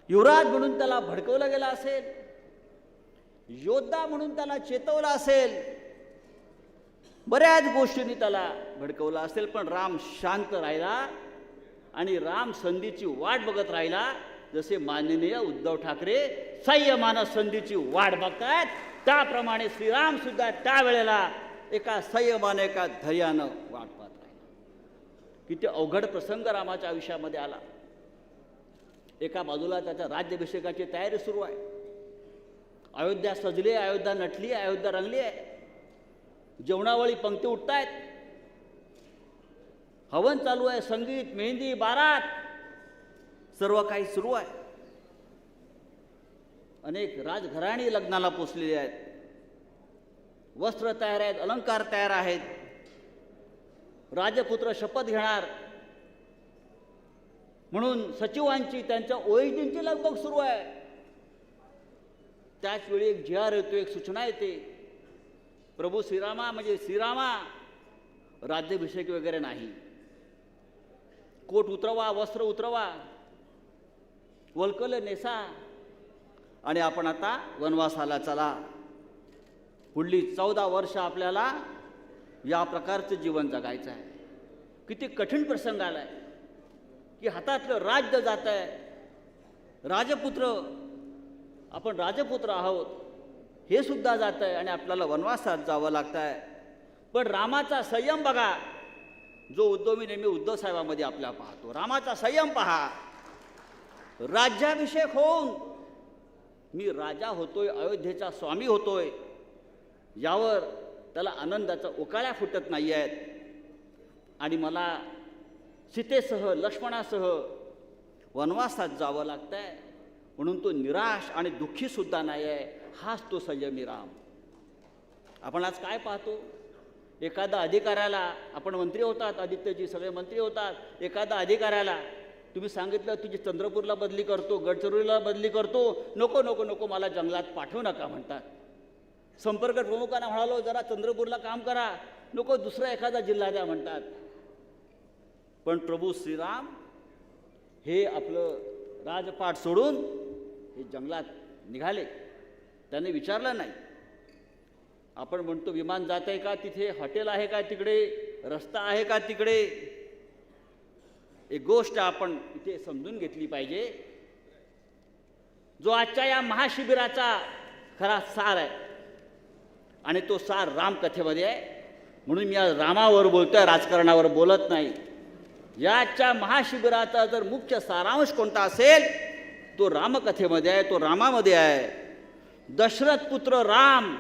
युवराज म्हणून त्याला भडकवलं गेलं असेल, योद्धा म्हणून त्याला चेतवलं असेल, बऱ्याच गोष्टींनी त्याला भडकवलं असेल, पण राम शांत राहिला आणि राम संधीची वाट बघत राहिला. जसे माननीय उद्धव ठाकरे संयमानं संधीची वाट बघतायत, त्याप्रमाणे श्रीराम सुद्धा त्यावेळेला एका संयमाने एका धैर्यानं वाट पाहत राहिला. किती अवघड प्रसंग रामाच्या आयुष्यामध्ये आला. एका बाजूला त्याच्या राज्याभिषेकाची तयारी सुरू आहे. अयोध्या सजली, अयोध्या नटली, अयोध्या रंगली आहे. जेवणावळी पंक्ती उठतायत, हवन चालू आहे, संगीत, मेहंदी, बारात, सर्व काही सुरू आहे. अनेक राजघराणी लग्नाला पोचलेली आहेत. वस्त्र तयार आहेत, अलंकार तयार आहेत. राजपुत्र शपथ घेणार म्हणून सचिवांची, त्यांच्या ओएसडींची लगबग सुरू आहे. त्याच वेळी एक जी.आर येतो, एक सूचना येते, प्रभू श्रीरामा म्हणजे श्रीरामा राज्याभिषेक वगैरे नाही, कोट उतरवा, वस्त्र उतरवा, वल्कल नेसा आणि आपण आता वनवासाला चला. पुढली 14 वर्ष आपल्याला या प्रकारचं जीवन जगायचं आहे. किती कठीण प्रसंग आलाय की हातातलं राज्य जात आहे. राजपुत्र, आपण राजपुत्र आहोत, हे सुद्धा जात आहे आणि आपल्याला वनवासात जावं लागतं आहे. पण रामाचा संयम बघा, जो उद्धव मी नेहमी उद्धव साहेबांमध्ये आपल्या पाहतो. रामाचा संयम पहा. राज्याभिषेक होऊन मी राजा होतोय, अयोध्येचा स्वामी होतोय, यावर त्याला आनंदाचा उकाळ्या फुटत नाही आहेत. आणि मला सीतेसह, लक्ष्मणासह वनवासात जावं लागतं आहे, म्हणून तो निराश आणि दुःखी सुद्धा नाही आहे. हाच तो संयमी राम. आपण आज काय पाहतो, एखादा अधिकाऱ्याला, आपण मंत्री होतात, आदित्यजी सगळे मंत्री होतात, एखादा अधिकाऱ्याला तुम्ही सांगितलं तुझी चंद्रपूरला बदली करतो, गडचिरोलीला बदली करतो, नको नको नको मला जंगलात पाठवू नका म्हणतात. संपर्क प्रमुखांना म्हणालो जरा चंद्रपूरला काम करा, नको दुसरा एखादा जिल्हा द्या म्हणतात. पण प्रभू श्रीराम हे आपलं राजपाट सोडून हे जंगलात निघाले. त्याने विचारलं नाही. आपण म्हणतो विमान जात आहे का तिथे, हॉटेल आहे का तिकडे, रस्ता आहे का तिकडे. एक गोष्ट आपण इथे समजून घेतली पाहिजे, जो आजच्या या महाशिबिराचा खरा सार आहे आणि तो सार रामकथेमध्ये आहे. म्हणून मी आज रामावर बोलतोय, राजकारणावर बोलत नाही. याच्या महाशिबिराचा जर मुख्य सारांश कोणता असेल तो रामकथेमध्ये आहे, तो रामामध्ये आहे. दशरथ पुत्र राम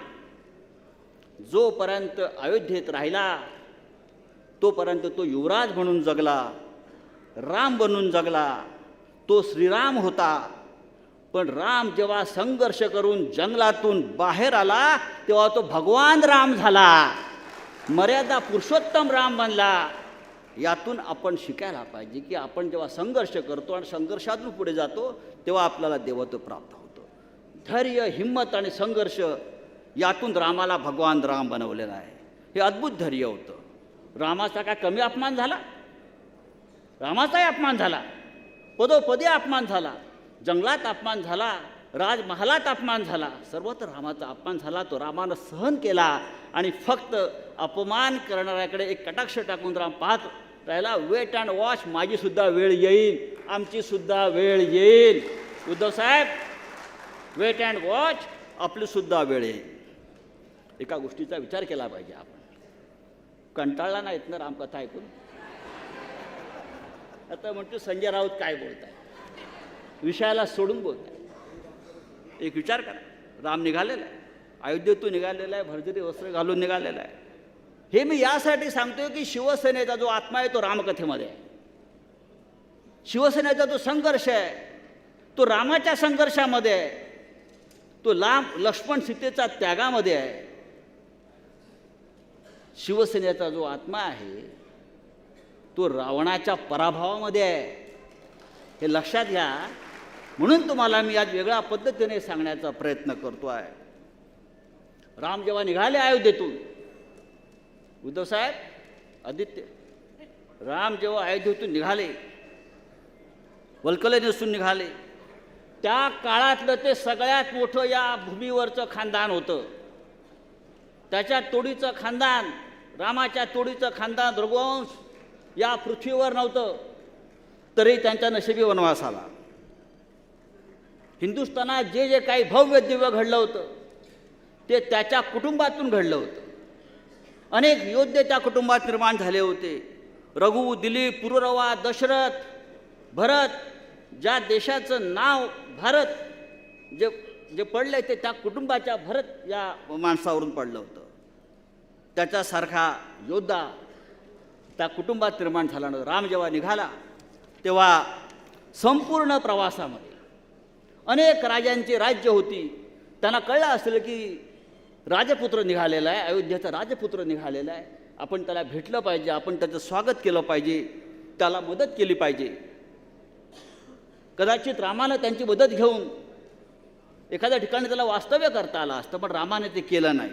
जोपर्यंत अयोध्येत राहिला तोपर्यंत तो युवराज म्हणून जगला, राम बनून जगला, तो श्रीराम होता. पण राम जेव्हा संघर्ष करून जंगलातून बाहेर आला तेव्हा तो भगवान राम झाला, मर्यादा पुरुषोत्तम राम बनला. यातून आपण शिकायला पाहिजे की आपण जेव्हा संघर्ष करतो आणि संघर्षातून पुढे जातो तेव्हा आपल्याला देवत्व प्राप्त होतं. धैर्य, हिंमत आणि संघर्ष, यातून रामाला भगवान राम बनवलेला आहे. हे अद्भुत धैर्य होतं. रामाचा काय कमी अपमान झाला? रामाचाही अपमान झाला, पदोपदी अपमान झाला, जंगलात अपमान झाला, राजमहालात अपमान झाला, सर्वत्र रामाचा अपमान झाला. तो रामानं सहन केला आणि फक्त अपमान करणाऱ्याकडे एक कटाक्ष टाकून राम पाहत राहिला. वेट अँड वॉच, माझी सुद्धा वेळ येईल, आमची सुद्धा वेळ येईल. उद्धव साहेब, वेट अँड वॉच, आपली सुद्धा वेळ येईल. एका गोष्टीचा विचार केला पाहिजे आपण. कंटाळला नाहीत ना रामकथा ऐकून? आता म्हणतो संजय राऊत काय बोलताय, विषयाला सोडून बोलताय. एक विचार करा, राम निघालेला आहे, अयोध्येतून निघालेला आहे, भरजरी वस्त्र घालून निघालेला आहे. हे मी यासाठी सांगतोय की शिवसेनेचा जो आत्मा आहे तो रामकथेमध्ये आहे. शिवसेनेचा जो संघर्ष आहे तो रामाच्या संघर्षामध्ये आहे, तो लक्ष्मण सीतेचा त्यागामध्ये आहे. शिवसेनेचा जो आत्मा आहे तो रावणाच्या पराभवामध्ये आहे. हे लक्षात घ्या. म्हणून तुम्हाला मी आज वेगळ्या पद्धतीने सांगण्याचा प्रयत्न करतो आहे. राम जेव्हा निघाले अयोध्येतून, उद्धव साहेब, आदित्य, राम जेव्हा अयोध्येतून निघाले, वल्कल नेसून निघाले, त्या काळातलं ते सगळ्यात मोठं या भूमीवरचं खानदान होतं. त्याच्या तोडीचं खानदान, रामाच्या तोडीचं खानदान रघुवंश या पृथ्वीवर नव्हतं, तरी त्यांच्या नशिबी वनवास आला. हिंदुस्थानात जे जे काही भव्य दिव्य घडलं होतं ते त्याच्या कुटुंबातून घडलं होतं. अनेक योद्धे त्या कुटुंबात निर्माण झाले होते. रघु, दिलीप, पुरुरवा, दशरथ, भरत, ज्या देशाचं नाव भारत जे जे पडलं ते त्या कुटुंबाच्या भरत या माणसावरून पडलं होतं. त्याच्यासारखा योद्धा त्या कुटुंबात निर्माण झाला नव्हता. राम जेव्हा निघाला तेव्हा संपूर्ण प्रवासामध्ये अनेक राजांची राज्य होती. त्यांना कळलं असेल की राजपुत्र निघालेला आहे, अयोध्येचा राजपुत्र निघालेला आहे, आपण त्याला भेटलं पाहिजे, आपण त्याचं स्वागत केलं पाहिजे, त्याला मदत केली पाहिजे. कदाचित रामानं त्यांची मदत घेऊन एखाद्या ठिकाणी त्याला वास्तव्य करता आलं असतं, पण रामाने ते केलं नाही.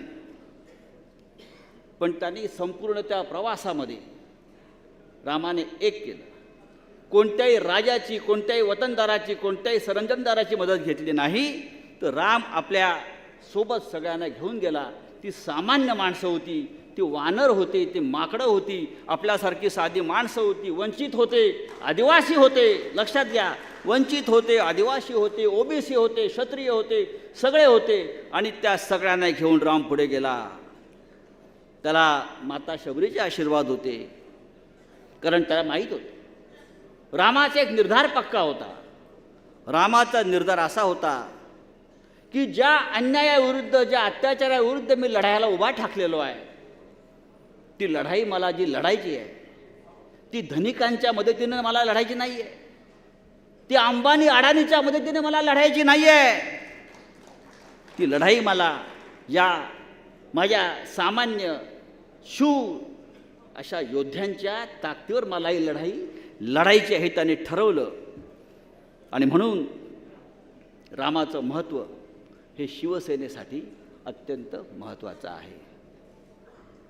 पण त्यांनी संपूर्ण त्या प्रवासामध्ये रामाने एक केलं. कोणत्याही राजाची, कोणत्याही वतनदाराची, कोणत्याही सरंजामदाराची मदत घेतली नाही, तर राम आपल्या सोबत सगळ्यांना घेऊन गेला. ती सामान्य माणसं होती, ती वानर होते, ती माकडं होती, आपल्यासारखी साधी माणसं होती, वंचित होते, आदिवासी होते. लक्षात घ्या, वंचित होते, आदिवासी होते, ओबीसी होते, क्षत्रिय होते, सगळे होते. आणि त्या सगळ्यांना घेऊन राम पुढे गेला. त्याला माता शबरीचे आशीर्वाद होते, कारण त्याला माहीत होतं रामाचा एक निर्धार पक्का होता. रामाचा निर्धार असा होता की ज्या अन्यायाविरुद्ध, ज्या अत्याचाराविरुद्ध मी लढायला उभा ठाकलेलो आहे, ती लढाई मला जी लढायची आहे ती धनिकांच्या मदतीने मला लढायची नाही आहे, ती अंबानी अडाणीच्या मदतीने मला लढायची नाही आहे. ती लढाई मला या माझ्या सामान्य शूर अशा योद्ध्यांच्या ताकदीवर मला ही लढाई लढायची आहे, त्याने ठरवलं. आणि म्हणून रामाचं महत्त्व हे शिवसेनेसाठी अत्यंत महत्त्वाचं आहे.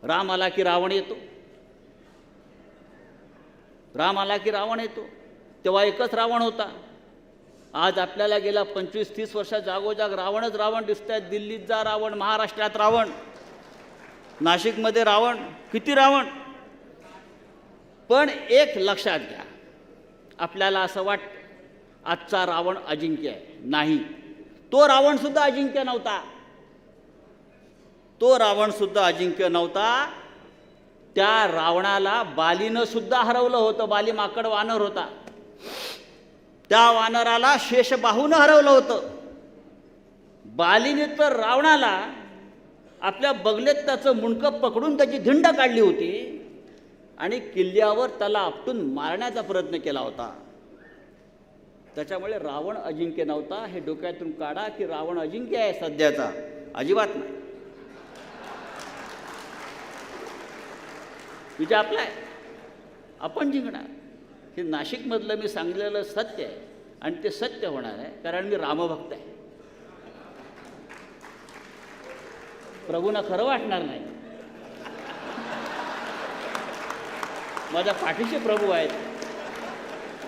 राम आला की रावण येतो, राम आला की रावण येतो. तेव्हा एकच रावण होता. आज आपल्याला गेल्या 25-30 वर्षात जागोजाग रावणच रावण दिसत आहेत. दिल्लीत जा रावण, महाराष्ट्रात रावण, नाशिकमध्ये रावण, किती रावण. पण एक लक्षात घ्या, आपल्याला असं वाटतं आजचा रावण अजिंक्य आहे. नाही, तो रावणसुद्धा अजिंक्य नव्हता. तो रावणसुद्धा अजिंक्य नव्हता. त्या रावणाला बालीनं सुद्धा हरवलं होतं. बाली माकड वानर होता, त्या वानराला शेषबाहूनं हरवलं होतं. बालीने तर रावणाला आपल्या बगलेत त्याचं मुंडकं पकडून त्याची धिंड काढली होती आणि किल्ल्यावर त्याला आपटून मारण्याचा प्रयत्न केला होता. त्याच्यामुळे रावण अजिंक्य नव्हता. हे डोक्यातून काढा की रावण अजिंक्य आहे सध्याचा, अजिबात नाही. विजय आपला आहे, आपण जिंकणार. हे नाशिकमधलं मी सांगलेलं सत्य आहे आणि ते सत्य होणार आहे, कारण मी रामभक्त आहे. प्रभूंना खरं वाटणार नाही, माझ्या पाठीशी प्रभू आहेत,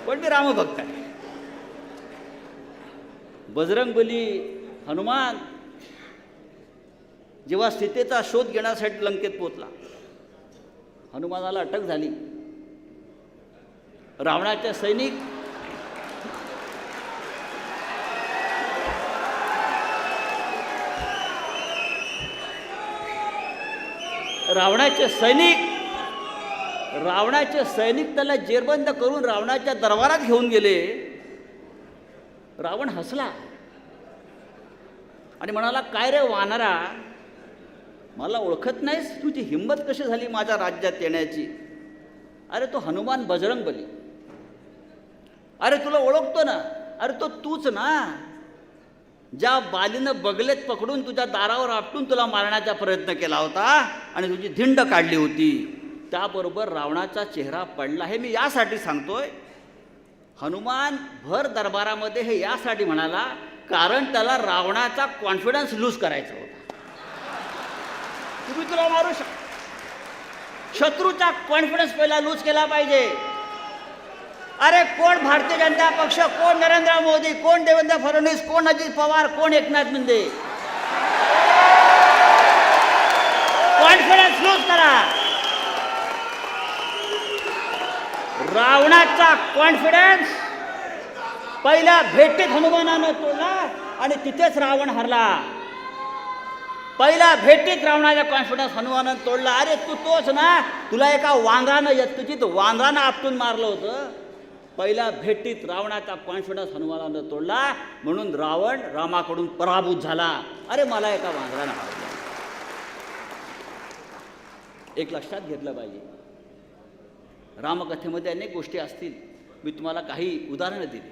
पण मी रामभक्त आहे. बजरंगबली हनुमान जेव्हा सीतेचा शोध घेण्यासाठी लंकेत पोचला, हनुमानाला अटक झाली. रावणाचे सैनिक रावणाचे सैनिक त्याला जेरबंद करून रावणाच्या दरबारात घेऊन गेले. रावण हसला आणि म्हणाला, काय रे वानरा, मला ओळखत नाहीस? तुझी हिंमत कशी झाली माझ्या राज्यात येण्याची? अरे तो हनुमान बजरंगबली, अरे तुला ओळखतो ना, अरे तो तूच ना, ज्या बालीनं बगलेत पकडून तुझ्या दारावर आपटून तुला मारण्याचा प्रयत्न केला होता आणि तुझी धिंड काढली होती. त्याबरोबर रावणाचा चेहरा पडला. हे मी यासाठी सांगतोय, हनुमान भर दरबारामध्ये हे यासाठी म्हणाला कारण त्याला रावणाचा कॉन्फिडन्स लूज करायचा होता. तुम्ही तुला मारू शत्रूचा कॉन्फिडन्स पहिला लूज केला पाहिजे. अरे कोण भारतीय जनता पक्ष, कोण नरेंद्र मोदी, कोण देवेंद्र फडणवीस, कोण अजित पवार, कोण एकनाथ शिंदे? कॉन्फिडन्स लूज करा. रावणाचा कॉन्फिडन्स पहिल्या भेटीत हनुमानानं तोडला आणि तिथेच रावण हरला. पहिल्या भेटीत रावणाचा कॉन्फिडन्स हनुमानानं तोडला. अरे तू तोच ना, तुला एका वांद्रानं यत्किंचित वांद्रानं आपटून मारलं होतं. पहिल्या भेटीत रावणाचा कॉन्फिडन्स हनुमानानं तोडला, म्हणून रावण रामाकडून पराभूत झाला. अरे मला एका वांद्रानं मारलं. एक लक्षात घेतलं पाहिजे, रामकथेमध्ये अनेक गोष्टी असतील. मी तुम्हाला काही उदाहरणं दिली.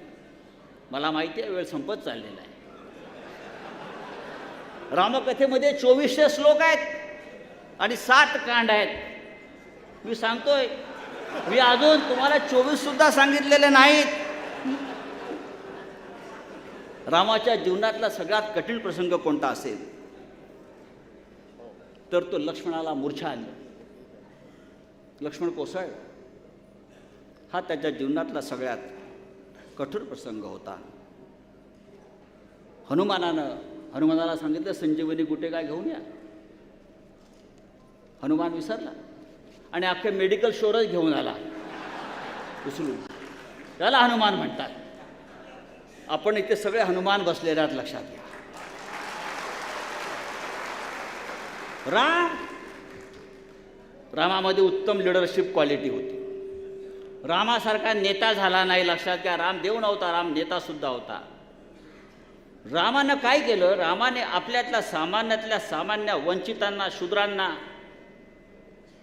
मला माहिती आहे वेळ संपत चाललेला आहे. रामकथेमध्ये 2400 श्लोक आहेत आणि 7 कांड आहेत. मी सांगतोय, मी अजून तुम्हाला 24 सुद्धा सांगितलेले नाहीत. रामाच्या जीवनातला सगळ्यात कठीण प्रसंग कोणता असेल तर तो लक्ष्मणाला मूर्छा आली. लक्ष्मण कोसळ हा त्याच्या जीवनातला सगळ्यात कठोर प्रसंग होता. हनुमानाला सांगितलं संजीवनी गुटेगा घेऊन या. हनुमान विसरला आणि अख्खे मेडिकल स्टोअरच घेऊन आला उचलून. त्याला हनुमान म्हणतात. आपण इथे सगळे हनुमान बसलेले आहेत, लक्षात घ्या. रामामध्ये उत्तम लिडरशिप क्वालिटी होती. रामासारखा नेता झाला नाही, लक्षात घ्या. राम देव नव्हता, राम नेता सुद्धा होता. रामानं काय केलं? रामाने आपल्यातल्या सामान्य वंचितांना, शूद्रांना,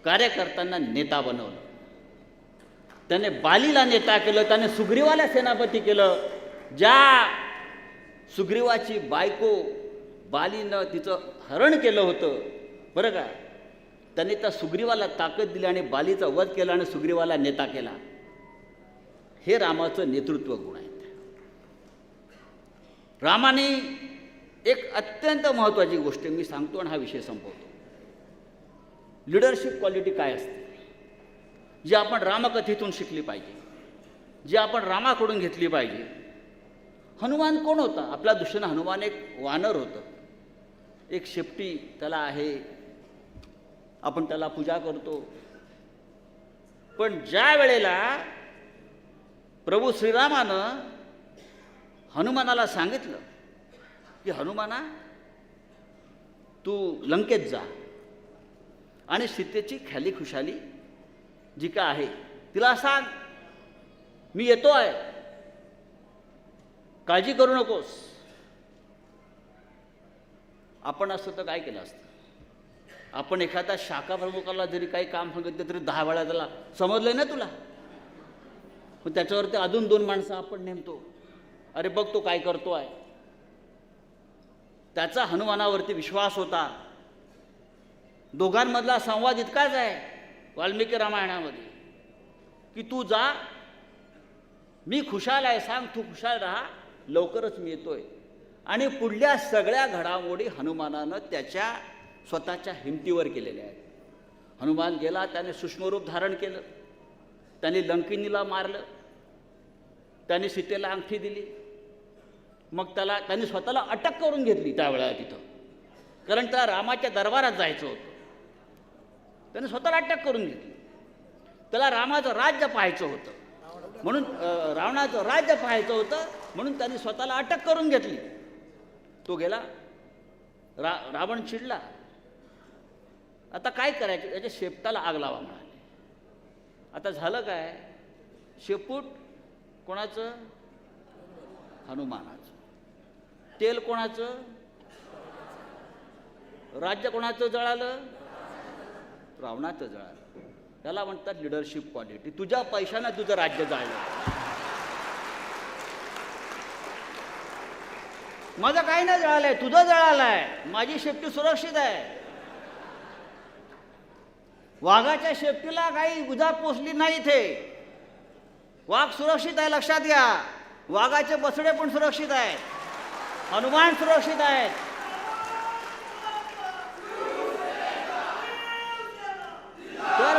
कार्यकर्त्यांना नेता बनवलं. त्याने बालीला नेता केलं, त्याने सुग्रीवाला सेनापती केलं. ज्या सुग्रीवाची बायको बालीनं तिचं हरण केलं होतं, बरं का, त्याने त्या सुग्रीवाला ताकद दिली आणि बालीचा वध केला आणि सुग्रीवाला नेता केला. हे रामाचं नेतृत्व गुण आहेत. रामाने एक अत्यंत महत्त्वाची गोष्ट मी सांगतो आणि हा विषय संपवतो. लिडरशिप क्वालिटी काय असते, जी आपण रामकथेतून शिकली पाहिजे, जी आपण रामाकडून घेतली पाहिजे. हनुमान कोण होता? आपल्या दृष्टीनं हनुमान एक वानर होतं, एक शेपटी त्याला आहे, आपण त्याला पूजा करतो. पण ज्या वेळेला प्रभू श्रीरामानं हनुमानाला सांगितलं की हनुमाना तू लंकेत जा आणि सीतेची ख्याली खुशाली जी का आहे तिला सांग, मी येतो आहे, काळजी करू नकोस. आपण असतं तर काय केलं असतं? आपण एखाद्या शाखा प्रमुखाला जरी काही काम सांगितलं तरी 10 वेळा त्याला समजलंय ना तुला, पण त्याच्यावरती अजून 2 माणसं आपण नेमतो. अरे बघ तो काय करतो आहे. त्याचा हनुमानावरती विश्वास होता. दोघांमधला संवाद इतकाच आहे वाल्मिकी रामायणामध्ये की तू जा, मी खुशाल आहे, सांग तू खुशाल राहा, लवकरच मी येतोय. आणि पुढल्या सगळ्या घडामोडी हनुमानानं त्याच्या स्वतःच्या हिमतीवर केलेल्या आहेत. हनुमान गेला, त्याने सूक्ष्मरूप धारण केलं, त्याने लंकिनीला मारलं, त्याने सीतेला अंगठी दिली. मग त्याने स्वतःला अटक करून घेतली त्यावेळेला तिथं, कारण त्याला रामाच्या दरबारात जायचं होतं. त्याने स्वतःला अटक करून घेतली. त्याला रामाचं राज्य पाहायचं होतं, म्हणून रावणाचं राज्य पाहायचं होतं, म्हणून त्याने स्वतःला अटक करून घेतली. तो गेला, रावण चिडला. आता काय करायचं? त्याच्या शेपटाला आग लावा म्हणाले. आता झालं काय? शेपूट कोणाचं? हनुमानाचं. तेल कोणाचं? राज्य कोणाचं जळालं? रावणाचं जळालं. त्याला म्हणतात लिडरशिप क्वालिटी. तुझ्या पैशानं तुझं राज्य जाळलं. माझं काही नाही जळालंय, तुझं जळालंय. माझी शेपटी सुरक्षित आहे. वाघाच्या शेपटीला काही गुजा पोचली नाही इथे. वाघ सुरक्षित आहे, लक्षात घ्या. वाघाचे बसडे पण सुरक्षित आहेत, हनुमान सुरक्षित आहेत. तर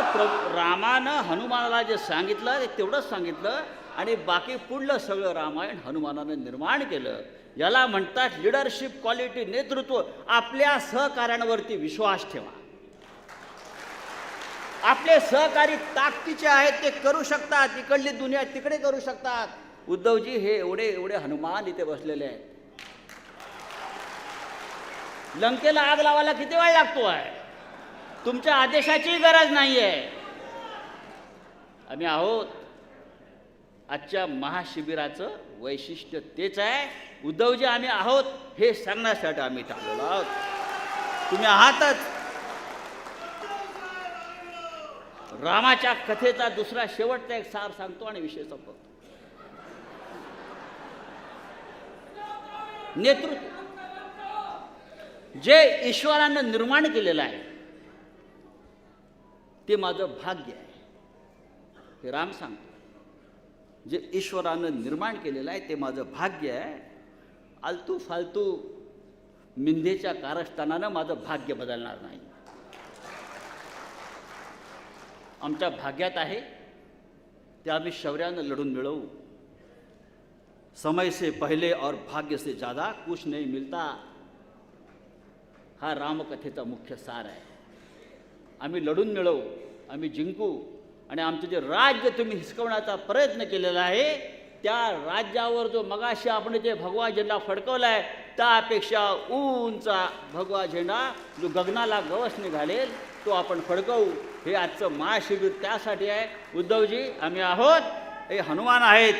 रामानं हनुमानाला जे सांगितलं ते तेवढंच सांगितलं आणि बाकी पुढलं सगळं रामायण हनुमानानं निर्माण केलं. याला म्हणतात लिडरशिप क्वालिटी, नेतृत्व. आपल्या सहकाऱ्यांवरती विश्वास ठेवा. आपले सहकारी ताकदीचे आहेत, ते करू शकतात. इकडली दुनिया तिकडे करू शकतात. उद्धवजी हे एवढे एवढे हनुमान इथे बसलेले आहेत. लंकेला आग लावायला किती वेळ लागतो आहे? तुमच्या आदेशाची गरज नाही आहे. आम्ही आहोत. आजच्या महाशिबिराचं वैशिष्ट्य तेच आहे. उद्धवजी आम्ही आहोत हे सांगण्यासाठी आम्ही थांबलेलो आहोत. तुम्ही आहातच. रामाच्या कथेचा दुसरा शेवटचा एक सार सांगतो आणि विषय संपवतो. नेतृत्व जे ईश्वरानं निर्माण केलेलं आहे ते माझं भाग्य आहे. हे राम सांगतो. जे ईश्वरानं निर्माण केलेलं आहे ते माझं भाग्य आहे. आलतू फालतू मिंधेच्या कारस्थानानं माझं भाग्य बदलणार नाही. आमच्या भाग्यात आहे ते आम्ही शौर्यानं लढून मिळवू. समय से पहले और भाग्य से ज़्यादा कुछ नहीं मिलता. हा रामकथेचा मुख्य सार आहे. आम्ही लढून मिळवू, आम्ही जिंकू. आणि आमचं जे राज्य तुम्ही हिसकवण्याचा प्रयत्न केलेला आहे त्या राज्यावर जो मगाशी आपण जे भगवा झेंडा फडकवला आहे त्यापेक्षा उंचा भगवा झेंडा जो गगनाला गवसणी घालेल तो आपण फडकवू. हे आजचं महाशिबिर त्यासाठी आहे. उद्धवजी आम्ही आहोत. हे हनुमान आहेत.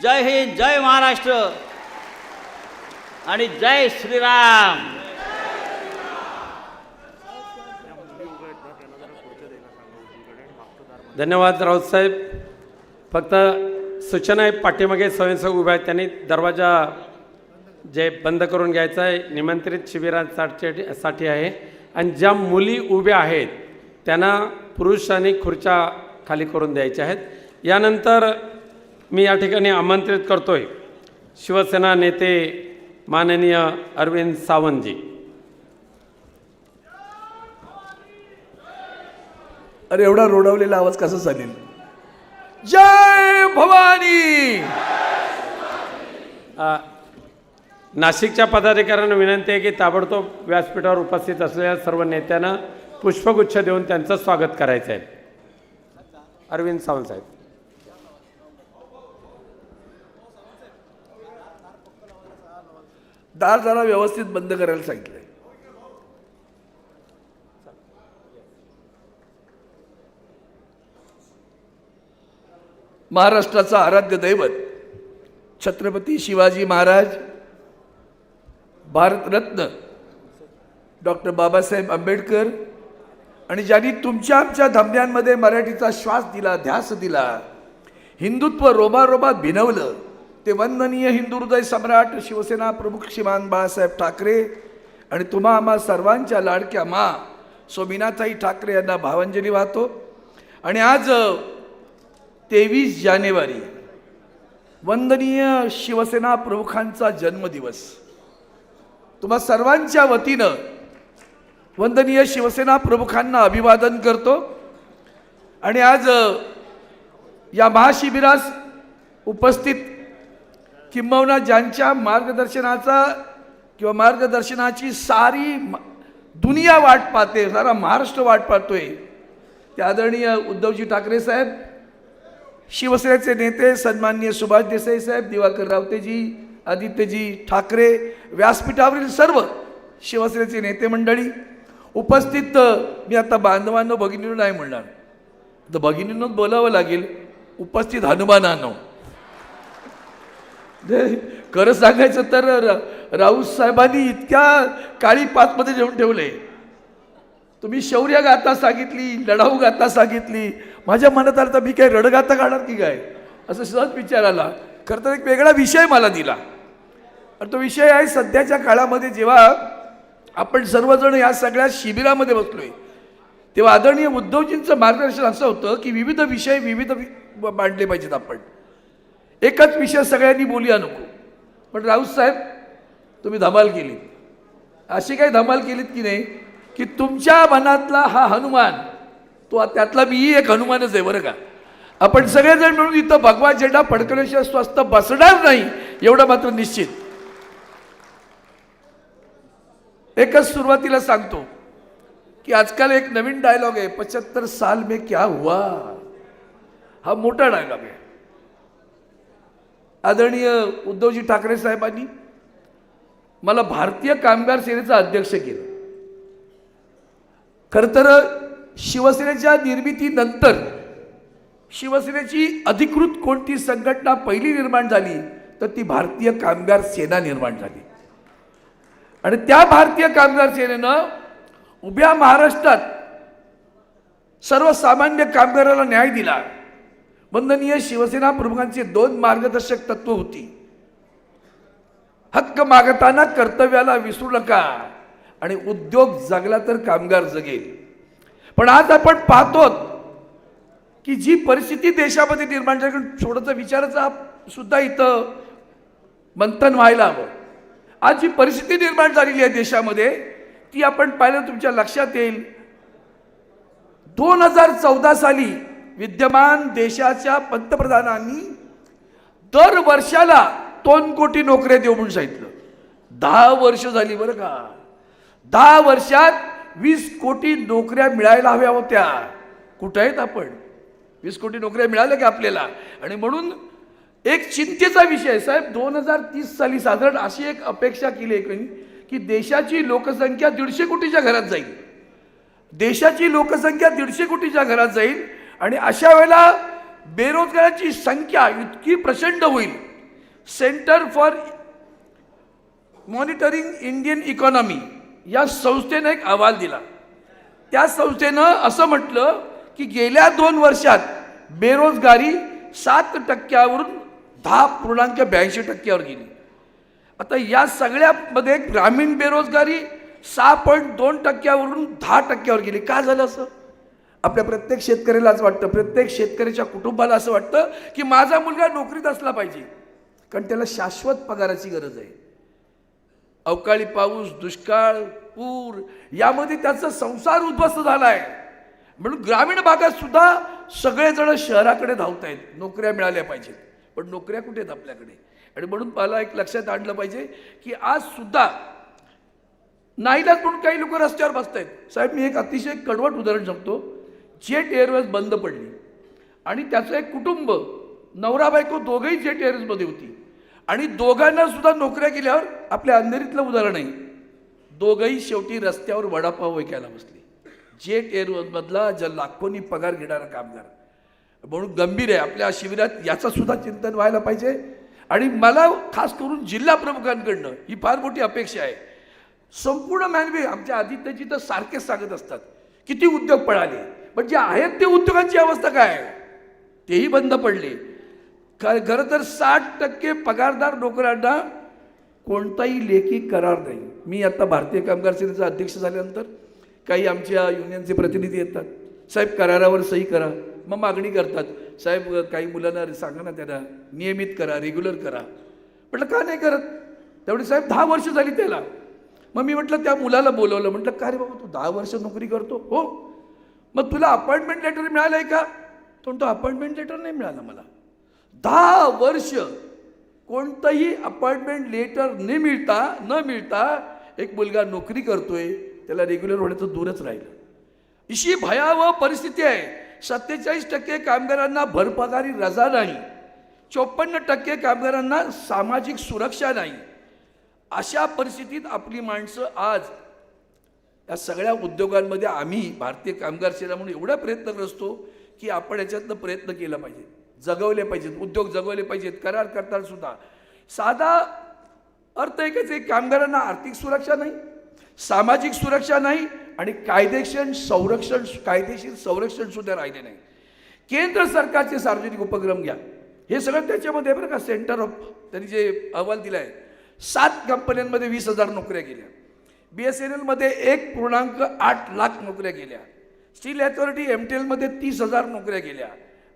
जय हिंद, जय महाराष्ट्र आणि जय श्रीराम. धन्यवाद राऊत साहेब. फक्त सूचना आहे, पाठीमागे स्वयंसेवक उभे आहेत, त्यांनी दरवाजा जे बंद करून घ्यायचा आहे. निमंत्रित शिबिरांसाठी आहे. आणि ज्या मुली उभ्या आहेत त्यांना पुरुषांनी खुर्च्या खाली करून द्यायच्या आहेत. यानंतर मी या ठिकाणी आमंत्रित करतोय शिवसेना नेते माननीय अरविंद सावंतजी. अरे एवढा रोडवलेला आवाज कसा चालेल? जय भवानी. नाशिकच्या पदाधिकाऱ्यांना विनंती आहे की ताबडतोब व्यासपीठावर उपस्थित असलेल्या सर्व नेत्यांना पुष्पगुच्छ देऊन त्यांचं स्वागत करायचं आहे. अरविंद सावंत साहेब. दार जरा व्यवस्थित बंद करायला सांगितलंय. महाराष्ट्राचा आराध्य दैवत छत्रपती शिवाजी महाराज, भारतरत्न डॉक्टर बाबासाहेब आंबेडकर आणि ज्यांनी तुमच्या आमच्या धमन्यांमध्ये मराठीचा श्वास दिला, ध्यास दिला, हिंदुत्व रोमारोमात भिनवलं, ते वंदनीय हिंदू हृदय सम्राट शिवसेना प्रमुख श्रीमान बाळासाहेब ठाकरे आणि तुम्हा आम्हा सर्वांच्या लाडक्या मा सोमिनाताई ठाकरे यांना भावांजली वाहतो. आणि आज 23 जानेवारी वंदनीय शिवसेना प्रमुखांचा जन्मदिवस. तुम्हा सर्वांच्या वतीनं वंदनीय शिवसेना प्रमुखांना अभिवादन करतो. आणि आज या महाशिबिरास उपस्थित किंबहुना ज्यांच्या मार्गदर्शनाचा किंवा मार्गदर्शनाची सारी दुनिया वाट पाहते, सारा महाराष्ट्र वाट पाहतोय, ते आदरणीय उद्धवजी ठाकरे साहेब, शिवसेनेचे नेते सन्माननीय सुभाष देसाई साहेब, दिवाकर रावतेजी, आदित्यजी ठाकरे, व्यासपीठावरील सर्व शिवसेनेचे नेते मंडळी उपस्थित. मी आता बांधवांनो भगिनींनो नाही म्हणणार, तर भगिनींनोच बोलावं लागेल. उपस्थित हनुमानांनो, खरं सांगायचं तर राऊत साहेबांनी इतक्या काळी पाचमध्ये जेवून ठेवले. तुम्ही शौर्य गाथा सांगितली, लढाऊ गाथा सांगितली. माझ्या मनात आलं तर मी काय रडगाथा काढणार की काय असं सहज विचार आला. खरं तर एक वेगळा विषय मला दिला. आणि तो विषय आहे सध्याच्या काळामध्ये जेव्हा आपण सर्वजण या सगळ्या शिबिरामध्ये बसलोय तेव्हा आदरणीय उद्धवजींचं मार्गदर्शन असं होतं की विविध विषय मांडले पाहिजेत. आपण एकच विषय सगळ्यांनी बोलूया नको. पण राऊत साहेब तुम्ही धमाल केली. अशी काही धमाल केलीत की नाही की तुमच्या मनातला हा हनुमान, तो त्यातला मीही एक हनुमानच आहे बरं का. आपण सगळेजण मिळून इथं भगवा झेंडा फडकवल्याशिवाय स्वस्त बसणार नाही एवढं मात्र निश्चित. एकच सुरुवातीला सांगतो की आजकाल एक नवीन डायलॉग आहे, 75 साल में क्या हुआ. हा मोठा डायलॉग आहे. आदरणीय उद्धवजी ठाकरे साहेबांनी मला भारतीय कामगार सेनेचा अध्यक्ष केलं. खरं तर शिवसेनेच्या निर्मितीनंतर शिवसेनेची अधिकृत कोणती संघटना पहिली निर्माण झाली तर ती भारतीय कामगार सेना निर्माण झाली. आणि त्या भारतीय कामगार सेनेनं उभ्या महाराष्ट्रात सर्वसामान्य कामगाराला न्याय दिला. वंदनीय शिवसेना प्रमुखांची 2 मार्गदर्शक तत्व होती. हक्क मागताना कर्तव्याला विसरू नका आणि उद्योग जगला तर कामगार जगेल. पण आज आपण पाहतो की जी परिस्थिती देशामध्ये निर्माण झाली, थोडंसं विचारायचा सुद्धा इथं मंथन व्हायला हवं. आज जी परिस्थिती निर्माण झालेली आहे देशामध्ये ती आपण पाहिलं तुमच्या लक्षात येईल. 2014 साली विद्यमान देशाच्या पंतप्रधानांनी दर वर्षाला 2 कोटी नोकऱ्या देऊ म्हणून सांगितलं. 10 वर्ष झाली बरं का. 10 वर्षात 20 कोटी नोकऱ्या मिळायला हव्या होत्या. कुठं आहेत आपण? 20 कोटी नोकऱ्या मिळाल्या की आपल्याला? आणि म्हणून एक चिंतेचा विषय साहेब, 2030 साली साधारण अशी एक अपेक्षा केली आहे की देशाची लोकसंख्या 150 कोटीच्या घरात जाईल. देशाची लोकसंख्या 150 कोटीच्या घरात जाईल आणि अशा वेळेला बेरोजगाराची संख्या इतकी प्रचंड होईल. Centre for monitoring Indian economy या संस्थेने एक अहवाल दिला. त्या संस्थेनं असं म्हटलं की गेल्या 2 वर्षात बेरोजगारी 7% 10.82% गेली. आता या सगळ्यामध्ये ग्रामीण बेरोजगारी 6.2% 10% गेली. का झालं असं? आपल्या प्रत्येक शेतकऱ्याला असं वाटतं, प्रत्येक शेतकऱ्याच्या कुटुंबाला असं वाटतं की माझा मुलगा नोकरीत असला पाहिजे, कारण त्याला शाश्वत पगाराची गरज आहे. अवकाळी पाऊस, दुष्काळ, पूर यामध्ये त्याचा संसार उद्ध्वस्त झाला आहे. म्हणून ग्रामीण भागात सुद्धा सगळेजण शहराकडे धावत आहेत, नोकऱ्या मिळाल्या पाहिजेत. पण नोकऱ्या कुठे आहेत आपल्याकडे? आणि म्हणून मला एक लक्षात आणलं पाहिजे की आज सुद्धा नाईलाज म्हणून काही लोक रस्त्यावर बसत आहेत. साहेब, मी एक अतिशय कडवट उदाहरण सांगतो. जेट एअरवेज बंद पडली आणि त्याचं एक कुटुंब, नवरा बायको दोघंही जेट एअरवेजमध्ये होती आणि दोघांना सुद्धा नोकऱ्या केल्यावर, आपल्या अंधेरीतलं उदाहरण आहे, दोघंही शेवटी रस्त्यावर वडापाव विकायला बसले. जेट एअरवेजमधला ज्या लाखोंनी पगार घेणारा कामगार. म्हणून गंभीर आहे. आपल्या शिबिरात याचं सुद्धा चिंतन व्हायला पाहिजे. आणि मला खास करून जिल्हा प्रमुखांकडनं ही फार मोठी अपेक्षा आहे. संपूर्ण मानवी आमच्या आदित्यजी तर सारखेच सांगत असतात किती उद्योग पळाले, पण जे आहेत ते उद्योगांची अवस्था काय आहे? तेही बंद पडले. खरं तर 60% पगारदार नोकऱ्यांना कोणताही लेखी करार नाही. मी आता भारतीय कामगार सेनेचा अध्यक्ष झाल्यानंतर काही आमच्या युनियनचे प्रतिनिधी येतात, साहेब करारावर सही करा. मग मागणी करतात, साहेब काही मुलांना सांगा ना, त्यांना नियमित करा, रेग्युलर करा. म्हटलं का नाही करत? तेवढी साहेब 10 वर्ष झाली त्याला. मग मी म्हटलं त्या मुलाला बोलवलं, म्हटलं का रे बाबा तू 10 वर्ष नोकरी करतो? हो. मग तुला अपॉइंटमेंट लेटर मिळालं आहे का? तो म्हणतो अपॉइंटमेंट लेटर नाही मिळालं मला. 10 वर्ष कोणतंही अपॉइंटमेंट लेटर न मिळता एक मुलगा नोकरी करतोय, त्याला रेग्युलर होण्याचं दूरच राहिलं. अशी भयावह परिस्थिती आहे. 47% कामगारांना भरपगारी रजा नाही, 54% कामगारांना सामाजिक सुरक्षा नाही. अशा परिस्थितीत आपली माणसं आज या सगळ्या उद्योगांमध्ये, आम्ही भारतीय कामगार सेना म्हणून एवढा प्रयत्न करतो की आपण याच्यातनं प्रयत्न केला पाहिजे, जगवले पाहिजेत, उद्योग जगवले पाहिजेत. करार करताना सुद्धा साधा अर्थ एकच आहे, कामगारांना आर्थिक सुरक्षा नाही, सामाजिक सुरक्षा नाही आणि कायदेशीर संरक्षण सुद्धा राहिले नाही. केंद्र सरकारचे सार्वजनिक उपक्रम घ्या, हे सगळं त्याच्यामध्ये बरं का. सेंटर ऑफ त्यांनी जे अहवाल दिला आहे, 7 कंपन्यांमध्ये 20,000 नोकऱ्या गेल्या. BSNL मध्ये 1.8 लाख नोकऱ्या गेल्या. स्टील अथॉरिटी MTL मध्ये 30,000 नोकऱ्या गेल्या.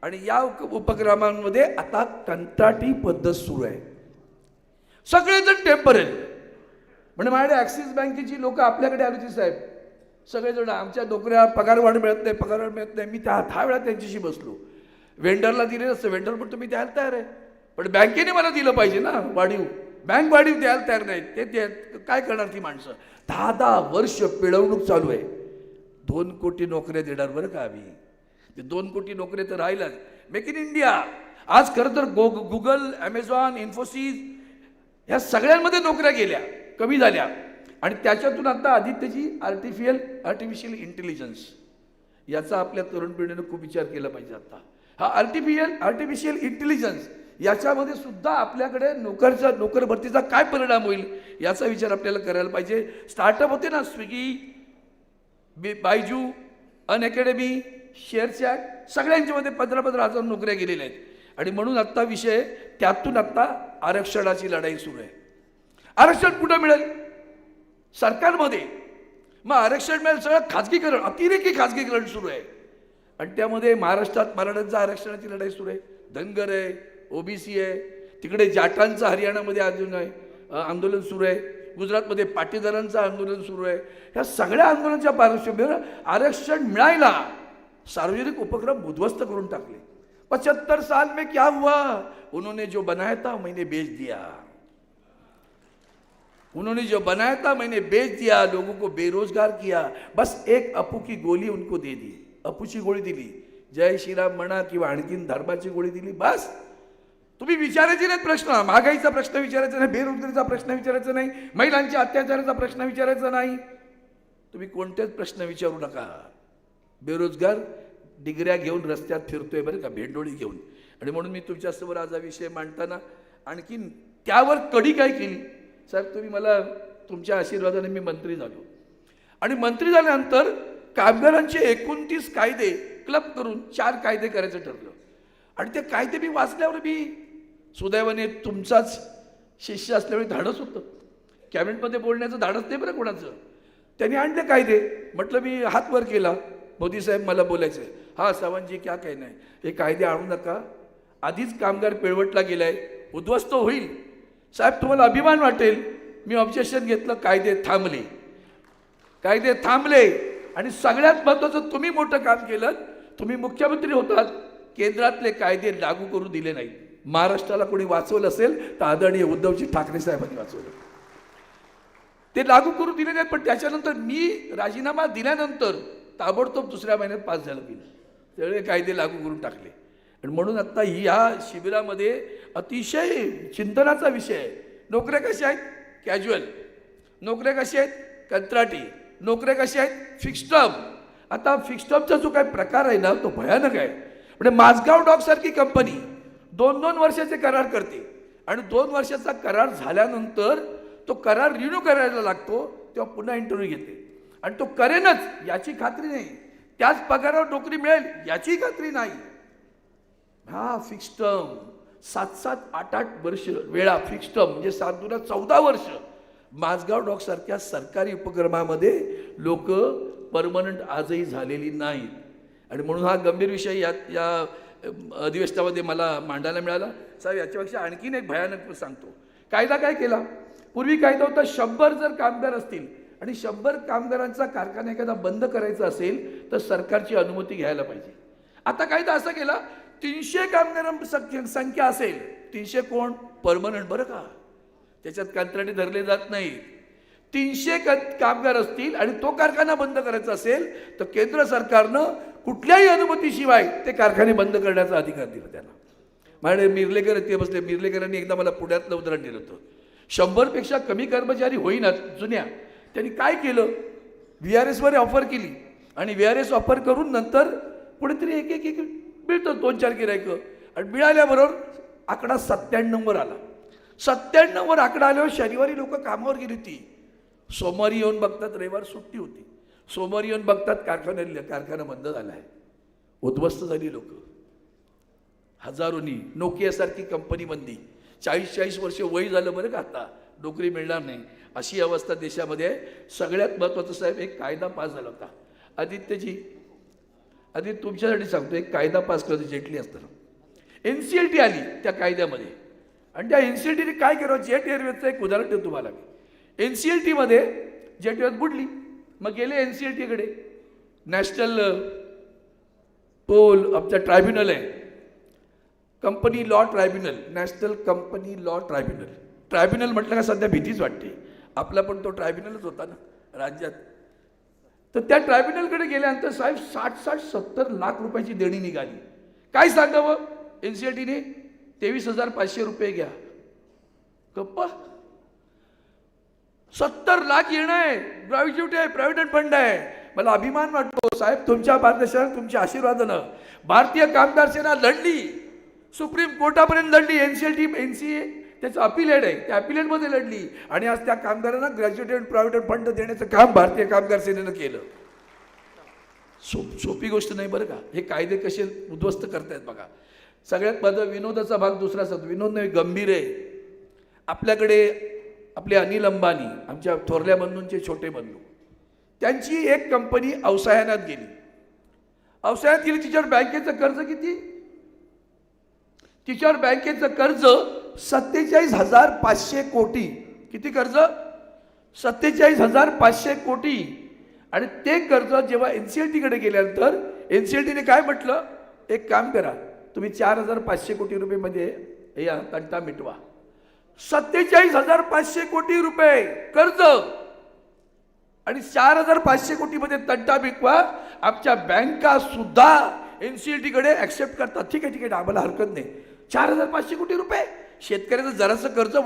आणि या उपक्रमांमध्ये आता कंत्राटी पद्धत सुरू आहे. सगळेजण टेम्पररी. म्हणजे माझ्याकडे ॲक्सिस बँकेची लोक आपल्याकडे आली होती साहेब, सगळेजण आमच्या नोकऱ्या पगारवाढ मिळत नाही. मी 10 वेळा त्यांच्याशी बसलो. वेंडरला दिले नसतं, वेंडर पण तुम्ही द्यायला तयार आहे, पण बँकेने मला दिलं पाहिजे ना वाढीव. बँक वाढीव द्यायला तयार नाही, ते काय करणार ती माणसं. 10 वर्ष पिळवणूक चालू आहे. 2 कोटी नोकऱ्या देणार बरं का आम्ही. ते 2 कोटी नोकऱ्या तर राहिलाच. Make in India. आज खरं तर गुगल, ॲमेझॉन, इन्फोसिस ह्या सगळ्यांमध्ये नोकऱ्या गेल्या, कमी झाल्या. आणि त्याच्यातून आता आदित्यजी आर्टिफिशियल इंटेलिजन्स याचा आपल्या तरुण पिढीनं खूप विचार केला पाहिजे. आता हा आर्टिफिशियल इंटेलिजन्स याच्यामध्ये सुद्धा आपल्याकडे नोकर भरतीचा काय परिणाम होईल याचा विचार आपल्याला करायला पाहिजे. स्टार्टअप होते ना, स्विगी, बायजू, अनअकॅडमी, शेअरचॅट, सगळ्यांच्यामध्ये 15-15 हजार नोकऱ्या गेलेल्या आहेत. आणि म्हणून आत्ता विषय त्यातून आत्ता आरक्षणाची लढाई सुरू आहे. आरक्षण कुठं मिळेल? सरकारमध्ये. मग आरक्षण मिळेल, सगळं खाजगीकरण, अतिरेकी खाजगीकरण सुरू आहे. आणि त्यामध्ये महाराष्ट्रात मराठ्यांचा आरक्षणाची लढाई सुरू आहे, धनगर आहे, ओबीसी आहे, तिकडे जाटांचं हरियाणामध्ये अजून आहे आंदोलन सुरू आहे, गुजरातमध्ये पाटीदारांचं आंदोलन सुरू आहे. ह्या सगळ्या आंदोलनाच्या पार्श्वभूमीवर आरक्षण मिळायला सार्वजनिक उपक्रम उद्ध्वस्त करून टाकले. 75 साल में क्या हुआ? उन्होंने जो बनाया था मैंने बेच दिया. उन्होंने जो बनाया था मैंने बेच दिया, लोगों को बेरोजगार किया. बस एक अपू की गोली उनको दे दी. अपूची गोळी दिली, जय श्रीराम म्हणा किंवा आणखीन धर्माची गोळी दिली. बस. तुम्ही विचारायचे नाहीत प्रश्न. महागाईचा प्रश्न विचारायचा नाही, बेरोजगारीचा प्रश्न विचारायचा नाही, महिलांच्या अत्याचाराचा प्रश्न विचारायचा नाही. तुम्ही कोणतेच प्रश्न विचारू नका. बेरोजगार डिग्र्या घेऊन रस्त्यात फिरतोय बरं का, भेंडोळी घेऊन. आणि म्हणून मी तुमच्यासमोर आज हा विषय मांडताना आणखीन त्यावर कडी काय केली. साहेब, तुम्ही मला तुमच्या आशीर्वादाने मी मंत्री झालो. आणि मंत्री झाल्यानंतर कामगारांचे 29 कायदे क्लब करून 4 कायदे करायचं ठरलं. आणि ते कायदे मी वाचल्यावर मी सुदैवाने तुमचाच शिष्य असल्यामुळे धाडस होतं. कॅबिनेटमध्ये बोलण्याचं धाडस नाही बरं कोणाचं. त्यांनी आणले कायदे. म्हटलं, मी हात वर केला, मोदी साहेब मला बोलायचं आहे. हा सावंतजी क्या कहना है, हे कायदे आणू नका. आधीच कामगार पिळवटला गेलाय, उद्ध्वस्त होईल. साहेब, तुम्हाला अभिमान वाटेल, मी ऑब्जेक्शन घेतलं, कायदे थांबले. आणि सगळ्यात महत्त्वाचं, तुम्ही मोठं काम केलं. तुम्ही मुख्यमंत्री होतात, केंद्रातले कायदे लागू करू दिले नाहीत. महाराष्ट्राला कोणी वाचवलं असेल तर आदरणीय उद्धवजी ठाकरे साहेबांनी वाचवलं. ते लागू करू दिले नाहीत. पण त्याच्यानंतर मी राजीनामा दिल्यानंतर ताबडतोब दुसऱ्या महिन्यात पास झालं गेलं. सगळे कायदे लागू करून टाकले. आणि म्हणून आत्ता ह्या शिबिरामध्ये अतिशय चिंतनाचा विषय आहे. नोकऱ्या कशा आहेत? कॅज्युअल. नोकऱ्या कशा आहेत? कंत्राटी. नोकऱ्या कशा आहेत? Fix term. आता फिक्स टर्मचा जो काही प्रकार आहे ना, तो भयानक आहे. म्हणजे माझगाव डॉकसारखी कंपनी 2-2 वर्षाचे करार करते. आणि 2 वर्षाचा करार झाल्यानंतर तो करार रिन्यू करायला लागतो, तेव्हा पुन्हा इंटरव्ह्यू घेते. आणि तो करेनच याची खात्री नाही, त्याच पगारावर नोकरी मिळेल याची खात्री नाही. हा फिक्स टर्म 7-7, 8-8 वर्ष वेळा फिक्स टर्म, म्हणजे 7-2 14 वर्ष. माझगाव डॉकसारख्या सरकारी उपक्रमामध्ये लोक परमनंट आजही झालेली नाहीत. आणि म्हणून हा गंभीर विषय या अधिवेशनामध्ये मला मांडायला मिळाला. साहेब, याच्यापेक्षा आणखीन एक भयानक सांगतो. कायदा काय केला? पूर्वी कायदा होता, 100 जर कामगार असतील आणि 100 कामगारांचा कारखाना एखादा बंद करायचा असेल तर सरकारची अनुमती घ्यायला पाहिजे. आता कायदा असा केला, 300 कामगारांची संख्या असेल, 300 कोण? परमनंट बरं का, त्याच्यात कंत्राटी धरले जात नाही. 300 कामगार असतील आणि तो कारखाना बंद करायचा असेल तर केंद्र सरकारनं कुठल्याही अनुमतीशिवाय ते कारखाने बंद करण्याचा अधिकार दिला त्यांना. माझे मिर्लेकर ते बसले, मिर्लेकरांनी एकदा मला पुण्यातलं उदाहरण दिलं होतं. 100 पेक्षा कमी कर्मचारी होईनात जुन्या, त्यांनी काय केलं, VRS वर ऑफर केली. आणि VRS ऑफर करून नंतर कुठेतरी एक मिळतं 2-4 गिरायकं. आणि मिळाल्याबरोबर आकडा 97 वर आला. 97 वर आकडा आल्यावर शनिवारी लोक कामावर गेली होती. सोमवारी येऊन बघतात रविवार सुट्टी होती. सोमवारी येऊन बघतात कारखाना बंद झाला आहे. उद्ध्वस्त झाली लोक हजारोनी. नोकियासारखी कंपनी बंदी. 40-40 वर्ष वय झालं बरं का, आता नोकरी मिळणार नाही अशी अवस्था देशामध्ये आहे. सगळ्यात महत्त्वाचं साहेब, एक कायदा पास झाला होता. आदित्यजी, तुमच्यासाठी सांगतो, एक कायदा पास करतो जेटली असताना. NCLT आली त्या कायद्यामध्ये. आणि त्या NCLTने काय केलं, जेट एअरवेजचं एक उदाहरण देतो तुम्हाला मी. NCLTमध्ये जेट एअरवेज बुडली. मग गेले NCLTकडे, नॅशनल पोल आमचा ट्रायब्युनल आहे, company law tribunal, national company law tribunal. Tribunal म्हटलं का सध्या भीतीच वाटते. आपला पण तो ट्रायब्युनलच होता ना राज्यात. तर त्या ट्रायब्युनलकडे गेल्यानंतर साहेब 60-70 लाख रुपयाची देणी निघाली. काय सांगावं, NCLTने 23,500 रुपये घ्या. गप्पा, 70 लाख येणं आहे. ग्रॅज्युएट आहे, प्रायव्हेट फंड आहे. मला अभिमान वाटतो साहेब, तुमच्या मार्गदर्शनात, तुमच्या आशीर्वादानं भारतीय कामगार सेना लढली, सुप्रीम कोर्टापर्यंत लढली. NCA त्याचं अपिलेट आहे, त्या अपिलेटमध्ये लढली आणि आज त्या कामगारांना ग्रॅज्युएटेड प्रायव्हेट फंड देण्याचं काम भारतीय कामगार सेनेनं केलं. सोपी गोष्ट नाही बरं का. हे कायदे कसे उद्ध्वस्त करतायत बघा. सगळ्यात माझा विनोदाचा भाग दुसरा सांगतो. विनोद नाही, गंभीर आहे. आपल्याकडे आपले अनिल अंबानी, आमच्या थोरल्या बंधूंचे छोटे बंधू, त्यांची एक कंपनी अवसायानात गेली. अवसायात गेली. तिच्यावर बँकेचं कर्ज किती? तिच्यावर बँकेचं कर्ज 47,500 कोटी. किती कर्ज? 47,500 कोटी. आणि ते कर्ज जेव्हा NCLTकडे गेल्यानंतर NCLTने काय म्हटलं, एक काम करा, तुम्ही 4,500 कोटी रुपये मध्ये या तंटा मिटवा. 47,500 कोटी रुपये कर्ज आणि 4,500 कोटी मध्ये तंटा मिटवा. आमच्या बँका सुद्धा NCLTकडे ऍक्सेप्ट करतात. ठीक आहे, आम्हाला हरकत नाही. 4,500 कोटी रुपये. शेतकऱ्याचं जरासं कर्ज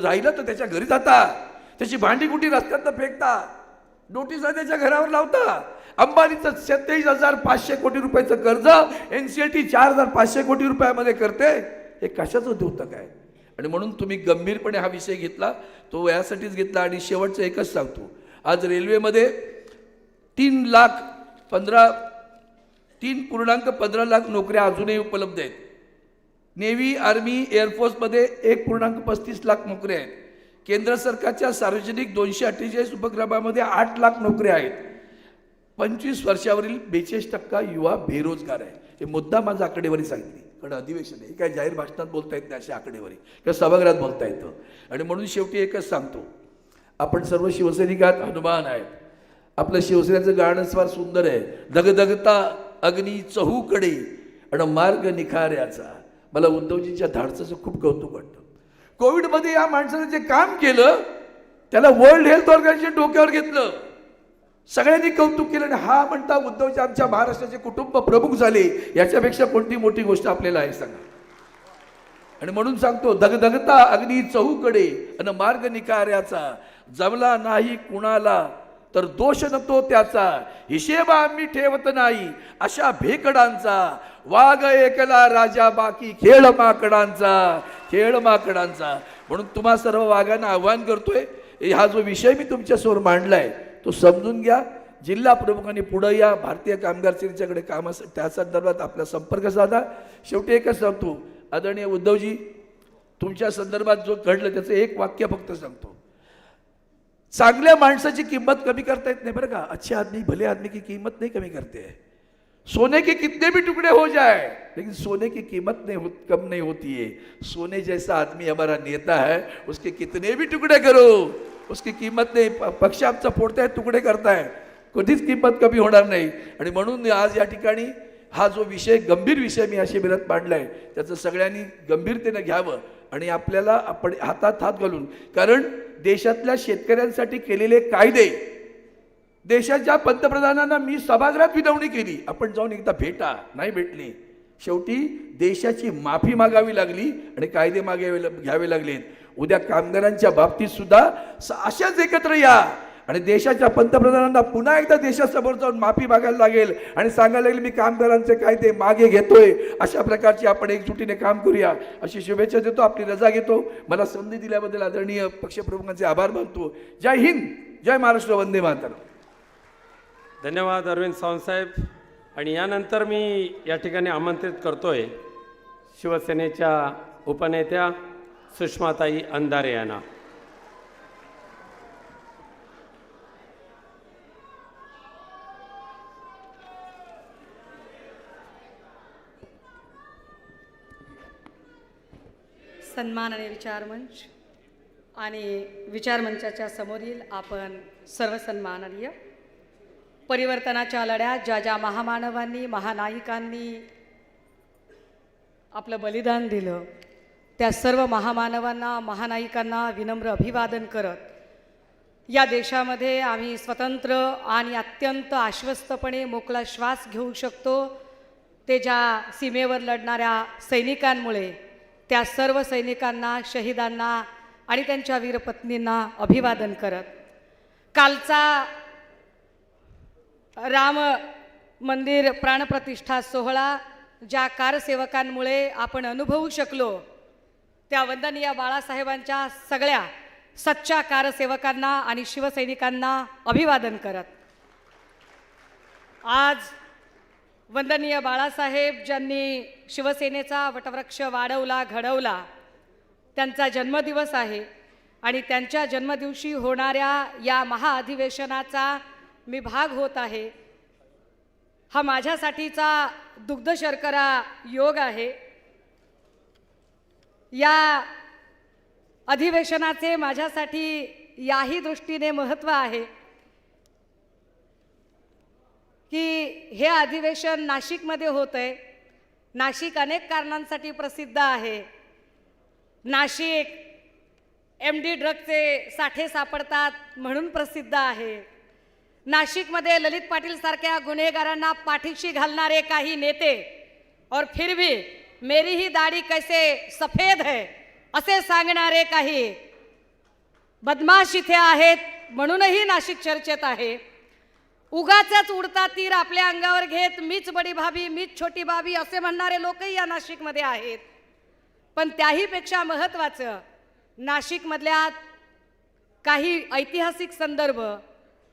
राहिलं तर त्याच्या घरी जाता, त्याची भांडी कुठे रस्त्यात फेकता, नोटिसा त्याच्या घरावर लावता. अंबानीचं 27,500 कोटी रुपयाचं कर्ज NCLT 4,500 कोटी रुपयामध्ये करते. हे कशाचं होतं काय? आणि म्हणून तुम्ही गंभीरपणे हा विषय घेतला, तो यासाठीच घेतला. आणि शेवटचं एकच सांगतो, आज रेल्वेमध्ये 3.15 लाख नोकऱ्या अजूनही उपलब्ध आहेत. नेव्ही, आर्मी, एअरफोर्समध्ये 1.35 लाख नोकऱ्या आहेत. केंद्र सरकारच्या सार्वजनिक 248 उपक्रमामध्ये 8 लाख नोकऱ्या आहेत. 25 वर्षावरील 42% युवा बेरोजगार आहे. हे मुद्दा माझा आकडेवारी सांगितली, कारण अधिवेशन आहे, काय जाहीर भाषणात बोलता येत नाही अशी आकडेवारी, किंवा सभागृहात बोलता येतं. आणि म्हणून शेवटी एकच सांगतो, आपण सर्व शिवसैनिकात हनुमान आहेत. आपलं शिवसेनेचं गाणं फार सुंदर आहे, धगधगता अग्नी चहूकडे आणि मार्ग निखाऱ्याचा. मला उद्धवजींच्या धाडसाचं खूप कौतुक वाटतं. कोविडमध्ये या माणसानं जे काम केलं त्याला वर्ल्ड हेल्थ ऑर्गनायझेशन डोक्यावर घेतलं, सगळ्यांनी कौतुक केलं. आणि हा म्हणता उद्धवजी आमच्या महाराष्ट्राचे कुटुंब प्रमुख झाले, याच्यापेक्षा कोणती मोठी गोष्ट आपल्याला आहे सांगा. आणि म्हणून सांगतो, धगधगता अग्नी चहूकडे आणि मार्ग निखाऱ्याचा, जमला नाही कुणाला तर दोष नको त्याचा, हिशेबा आम्ही ठेवत नाही अशा भेकडांचा, वाघ एकला राजा बाकी खेळ माकडांचा. म्हणून तुम्हा सर्व वाघांना आव्हान करतोय, हा जो विषय मी तुमच्यासमोर मांडलाय तो समजून घ्या. जिल्हा प्रमुखांनी पुढे या, भारतीय कामगार सेनेच्याकडे कामासाठी त्या संदर्भात आपला संपर्क साधा. शेवटी एकच सांगतो, आदरणीय उद्धवजी, तुमच्या संदर्भात जो घडलं त्याचं एक वाक्य फक्त सांगतो. चांगल्या माणसाची किंमत कमी करता येत नाही बरं का. अच्छे आदमी भले आदमी की कीमत नहीं कमी करते हैं. सोने के कितने भी टुकड़े हो जाए लेकिन सोने की कीमत कम नहीं होती है. सोने जैसा आदमी हमारा नेता है, उसके कितने भी टुकड़े करो उसकी किंमत नाही. पक्ष आमचा फोडताय, तुकडे करताय, कधीच किंमत कमी होणार नाही. आणि म्हणून आज या ठिकाणी हा जो विषय, गंभीर विषय मी अशी बिरत मांडलाय, त्याचं सगळ्यांनी गंभीरतेनं घ्यावं. आणि आपल्याला आपण हातात हात घालून, कारण देशातल्या शेतकऱ्यांसाठी केलेले कायदे, देशाच्या पंतप्रधानांना मी सभागृहात विनवणी केली, आपण जाऊन एकदा भेटा, नाही भेटले. शेवटी देशाची माफी मागावी लागली आणि कायदे घ्यावे लागले. उद्या कामगारांच्या बाबतीत सुद्धा अशाच एकत्र या आणि देशाच्या पंतप्रधानांना पुन्हा एकदा देशासमोर जाऊन माफी मागायला लागेल आणि सांगायला लागेल, मी कामगारांचे कायदे मागे घेतोय. अशा प्रकारची आपण एकजुटीने काम करूया अशी शुभेच्छा देतो. आपली रजा घेतो. मला संधी दिल्याबद्दल आदरणीय पक्षप्रमुखांचे आभार मानतो. जय हिंद, जय महाराष्ट्र, वंदे मातरम. धन्यवाद अरविंद सावंतसाहेब. आणि यानंतर मी या ठिकाणी आमंत्रित करतोय शिवसेनेच्या उपनेत्या सुषमाताई अंधारे यांना. सन्मान आणि विचारमंच आणि विचारमंचाच्या समोरील आपण सर्व सन्माननीय, परिवर्तनाच्या लढ्यात ज्या ज्या महामानवांनी, महानायिकांनी आपलं बलिदान दिलं, त्या सर्व महामानवांना, महानायिकांना विनम्र अभिवादन करत या देशामध्ये आम्ही स्वतंत्र आणि अत्यंत आश्वस्तपणे मोकळा श्वास घेऊ शकतो ते ज्या सीमेवर लढणाऱ्या सैनिकांमुळे, त्या सर्व सैनिकांना, शहीदांना आणि त्यांच्या वीरपत्नींना अभिवादन करत, कालचा राम मंदिर प्राणप्रतिष्ठा सोहळा ज्या कारसेवकांमुळे आपण अनुभवू शकलो, त्या वंदनीय बाळासाहेबांच्या सगळ्या सच्च्या कारसेवकांना आणि शिवसैनिकांना अभिवादन करत, आज वंदनीय बाळासाहेब ज्यांनी शिवसेनेचा वटवृक्ष वाढवला, घडवला, त्यांचा जन्मदिवस आहे आणि त्यांच्या जन्मदिवशी होणाऱ्या या महाअधिवेशनाचा मी भाग होत आहे. हा माझ्यासाठीचा दुग्ध शर्करा योग आहे. या अधिवेशनाचे माझ्यासाठी याही दृष्टीने महत्त्व आहे की हे अधिवेशन नाशिकमध्ये होत आहे. नाशिक अनेक कारणांसाठी प्रसिद्ध आहे. नाशिक MD ड्रगचे साठे सापडतात म्हणून प्रसिद्ध आहे. नाशिकमध्ये ललित पाटील सारख्या गुन्हेगारांना पाठीशी घालणारे काही नेते और फिर भी मेरी ही दाढी कैसे सफेद है असे सांगणारे काही बदमाश इथे आहेत म्हणूनही नाशिक चर्चेत आहे. उगाचच उडता तीर आपल्या अंगावर घेत मीच बडी भाभी, मीच छोटी भाभी असे म्हणणारे लोकही या नाशिकमध्ये आहेत. पण त्याहीपेक्षा महत्त्वाचं, नाशिकमधल्या काही ऐतिहासिक संदर्भ,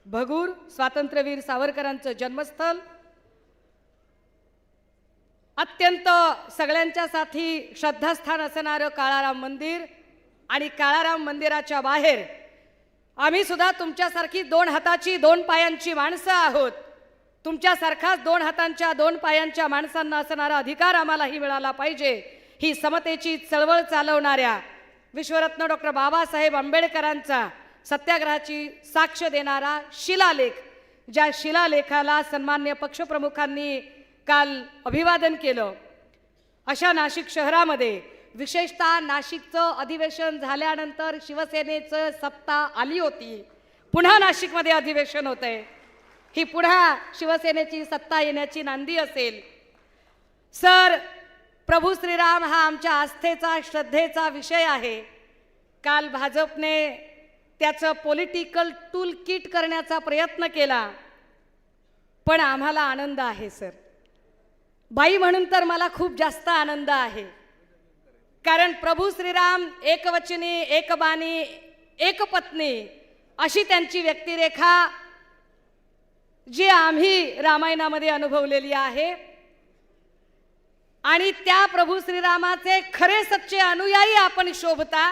भगूर स्वातंत्र्यवीर सावरकरांचं जन्मस्थळ, अत्यंत सगळ्यांच्यासाठी श्रद्धास्थान असणारं काळाराम मंदिर आणि काळाराम मंदिराच्या बाहेर आम्ही सुद्धा तुमच्यासारखी 2 हाताची 2 पायांची माणसं आहोत. तुमच्यासारखाच 2 हातांच्या 2 पायांच्या माणसांना असणारा अधिकार आम्हालाही मिळाला पाहिजे. ही समतेची चळवळ चालवणाऱ्या विश्वरत्न डॉक्टर बाबासाहेब आंबेडकरांचा सत्याग्रहाची साक्ष देणारा शिलालेख, ज्या शिलालेखाला सन्मान्य पक्षप्रमुखांनी काल अभिवादन केलं, अशा नाशिक शहरामध्ये विशेषतः नाशिकचं अधिवेशन झाल्यानंतर शिवसेनेचं सत्ता आली होती. पुन्हा नाशिकमध्ये अधिवेशन होत आहे. ही पुन्हा शिवसेनेची सत्ता येण्याची नांदी असेल. सर, प्रभू श्रीराम हा आमच्या आस्थेचा, श्रद्धेचा विषय आहे. काल भाजपने त्याचं पॉलिटिकल टूल किट करण्याचा प्रयत्न केला, पण आम्हाला आनंद आहे सर. बाई म्हणून तर मला खूप जास्त आनंद आहे, कारण प्रभू श्रीराम एकवचनी, एकबाणी, एकपत्नी अशी त्यांची व्यक्तिरेखा जी आम्ही रामायणामध्ये अनुभवलेली आहे आणि त्या प्रभू श्रीरामाचे खरे सच्चे अनुयायी आपण शोभता.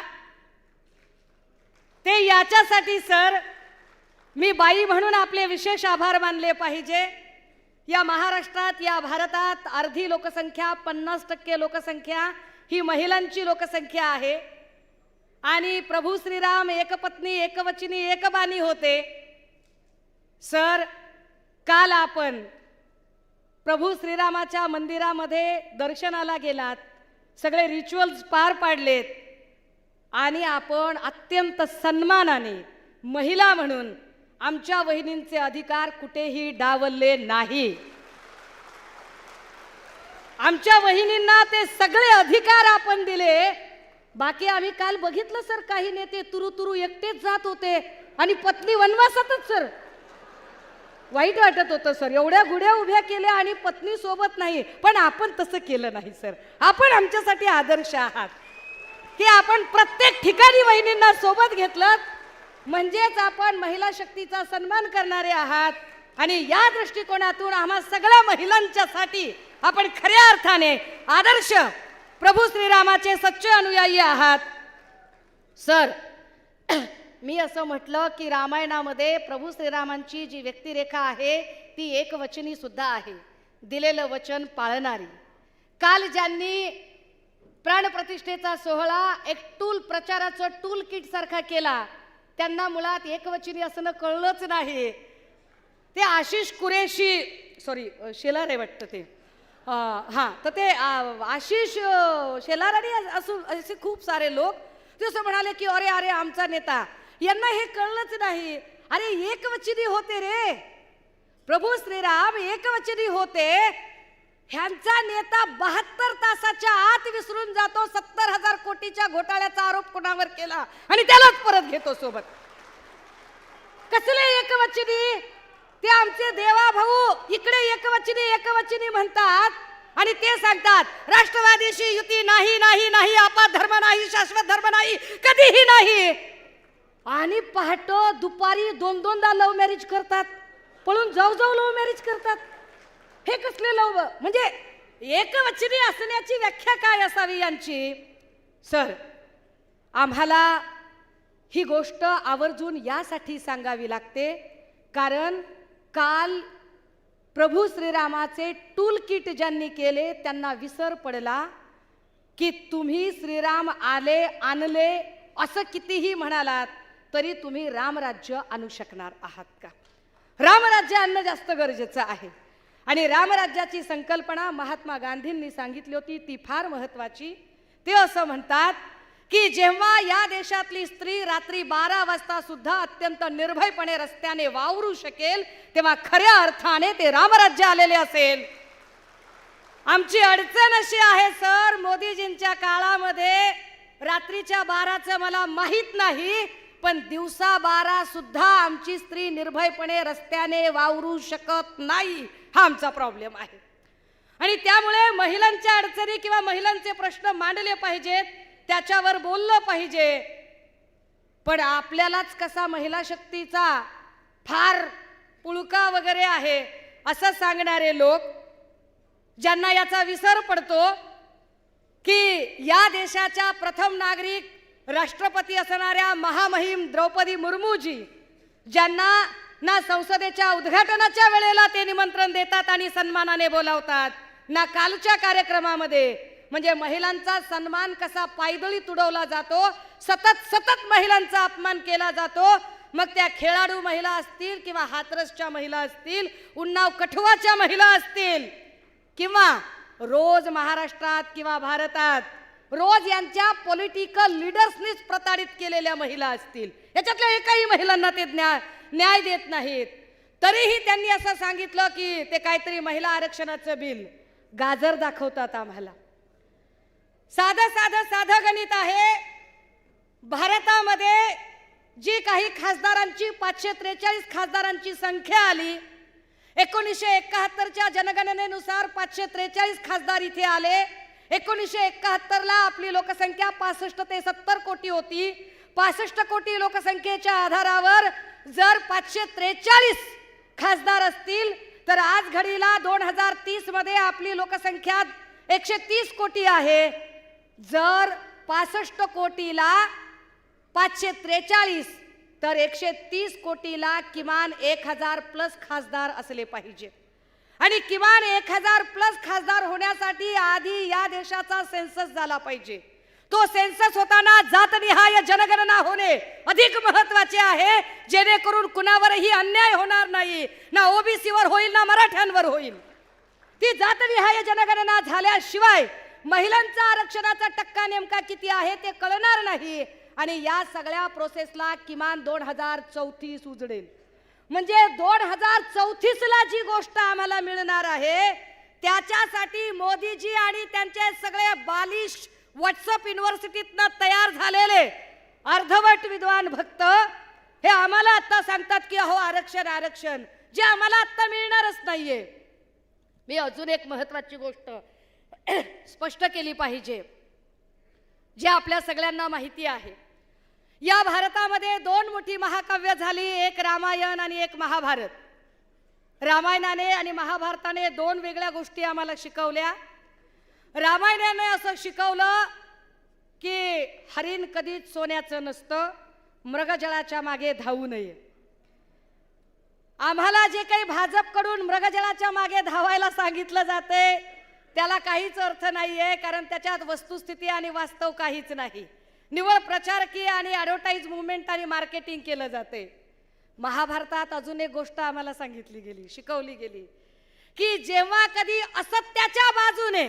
ते याच्यासाठी सर मी बाई म्हणून आपले विशेष आभार मानले पाहिजे. या महाराष्ट्रात, या भारतात अर्धी लोकसंख्या, 50% लोकसंख्या ही महिलांची लोकसंख्या आहे आणि प्रभू श्रीराम एकपत्नी, एकवचनी, एकबाणी होते. सर, काल आपण प्रभू श्रीरामाच्या मंदिरामध्ये दर्शनाला गेलात, सगळे रिच्युअल्स पार पाडलेत आणि आपण अत्यंत सन्मानाने महिला म्हणून आमच्या वहिनींचे अधिकार कुठेही डावलले नाही. आमच्या वहिनींना ते सगळे अधिकार आपण दिले. बाकी आम्ही काल बघितलं सर, काही नेते तुरु तुरु एकटेच जात होते आणि पत्नी वनवासातच. सर, वाईट वाटत होतं सर, एवढ्या गुढ्या उभ्या केल्या आणि पत्नी सोबत नाही. पण आपण तसं केलं नाही सर. आपण आमच्यासाठी आदर्श आहात की आपण प्रत्येक ठिकाणी वहिनींना सोबत घेतलं, म्हणजेच आपण महिला शक्तीचा सन्मान करणारे आहात. आणि या दृष्टिकोनातून आम्हा सगळ्या महिलांच्यासाठी आपण खऱ्या अर्थाने आदर्श प्रभू श्रीरामाचे सच्चे अनुयायी आहात. सर, मी असं म्हटलं की रामायणामध्ये प्रभू श्रीरामांची जी व्यक्तिरेखा आहे ती एकवचनी सुद्धा आहे, दिलेलं वचन पाळणारी. काल ज्यांनी प्राणप्रतिष्ठेचा सोहळा एक प्रचाराचं टूल किट सारखा केला, त्यांना मुळात एकवचनी असणं कळलंच नाही. ते आशिष कुरेशी, सॉरी शेलार आहे वाटतं ते, हां, तर ते आशिष शेलार आणि असे खूप सारे लोक ते असं म्हणाले की अरे अरे आमचा नेता, यांना हे कळलंच नाही. अरे एकवचनी होते रे, प्रभू श्रीराम एकवचनी होते. ह्यांचा नेता 72 तासाच्या आत विसरून जातो 70,000 कोटीच्या घोटाळ्याचा आरोप कोणावर केला आणि त्यालाच परत घेतो सोबत. कसले एकवचनी? ते आमचे देवा भाऊ इकडे एकवचनी म्हणतात आणि ते सांगतात राष्ट्रवादीशी युती नाही नाही नाही, आपा धर्म नाही, शाश्वत धर्म नाही, कधीही नाही. आणि पहाटे दुपारी 2-2दा लव्ह मॅरेज करतात, पळून जाऊ लव्ह मॅरेज करतात. हे कसले लव्ह? म्हणजे एकवचनी असण्याची व्याख्या काय असावी यांची? सर, आम्हाला ही गोष्ट आवर्जून यासाठी सांगावी लागते कारण काल प्रभू श्रीरामाचे टूल किट ज्यांनी केले त्यांना विसर पडला की तुम्ही श्रीराम आले आणले असं कितीही म्हणालात तरी तुम्ही रामराज्य आणू शकणार आहात का? रामराज्य आणणं जास्त गरजेचं आहे आणि रामराज्याची संकल्पना महात्मा गांधींनी सांगितली होती, ती फार महत्वाची. ते असं म्हणतात की जेव्हा या देशातली स्त्री रात्री 12 वाजता सुद्धा अत्यंत निर्भयपणे रस्त्याने वावरू शकेल तेव्हा खऱ्या अर्थाने ते रामराज्य आलेले असेल. आमची अडचण अशी आहे सर, मोदीजींच्या काळामध्ये रात्रीच्या 12चं मला माहित नाही, पण दिवसा 12 सुद्धा आमची स्त्री निर्भयपणे रस्त्याने वावरू शकत नाही. हा आमचा प्रॉब्लेम आहे आणि त्यामुळे महिलांच्या अडचणी किंवा महिलांचे प्रश्न मांडले पाहिजेत, त्याच्यावर बोललं पाहिजे. पण आपल्यालाच कसा महिला शक्तीचा फार पुळका वगैरे आहे असं सांगणारे लोक, ज्यांना याचा विसर पडतो की या देशाच्या प्रथम नागरिक राष्ट्रपती असणाऱ्या महामहिम द्रौपदी मुर्मूजी, ज्यांना ना संसदेच्या उद्घाटनाच्या वेळेला ते निमंत्रण देतात आणि सन्मानाने बोलावतात, ना कालच्या कार्यक्रमामध्ये, म्हणजे महिलांचा सन्मान कसा पायदळी तुडवला जातो, सतत महिलांचा अपमान केला जातो. मग त्या खेळाडू महिला असतील किंवा हाथरसच्या महिला असतील, उन्नाव कठुआच्या महिला असतील किंवा रोज महाराष्ट्रात किंवा भारतात रोज यांच्या पॉलिटिकल लीडर्सनीच प्रताडित केलेल्या महिला असतील, याच्यातल्या एकाही महिलांना ते न्याय देत नाहीत. तरीही त्यांनी असं सांगितलं की ते काहीतरी महिला आरक्षणाचं बिल, गाजर दाखवतात आम्हाला. साधं गणित आहे. भारतामध्ये जी काही खासदारांची 543 खासदारांची संख्या आली, 1971च्या जनगणनेनुसार 543 खासदार इथे आले. 1971ला आपली लोकसंख्या 65 ते 70 कोटी होती. 65 कोटी लोकसंख्येच्या आधारावर जर 543 खासदार असतील तर आज घडीला 2030 मध्ये आपली लोकसंख्या 130 कोटी आहे. जर 65 कोटीला 543 तर 130 कोटीला किमान 1000 प्लस खासदार असले पाहिजे आणि किमान 1000 प्लस खासदार होण्यासाठी आधी या देशाचा सेन्सस झाला पाहिजे. तो सेन्सस होताना जातनिहाय जनगणना होणे अधिक महत्त्वाचे आहे, जेणेकरून कुणावरही अन्याय होणार नाही, ना ओबीसीवर होईल ना मराठ्यांवर होईल. ती जातनिहाय जनगणना झाल्याशिवाय महिलांचा आरक्षणाचा टक्का नेमका किती आहे ते कळणार नाही आणि या सगळ्या प्रोसेसला किमान 2034 उजडेल. म्हणजे 2034 ला जी गोष्ट आम्हाला मिळणार आहे त्याच्यासाठी मोदीजी आणि त्यांचे सगळे बालिश व्हॉट्सअप युनिव्हर्सिटीतनं तयार झालेले अर्धवट विद्वान भक्त हे आम्हाला आता सांगतात की अहो आरक्षण, जे आम्हाला आता मिळणारच नाहीये. मी अजून एक महत्त्वाची गोष्ट स्पष्ट केली पाहिजे, जे आपल्या सगळ्यांना माहिती आहे. या भारतामध्ये 2 मोठी महाकाव्य झाली, एक रामायण आणि एक महाभारत. रामायणाने आणि महाभारताने 2 वेगळ्या गोष्टी आम्हाला शिकवल्या. रामायणाने असं शिकवलं की हरिण कधीच सोन्याचं नसतं, मृगजळाच्या मागे धावू नये. आम्हाला जे काही भाजपकडून मृगजळाच्या मागे धावायला सांगितलं जाते त्याला काहीच अर्थ नाहीये, कारण त्याच्यात वस्तुस्थिती आणि वास्तव काहीच नाही. निव्वळ प्रचारकीय आणि ॲडव्हर्टाइज मुवमेंट आणि मार्केटिंग केलं जाते. महाभारतात अजून एक गोष्ट आम्हाला सांगितली गेली, शिकवली गेली की जेव्हा कधी असत्याच्या बाजूने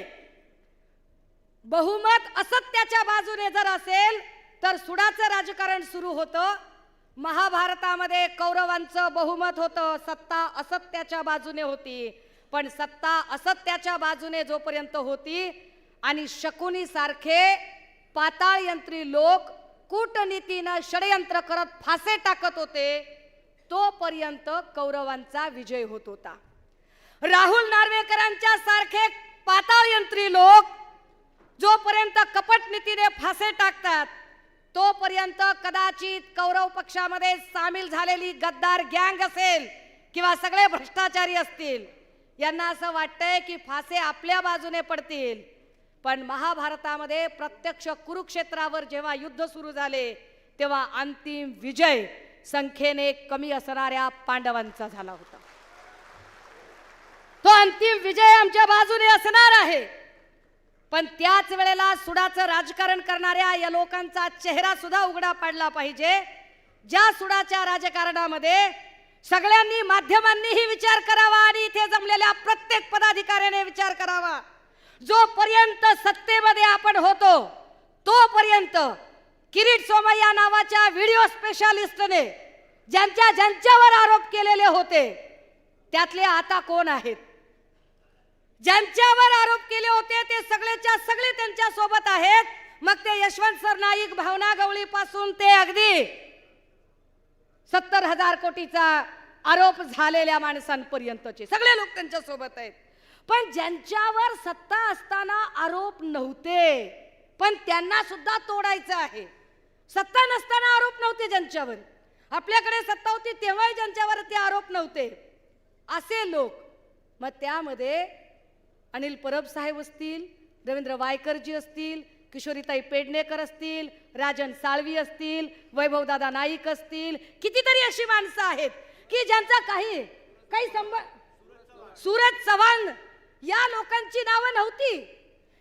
बहुमत असत्याच्या बाजूने जर असेल तर सुडाचं राजकारण सुरू होतं. महाभारतामध्ये कौरवांचं बहुमत होतं, सत्ता असत्याच्या बाजूने होती. पण सत्ता असत्याच्या बाजूने जोपर्यंत होती आणि शकुनी सारखे पाताळयंत्री लोक कूटनीतीनं षडयंत्र करत फासे टाकत होते, तोपर्यंत कौरवांचा विजय होत होता. राहुल नार्वेकरांच्या सारखे पाताळयंत्री लोक जोपर्यंत कपटनीतीने फासे टाकतात, तोपर्यंत कदाचित कौरव पक्षामध्ये सामील झालेली गद्दार गँग असेल किंवा सगळे भ्रष्टाचारी असतील, यांना असं वाटतंय की फासे आपल्या बाजूने पडतील. पण महाभारतामध्ये प्रत्यक्ष कुरुक्षेत्रावर जेव्हा युद्ध सुरू झाले तेव्हा अंतिम विजय संख्येने कमी असणाऱ्या पांडवांचा झाला होता. तो अंतिम विजय आमच्या बाजूने असणार आहे. पण त्याच वेळेला सुडाचं राजकारण करणाऱ्या या लोकांचा चेहरा सुद्धा उघडा पाडला पाहिजे. ज्या सुडाच्या राजकारणामध्ये सगळ्यांनी, माध्यमांनीही विचार करावा आणि इथे जमलेल्या प्रत्येक पदाधिकाऱ्याने विचार करावा. जोपर्यंत सत्तेमध्ये आपण होतो तोपर्यंत किरीट सोमय्या नावाच्या व्हिडिओ स्पेशालिस्टने ज्यांच्यावर आरोप केलेले होते त्यातले आता कोण आहेत? ज्यांच्यावर आरोप केले होते ते सगळेच्या सगळे त्यांच्या सोबत आहेत. मग ते यशवंत सरनाईक, भावना गवळी पासून ते अगदी 70,000 कोटीचा आरोप झालेल्या माणसांपर्यंतचे सगळे लोक त्यांच्या सोबत आहेत. पण ज्यांच्यावर सत्ता असताना आरोप नव्हते, पण त्यांना सुद्धा तोडायचं आहे. सत्ता नसताना आरोप नव्हते ज्यांच्यावर, आपल्याकडे सत्ता होती तेव्हाही ज्यांच्यावर ते आरोप नव्हते, असे लोक. मग त्यामध्ये अनिल परब साहेब असतील, रवींद्र वायकरजी असतील, किशोरीताई पेडणेकर असतील, राजन साळवी असतील, वैभवदादा नाईक असतील, कितीतरी अशी माणसं आहेत की ज्यांचा काही संबंध, सूरज चव्हाण, या लोकांची नावं नव्हती.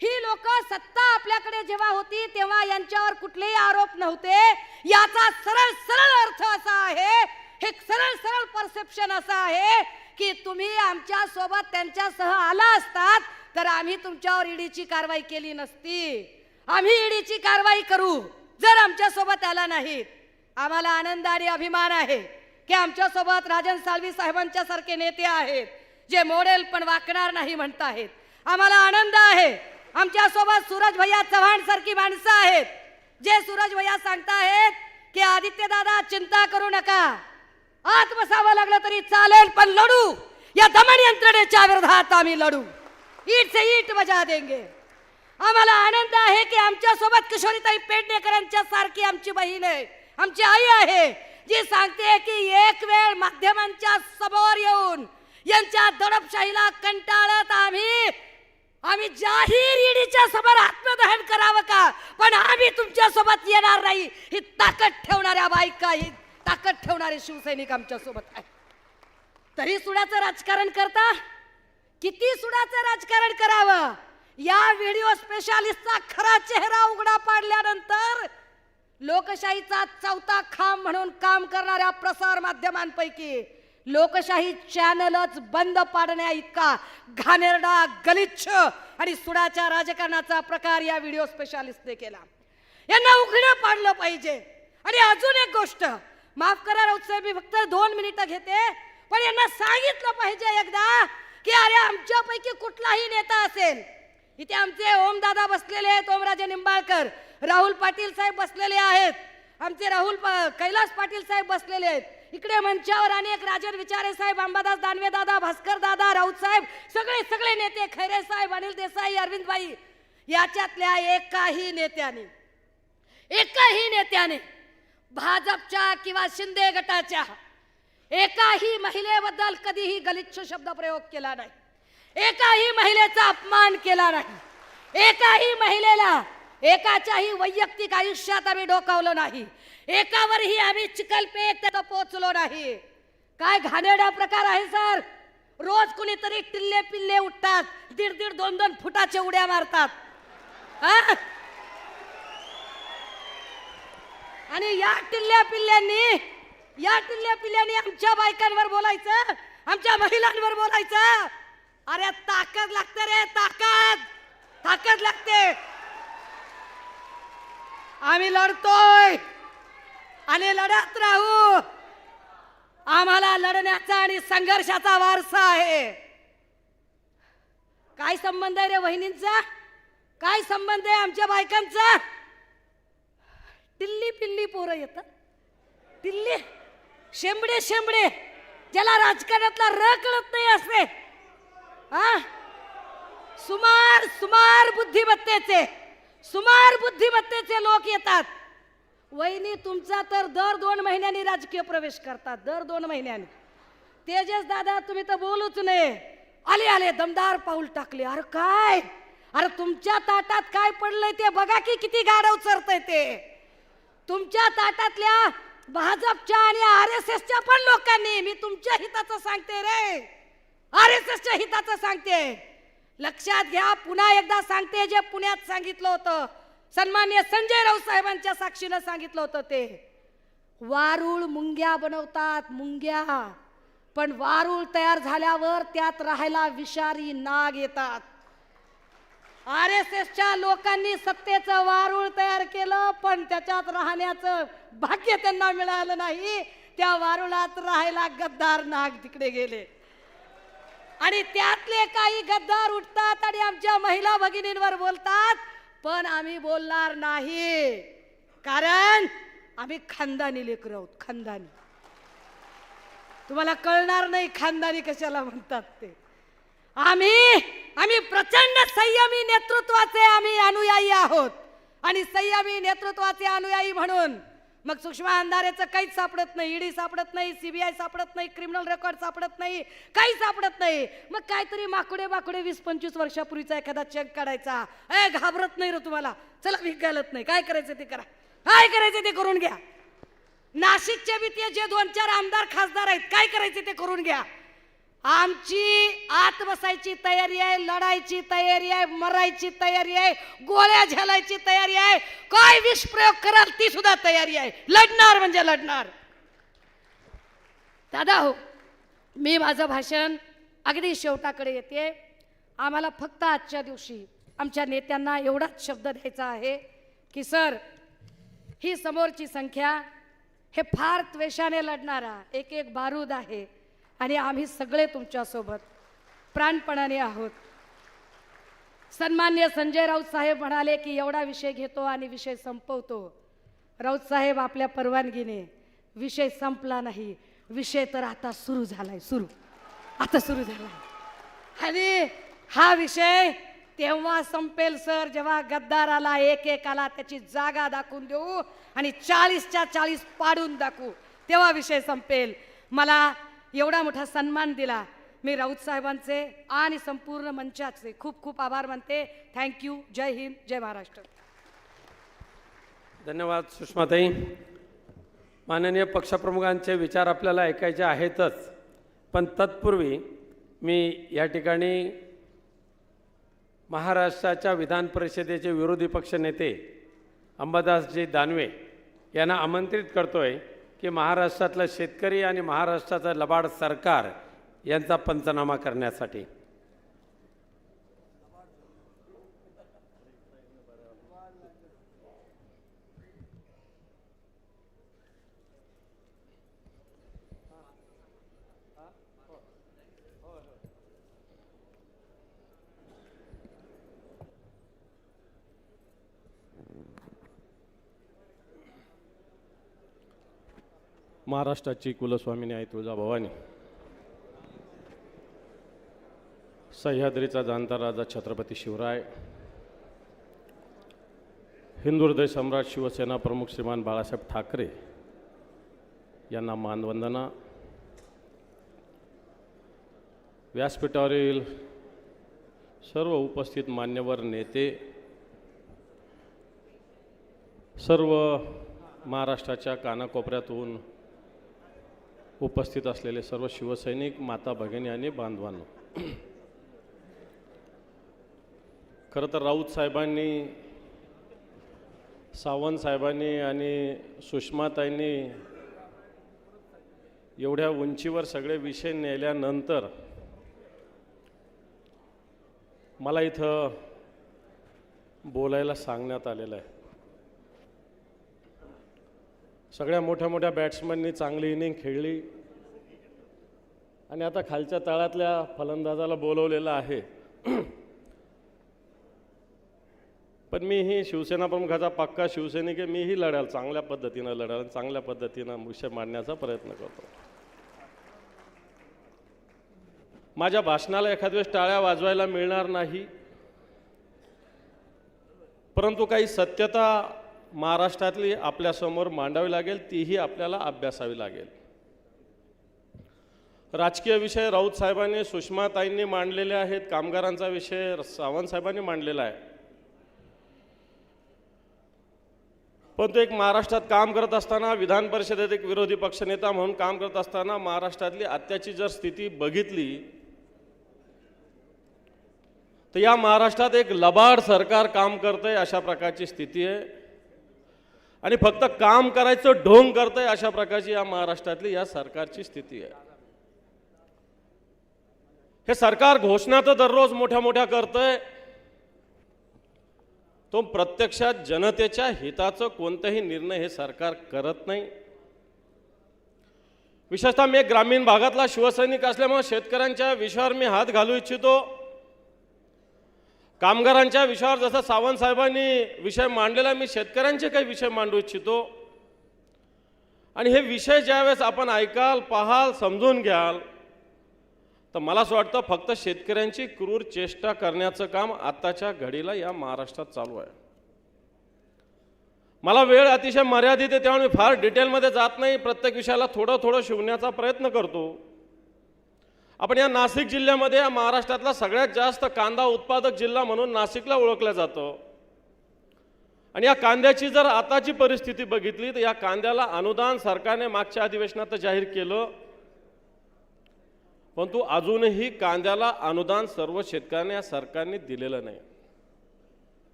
ही लोक सत्ता आपल्याकडे जेव्हा होती तेव्हा यांच्यावर कुठलेही आरोप नव्हते. याचा सरळ सरळ अर्थ असा आहे, हे सरळ सरळ परसेप्शन असं आहे की तुम्ही आमच्या सोबत त्यांच्यासह आला असतात तर आम्ही तुमच्यावर ईडीची कारवाई केली नसती. आम्ही ईडीची कारवाई करू जर आमच्या सोबत आला नाहीत. आम्हाला आनंद आणि अभिमान आहे की आमच्या सोबत राजन साळवी साहेबांच्या सारखे नेते आहेत जे मोडेल पण वाकणार नाही म्हणताहेत. आम्हाला आनंद आहे आमच्या सोबत सूरज भैया चव्हाण सारखी माणसं आहेत जे सूरज भैया सांगताहेत की आदित्य दादा चिंता करू नका, आत बसावं लागलं तरी चालेल पण लढू, या दमन यंत्रणेच्या विरोधात आम्ही लढू, ईट से ईट बजा देंगे. आम्हाला आनंद आहे की आमच्या सोबत किशोरीताई पेडणेकरांच्या सारखी आमची बहीण आहे, आमची आई आहे जी सांगते की एक वेळ माध्यमांच्या समोर येऊन यांच्या दडपशाहीला कंटाळत आम्ही जाहीर ईडीच्या समोर आत्मदहन करावं का, पण आम्ही तुमच्या सोबत येणार नाही. ही ताकद ठेवणाऱ्या बायका, ही ताकद ठेवणारे शिवसैनिक आमच्या सोबत आहे. तरी सुडाचं राजकारण करता, किती सुडाचं राजकारण करावं? या व्हिडिओ स्पेशालिस्टचा खरा चेहरा उघडा पाडल्यानंतर लोकशाहीचा चौथा खांब म्हणून काम करणाऱ्या प्रसार माध्यमांपैकी लोकशाही चॅनलच बंद पाडण्या इतका घाणेरडा, गलिच्छ आणि सुडाच्या राजकारणाचा प्रकार या व्हिडिओ स्पेशालिस्टने केला. यांना उघडं पाडलं पाहिजे. आणि अजून एक गोष्ट, माफ करा राऊत साहेब, मी फक्त 2 मिनिटं घेते, पण यांना सांगितलं पाहिजे एकदा की अरे आमच्यापैकी कुठलाही नेता असेल, इथे आमचे ओमदादा बसलेले आहेत, ओमराजे निंबाळकर, राहुल पाटील साहेब बसलेले आहेत, आमचे कैलास पाटील साहेब बसलेले आहेत, इकडे मंचावर अनेक राजन विचारे साहेब, अंबादास दानवे दादा, भास्कर दादा, राऊत साहेब, सगळे नेते, खैरे साहेब, अनिल देसाई, अरविंद भाई, याच्यातल्या एकाही नेत्याने भाजपच्या किंवा शिंदे गटाच्या एकाही महिलेबद्दल कधीही गलिच्छ शब्द प्रयोग केला नाही, एकाही महिलेचा अपमान केला नाही, एकाही महिलेला एकाच्याही वैयक्तिक आयुष्यात आम्ही डोकावलं नाही, एकावरही आम्ही चिखलपेट पोचलो नाही. काय घाणेरडा प्रकार आहे सर. रोज कुणीतरी टिल्ले पिल्ले उठतात, 1.5 2 फुटाच्या उड्या मारतात. आणि या टिल्ल्या पिल्ल्यांनी आमच्या बायकांवर बोलायचं, आमच्या महिलांवर बोलायचं. अरे ताकद लागते रे, ताकद लागते. आम्ही लढतोय आणि लढत राहू. आम्हाला लढण्याचा आणि संघर्षाचा वारसा आहे. काय संबंध आहे रे वहिनींचा? काय संबंध आहे आमच्या बायकांचा? टिल्ली पिल्ली पोरं येतात, टिल्ली शेंबडे शेंबडे, ज्याला राजकारणातला र कळत नाही असे, हा सुमार बुद्धिमत्तेचे लोक येतात. वहिनी तुमचा तर दर 2 महिन्यांनी राजकीय प्रवेश करतात, दर 2 महिन्यांनी. तेजस दादा तुम्ही तर बोलूच नाही. आले दमदार पाऊल टाकले. अरे काय, अरे तुमच्या ताटात काय पडलंय ते बघा की किती गाढव चरतंय ते. तुमच्या ताटातल्या भाजपच्या आणि RSSच्या पण लोकांनी, मी तुमच्या हिताचं सांगते रे, RSSच्या हिताचं सांगते. लक्षात घ्या, पुन्हा एकदा सांगते, जे पुण्यात सांगितलं होतं, सन्माननीय संजय राऊत साहेबांच्या साक्षीनं सांगितलं होतं, ते वारूळ मुंग्या बनवतात, मुंग्या. पण वारूळ तयार झाल्यावर त्यात राहायला विषारी नाग येतात. RSSच्या लोकांनी सत्तेचं वारूळ तयार केलं, पण त्याच्यात राहण्याचं भाग्य त्यांना मिळालं नाही. त्या वारुळात राहायला गद्दार नाग तिकडे गेले. आणि त्यातले काही गद्दार उठतात आणि आमच्या महिला भगिनींवर बोलतात, पण आम्ही बोलणार नाही, कारण आम्ही खानदानी लेकरं आहोत. खानदानी, तुम्हाला कळणार नाही खानदानी कशाला म्हणतात ते. आम्ही प्रचंड संयमी नेतृत्वाचे आम्ही अनुयायी आहोत. आणि संयमी नेतृत्वाचे अनुयायी म्हणून मग सुषमा अंधारेचं काहीच सापडत नाही, ईडी सापडत नाही, CBI सापडत नाही, क्रिमिनल रेकॉर्ड सापडत नाही, काही सापडत नाही. मग काहीतरी माकुडे 20-25 वर्षापूर्वीचा एखादा चेक काढायचा. घाबरत नाही रे तुम्हाला, चला भीक घालत नाही, काय करायचं ते करा, काय करायचं ते करून घ्या. नाशिकचे बी ते जे 2-4 आमदार खासदार आहेत, काय करायचे ते करून घ्या. आमची आत बसायची तयारी आहे, लढायची तयारी आहे, मरायची तयारी आहे, गोळ्या झेलायची तयारी आहे, काय विष प्रयोग कराल ती सुद्धा तयारी आहे. लढणार म्हणजे लढणार. दादा हो, मी माझं भाषण अगदी शेवटाकडे येते. आम्हाला फक्त आजच्या दिवशी आमच्या नेत्यांना एवढाच शब्द द्यायचा आहे की सर, ही समोरची संख्या हे फार त्वेषाने लढणारा एक बारूद आहे आणि आम्ही सगळे तुमच्यासोबत प्राणपणाने आहोत. सन्माननीय संजय राऊत साहेब म्हणाले की एवढा विषय घेतो आणि विषय संपवतो. राऊत साहेब, आपल्या परवानगीने विषय संपला नाही, विषय तर आता सुरू झालाय, आता सुरू झालाय. आणि हा विषय तेव्हा संपेल सर, जेव्हा गद्दाराला एकेकाला त्याची जागा दाखवून देऊ आणि 40च्या 40 पाडून दाखवू, तेव्हा विषय संपेल. मला एवढा मोठा सन्मान दिला, मी राऊत साहेबांचे आणि संपूर्ण मंचाचे खूप खूप आभार मानते. थँक्यू. जय हिंद, जय महाराष्ट्र. धन्यवाद सुषमाताई. माननीय पक्षप्रमुखांचे विचार आपल्याला ऐकायचे आहेतच, पण तत्पूर्वी मी या ठिकाणी महाराष्ट्राच्या विधान परिषदेचे विरोधी पक्षनेते अंबादासजी दानवे यांना आमंत्रित करतोय की महाराष्ट्रातलं शेतकरी आणि महाराष्ट्राचं लबाड सरकार यांचा पंचनामा करण्यासाठी. महाराष्ट्राची कुलस्वामिनी आई तुळजाभवानी, सह्याद्रीचा जाणता राजा छत्रपती शिवराय, हिंदू हृदय सम्राट शिवसेना प्रमुख श्रीमान बाळासाहेब ठाकरे यांना मानवंदना. व्यासपीठावरील सर्व उपस्थित मान्यवर नेते, सर्व महाराष्ट्राच्या कानाकोपऱ्यातून उपस्थित असलेले सर्व शिवसैनिक, माता भगिनी आणि बांधवांनो, खरं तर राऊत साहेबांनी, सावंत साहेबांनी आणि सुषमाताईंनी एवढ्या उंचीवर सगळे विषय नेल्यानंतर मला इथं बोलायला सांगण्यात आलेलं आहे. सगळ्या मोठ्या मोठ्या बॅट्समननी चांगली इनिंग खेळली आणि आता खालच्या तळातल्या फलंदाजाला बोलवलेलं आहे. पण मी ही शिवसेना प्रमुखाचा पक्का शिवसैनिक आहे. मीही लढाल, चांगल्या पद्धतीनं लढाल, चांगल्या पद्धतीनं विषय मांडण्याचा प्रयत्न करतो. माझ्या भाषणाला एखाद वेळेस टाळ्या वाजवायला मिळणार नाही, परंतु काही सत्यता महाराष्ट्रातली आपल्यासमोर मांडावी लागेल, तीही आपल्याला अभ्यासावी लागेल. राजकीय विषय राऊत साहेबांनी, सुषमाताईंनी मांडलेले आहेत. कामगारांचा विषय सावंत साहेबांनी मांडलेला आहे. परंतु एक महाराष्ट्रात काम करत असताना, विधान परिषदेत एक विरोधी पक्षनेता म्हणून काम करत असताना महाराष्ट्रातली आत्ताची जर स्थिती बघितली तर या महाराष्ट्रात एक लबाड सरकार काम करतंय अशा प्रकारची स्थिती आहे आणि फक्त काम करायचं ढोंग करतंय अशा प्रकारची या महाराष्ट्रातली या सरकारची स्थिती आहे. हे सरकार घोषणा तर दररोज मोठ्या मोठ्या करतंय, तो प्रत्यक्षात जनतेच्या हिताचं कोणताही निर्णय हे सरकार करत नाही. विशेषतः मी ग्रामीण भागातला शिवसैनिक असल्यामुळे शेतकऱ्यांच्या विषयावर मी हात घालू इच्छितो. कामगारांच्या विषयावर जसं सावंत साहेबांनी विषय मांडलेला, मी शेतकऱ्यांचे काही विषय मांडू इच्छितो. आणि हे विषय ज्यावेळेस आपण ऐकाल, पाहाल, समजून घ्याल तर मला असं वाटतं फक्त शेतकऱ्यांची क्रूर चेष्टा करण्याचं काम आत्ताच्या घडीला या महाराष्ट्रात चालू आहे. मला वेळ अतिशय मर्यादित आहे, त्यामुळे मी फार डिटेलमध्ये जात नाही. प्रत्येक विषयाला थोडं थोडं शिवण्याचा प्रयत्न करतो. आपण या नाशिक जिल्ह्यामध्ये, या महाराष्ट्रातला सगळ्यात जास्त कांदा उत्पादक जिल्हा म्हणून नाशिकला ओळखलं जातं. आणि या कांद्याची जर आताची परिस्थिती बघितली तर या कांद्याला अनुदान सरकारने मागच्या अधिवेशनात जाहीर केलं, परंतु अजूनही कांद्याला अनुदान सर्व शेतकऱ्यांना या सरकारने दिलेलं नाही.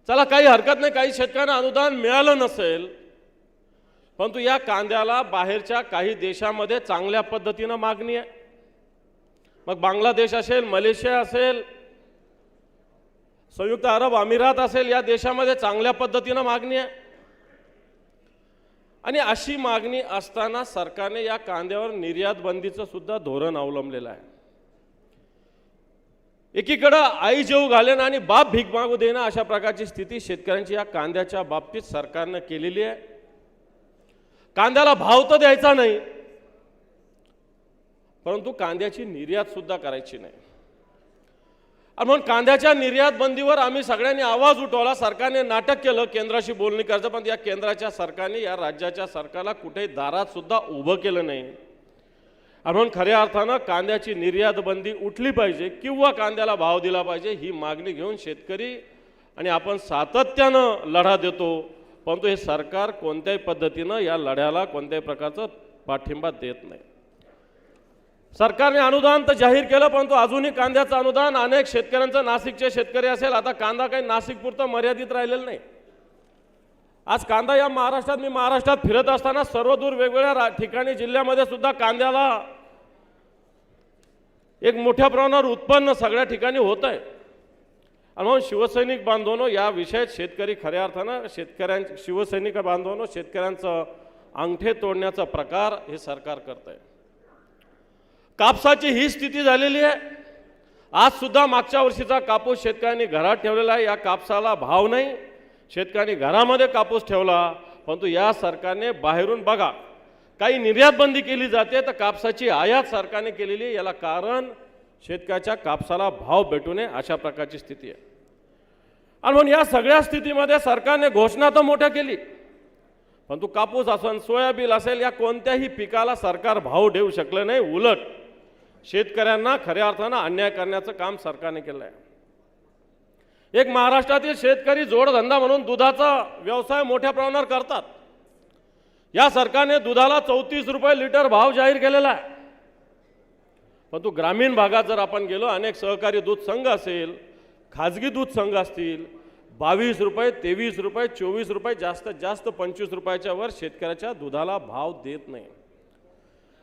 चला, काही हरकत नाही, काही शेतकऱ्यांना अनुदान मिळालं नसेल, परंतु या कांद्याला बाहेरच्या काही देशामध्ये चांगल्या पद्धतीनं मागणी आहे. मग बांगलादेश असेल, मलेशिया असेल, संयुक्त अरब अमिरात असेल, या देशामध्ये चांगल्या पद्धतीनं मागणी आहे. आणि अशी मागणी असताना सरकारने या कांद्यावर निर्यात बंदीचं सुद्धा धोरण अवलंबलेलं आहे. एकीकडं आई जेऊ घालेन आणि बाप भीक मागू देणं अशा प्रकारची स्थिती शेतकऱ्यांची या कांद्याच्या बाबतीत सरकारनं केलेली आहे. कांद्याला भाव तर द्यायचा नाही, परंतु कांद्याची निर्यात सुद्धा करायची नाही. आणि म्हणून कांद्याच्या निर्यात बंदीवर आम्ही सगळ्यांनी आवाज उठवला. सरकारने नाटक केलं, केंद्राशी बोलणी करायचं, पण या केंद्राच्या सरकारने या राज्याच्या सरकारला कुठेही दारात सुद्धा उभं केलं नाही. आणि म्हणून खऱ्या अर्थानं कांद्याची निर्यात बंदी उठली पाहिजे किंवा कांद्याला भाव दिला पाहिजे, ही मागणी घेऊन शेतकरी आणि आपण सातत्यानं लढा देतो. परंतु हे सरकार कोणत्याही पद्धतीनं या लढ्याला कोणत्याही प्रकारचं पाठिंबा देत नाही. सरकारने अनुदान तर जाहीर केलं, परंतु अजूनही कांद्याचं अनुदान अनेक शेतकऱ्यांचं, नाशिकचे शेतकरी असेल, आता कांदा काही नाशिकपुरतं मर्यादित राहिलेलं नाही. आज कांदा या महाराष्ट्रात, मी महाराष्ट्रात फिरत असताना सर्वदूर वेगवेगळ्या ठिकाणी जिल्ह्यामध्ये सुद्धा कांद्याला एक मोठ्या प्रमाणावर उत्पन्न सगळ्या ठिकाणी होत आहे. आणि म्हणून शिवसैनिक बांधवांनो, या विषयात शेतकरी खऱ्या अर्थानं शिवसैनिक बांधवांनो, शेतकऱ्यांचं अंगठे तोडण्याचा प्रकार हे सरकार करत आहे. कापसाची ही स्थिती झालेली आहे. आज सुद्धा मागच्या वर्षीचा कापूस शेतकऱ्यांनी घरात ठेवलेला आहे. या कापसाला भाव नाही, शेतकऱ्यांनी घरामध्ये कापूस ठेवला, परंतु या सरकारने बाहेरून बघा काही निर्यात बंदी केली जाते, तर कापसाची आयात सरकारने केलेली आहे. याला कारण शेतकऱ्याच्या कापसाला भाव भेटू नये अशा प्रकारची स्थिती आहे. आणि म्हणून या सगळ्या स्थितीमध्ये सरकारने घोषणा तर मोठ्या केली, परंतु कापूस असेल, सोयाबीन असेल, या कोणत्याही पिकाला सरकार भाव देऊ शकलं नाही. उलट शेतकऱ्यांना खऱ्या अर्थानं अन्याय करण्याचं काम सरकारने केलं आहे. एक महाराष्ट्रातील शेतकरी जोडधंदा म्हणून दुधाचा व्यवसाय मोठ्या प्रमाणावर करतात. या सरकारने दुधाला 34 रुपये लिटर भाव जाहीर केलेला आहे. परंतु ग्रामीण भागात जर आपण गेलो, अनेक सहकारी दूध संघ असेल, खाजगी दूध संघ असतील, 22 रुपये, 23 रुपये, 24 रुपये, जास्तीत जास्त 25 रुपयाच्या वर शेतकऱ्याच्या दुधाला भाव देत नाही.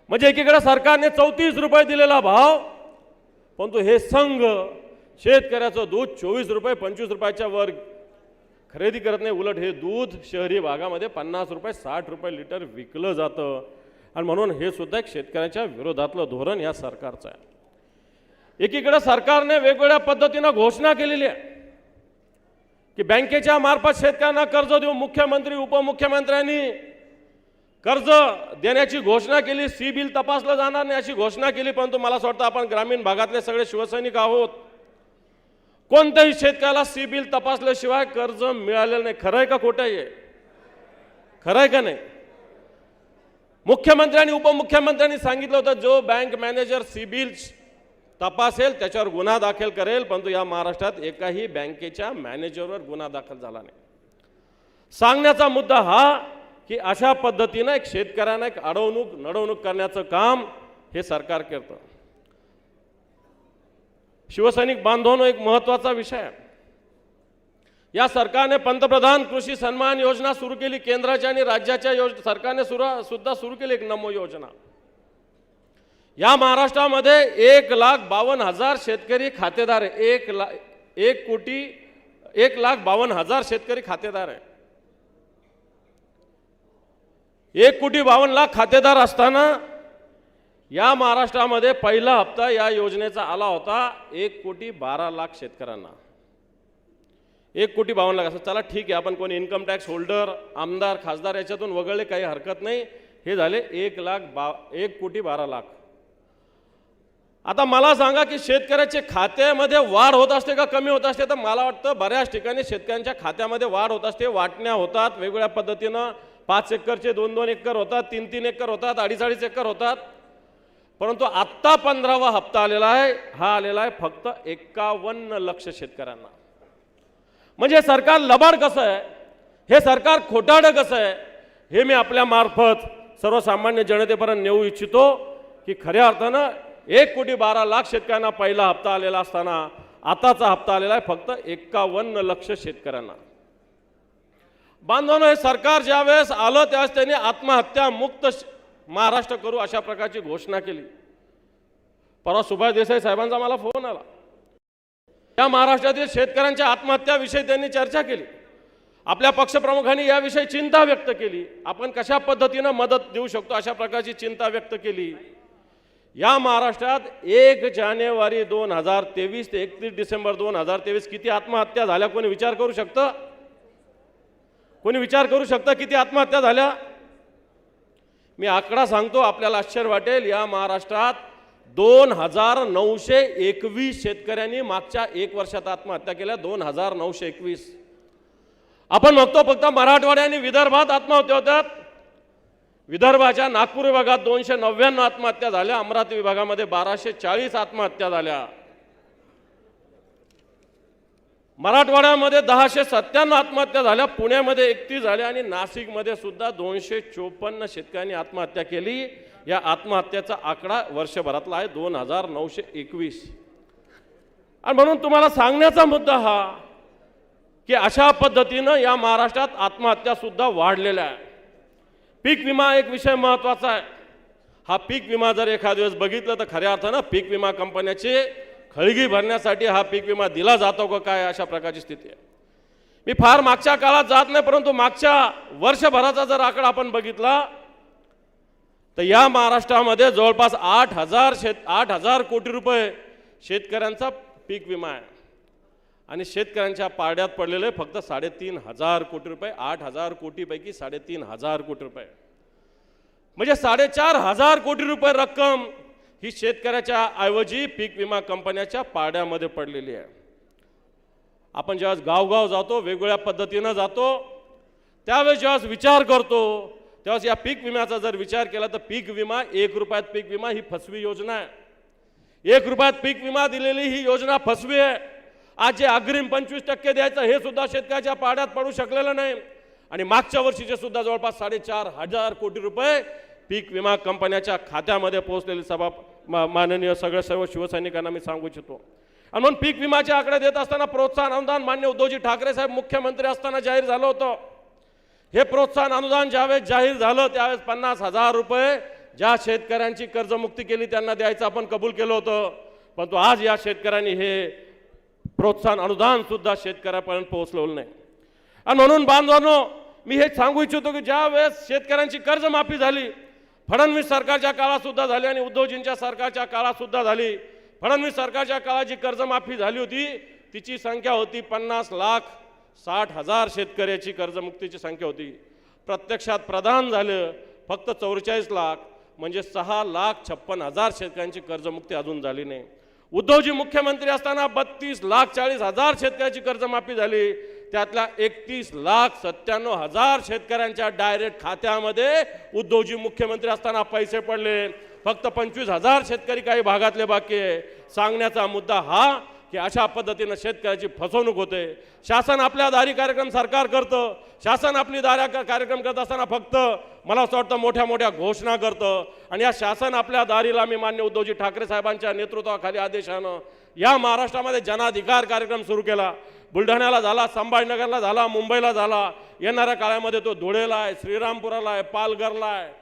म्हणजे एकीकडे सरकारने 34 रुपये दिलेला भाव, परंतु हे संघ शेतकऱ्याचं दूध 24 रुपये 25 रुपयाच्या वर खरेदी करत नाही, उलट हे दूध शहरी भागामध्ये 50 रुपये 60 रुपये लिटर विकलं जातं. आणि म्हणून हे सुद्धा एक शेतकऱ्याच्या विरोधातलं धोरण या सरकारचं आहे. एकीकडे सरकारने वेगवेगळ्या पद्धतीनं घोषणा केलेली आहे की बँकेच्या मार्फत शेतकऱ्यांना कर्ज देऊ. मुख्यमंत्री उपमुख्यमंत्र्यांनी कर्ज देण्याची घोषणा केली, सिबिल तपासलं जाणार नाही अशी घोषणा केली. परंतु मला असं वाटतं आपण ग्रामीण भागातले सगळे शिवसैनिक आहोत, कोणत्याही शेतकऱ्याला सिबिल तपासल्याशिवाय कर्ज मिळालेलं नाही. खरं आहे का खोटं आहे? खरं आहे का नाही? मुख्यमंत्र्यांनी उपमुख्यमंत्र्यांनी सांगितलं होतं जो बँक मॅनेजर सिबिल तपासेल त्याच्यावर गुन्हा दाखल करेल. परंतु या महाराष्ट्रात एकाही बँकेच्या मॅनेजरवर गुन्हा दाखल झाला नाही. सांगण्याचा मुद्दा हा की अशा पद्धतीनं एक शेतकऱ्यांना एक नडवणूक करण्याचं काम हे सरकार करतं. शिवसैनिक बांधवांनो, एक महत्त्वाचा विषय आहे. या सरकारने पंतप्रधान कृषी सन्मान योजना सुरू केली. केंद्राच्या आणि राज्याच्या सरकारने सुद्धा सुरू केली एक नमो योजना. या महाराष्ट्रामध्ये 1,52,000 शेतकरी खातेदार आहे. 1,52,000 शेतकरी खातेदार आहे. 1,52,00,000 खातेदार असताना या महाराष्ट्रामध्ये पहिला हप्ता या योजनेचा आला होता 1,12,00,000 शेतकऱ्यांना. 1,52,00,000 असं चला ठीक आहे, आपण कोणी इन्कम टॅक्स होल्डर आमदार खासदार याच्यातून वगळले काही हरकत नाही. हे झाले 1,12,00,000. आता मला सांगा की शेतकऱ्याच्या खात्यामध्ये वाढ होत असते का कमी होत असते? तर मला वाटतं बऱ्याच ठिकाणी शेतकऱ्यांच्या खात्यामध्ये वाढ होत असते. वाटण्या होतात वेगवेगळ्या पद्धतीनं. 5 एकरचे 2-2 एकर होतात, 3-3 एकर होतात, 2.5-2.5 एकर होतात. परंतु आत्ता 15वा हप्ता आलेला आहे, हा आलेला आहे फक्त 51 लक्ष शेतकऱ्यांना. म्हणजे सरकार लबाड कसं आहे, हे सरकार खोटारडं कसं आहे, हे मी आपल्या मार्फत सर्वसामान्य जनतेपर्यंत नेऊ इच्छितो की खऱ्या अर्थानं 1,12,00,000 शेतकऱ्यांना पहिला हप्ता आलेला असताना आताचा हप्ता आलेला आहे फक्त 51 लक्ष शेतकऱ्यांना. बांधवांनो, हे सरकार ज्यावेळेस आलं त्यावेळेस त्यांनी आत्महत्या मुक्त महाराष्ट्र करू अशा प्रकारची घोषणा केली. परवा सुभाष देसाई साहेबांचा मला फोन आला. या महाराष्ट्रातील शेतकऱ्यांच्या आत्महत्याविषयी त्यांनी चर्चा केली. आपल्या पक्षप्रमुखांनी याविषयी चिंता व्यक्त केली. आपण कशा पद्धतीनं मदत देऊ शकतो अशा प्रकारची चिंता व्यक्त केली. या महाराष्ट्रात 1 जानेवारी 2023 ते 31 डिसेंबर 2023 किती आत्महत्या झाल्या कोणी विचार करू शकतं? कोणी विचार करू शकतं किती आत्महत्या झाल्या? मी आकडा सांगतो, आपल्याला आश्चर्य वाटेल. या महाराष्ट्रात 2,921 शेतकऱ्यांनी मागच्या 1 वर्षात आत्महत्या केल्या. 2,921. आपण बघतो फक्त मराठवाड्या आणि विदर्भात आत्महत्या होतात. विदर्भाच्या नागपूर विभागात 299 आत्महत्या झाल्या. अमरावती विभागामध्ये 1240 आत्महत्या झाल्या. मराठवाड्यामध्ये 1057 आत्महत्या झाल्या. पुण्यामध्ये 31 झाल्या आणि नाशिकमध्ये सुद्धा 254 शेतकऱ्यांनी आत्महत्या केली. या आत्महत्याचा आकडा वर्षभरातला आहे 2,921. आणि म्हणून तुम्हाला सांगण्याचा मुद्दा हा की अशा पद्धतीनं या महाराष्ट्रात आत्महत्या सुद्धा वाढलेल्या आहे. पीक विमा एक विषय महत्त्वाचा आहे. हा पीक विमा जर एखाद्या वेळेस बघितलं तर खऱ्या अर्थानं पीक विमा कंपन्याचे खळगी भरण्यासाठी हा पीक विमा दिला जातो का काय अशा प्रकारची स्थिती आहे. मी फार मागच्या काळात जात नाही, परंतु मागच्या वर्षभराचा जर आकडा आपण बघितला तर या महाराष्ट्रामध्ये जवळपास 8,000 कोटी रुपये शेतकऱ्यांचा पीक विमा आहे आणि शेतकऱ्यांच्या पारड्यात पडलेले फक्त 3,500 कोटी रुपये. 8,000 कोटीपैकी 3,500 कोटी रुपये म्हणजे 4,500 कोटी रुपये रक्कम ही शेतकऱ्याच्या ऐवजी पीक विमा कंपन्याच्या पारड्यामध्ये पडलेली आहे. आपण ज्यावेळेस गावगाव जातो, वेगवेगळ्या पद्धतीनं जातो, त्यावेळेस ज्यावेळेस विचार करतो त्यावेळेस या पीक विम्याचा जर विचार केला तर पीक विमा 1 रुपयात पीक विमा ही फसवी योजना आहे. 1 रुपयात पीक विमा दिलेली ही योजना फसवी आहे. आज जे अग्रिम 25% द्यायचं हे सुद्धा शेतकऱ्याच्या पारड्यात पडू शकलेलं नाही. आणि मागच्या वर्षीचे सुद्धा जवळपास 4,500 कोटी रुपये पीक विमा कंपन्याच्या खात्यामध्ये पोहोचलेले माननीय सर्व शिवसैनिकांना मी सांगू इच्छितो. आणि म्हणून पीक विमाचे आकडे देत असताना प्रोत्साहन अनुदान मान्य उद्धवजी ठाकरे साहेब मुख्यमंत्री असताना जाहीर झालं होतं. हे प्रोत्साहन अनुदान ज्यावेळेस जाहीर झालं त्यावेळेस 50,000 रुपये ज्या शेतकऱ्यांची कर्जमुक्ती केली त्यांना द्यायचं आपण कबूल केलं होतं. परंतु आज या शेतकऱ्यांनी हे प्रोत्साहन अनुदान सुद्धा शेतकऱ्यापर्यंत पोहोचलेलं नाही. आणि म्हणून बांधवांनो, मी हे सांगू इच्छितो की ज्या वेळेस शेतकऱ्यांची कर्जमाफी झाली, फडणवीस सरकारच्या काळात सुद्धा झाली आणि उद्धवजींच्या सरकारच्या काळात सुद्धा झाली. फडणवीस सरकारच्या काळात जी कर्जमाफी झाली होती तिची संख्या होती 50,60,000 शेतकऱ्याची कर्जमुक्तीची संख्या होती. प्रत्यक्षात प्रदान झालं फक्त 44 लाख, म्हणजे 6,56,000 शेतकऱ्यांची कर्जमुक्ती अजून झाली नाही. उद्धवजी मुख्यमंत्री असताना 32,40,000 शेतकऱ्याची कर्जमाफी झाली. त्यातल्या 31,97,000 शेतकऱ्यांच्या डायरेक्ट खात्यामध्ये उद्धवजी मुख्यमंत्री असताना पैसे पडले. फक्त 25,000 शेतकरी काही भागातले बाकी आहे. सांगण्याचा मुद्दा हा की अशा पद्धतीनं शेतकऱ्याची फसवणूक होते. शासन आपल्या दारी कार्यक्रम सरकार करतं. शासन आपली दारी कार्यक्रम करत असताना फक्त मला असं वाटतं मोठ्या मोठ्या घोषणा करतं. आणि या शासन आपल्या दारीला मी मान्य उद्धवजी ठाकरे साहेबांच्या नेतृत्वाखाली आदेशानं या महाराष्ट्रामध्ये जनाधिकार कार्यक्रम सुरू केला. बुलढाण्याला झाला, संभाजीनगरला झाला, मुंबईला झाला. येणाऱ्या काळामध्ये तो धुळेला आहे, श्रीरामपुराला आहे, पालघरला आहे,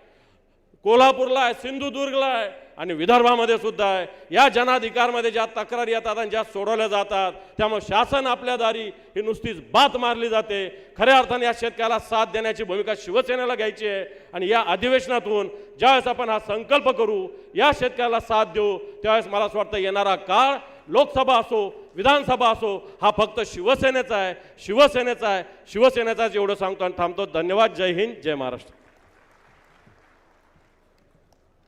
कोल्हापूरला आहे, सिंधुदुर्गला आहे आणि विदर्भामध्ये सुद्धा आहे. या जनाधिकारमध्ये ज्या तक्रारी येतात आणि ज्या सोडवल्या जातात, त्यामुळे शासन आपल्या दारी ही नुसतीच बात मारली जाते. खऱ्या अर्थाने या शेतकऱ्याला साथ देण्याची भूमिका शिवसेनेला घ्यायची आहे. आणि या अधिवेशनातून ज्यावेळेस आपण हा संकल्प करू, या शेतकऱ्याला साथ देऊ, त्यावेळेस मला असं वाटतं येणारा काळ लोकसभा असो विधानसभा असो हा फक्त शिवसेनेचा आहे, शिवसेनेचा आहे, शिवसेनेचाच एवढं सांगतो आणि थांबतो. धन्यवाद. जय हिंद, जय महाराष्ट्र.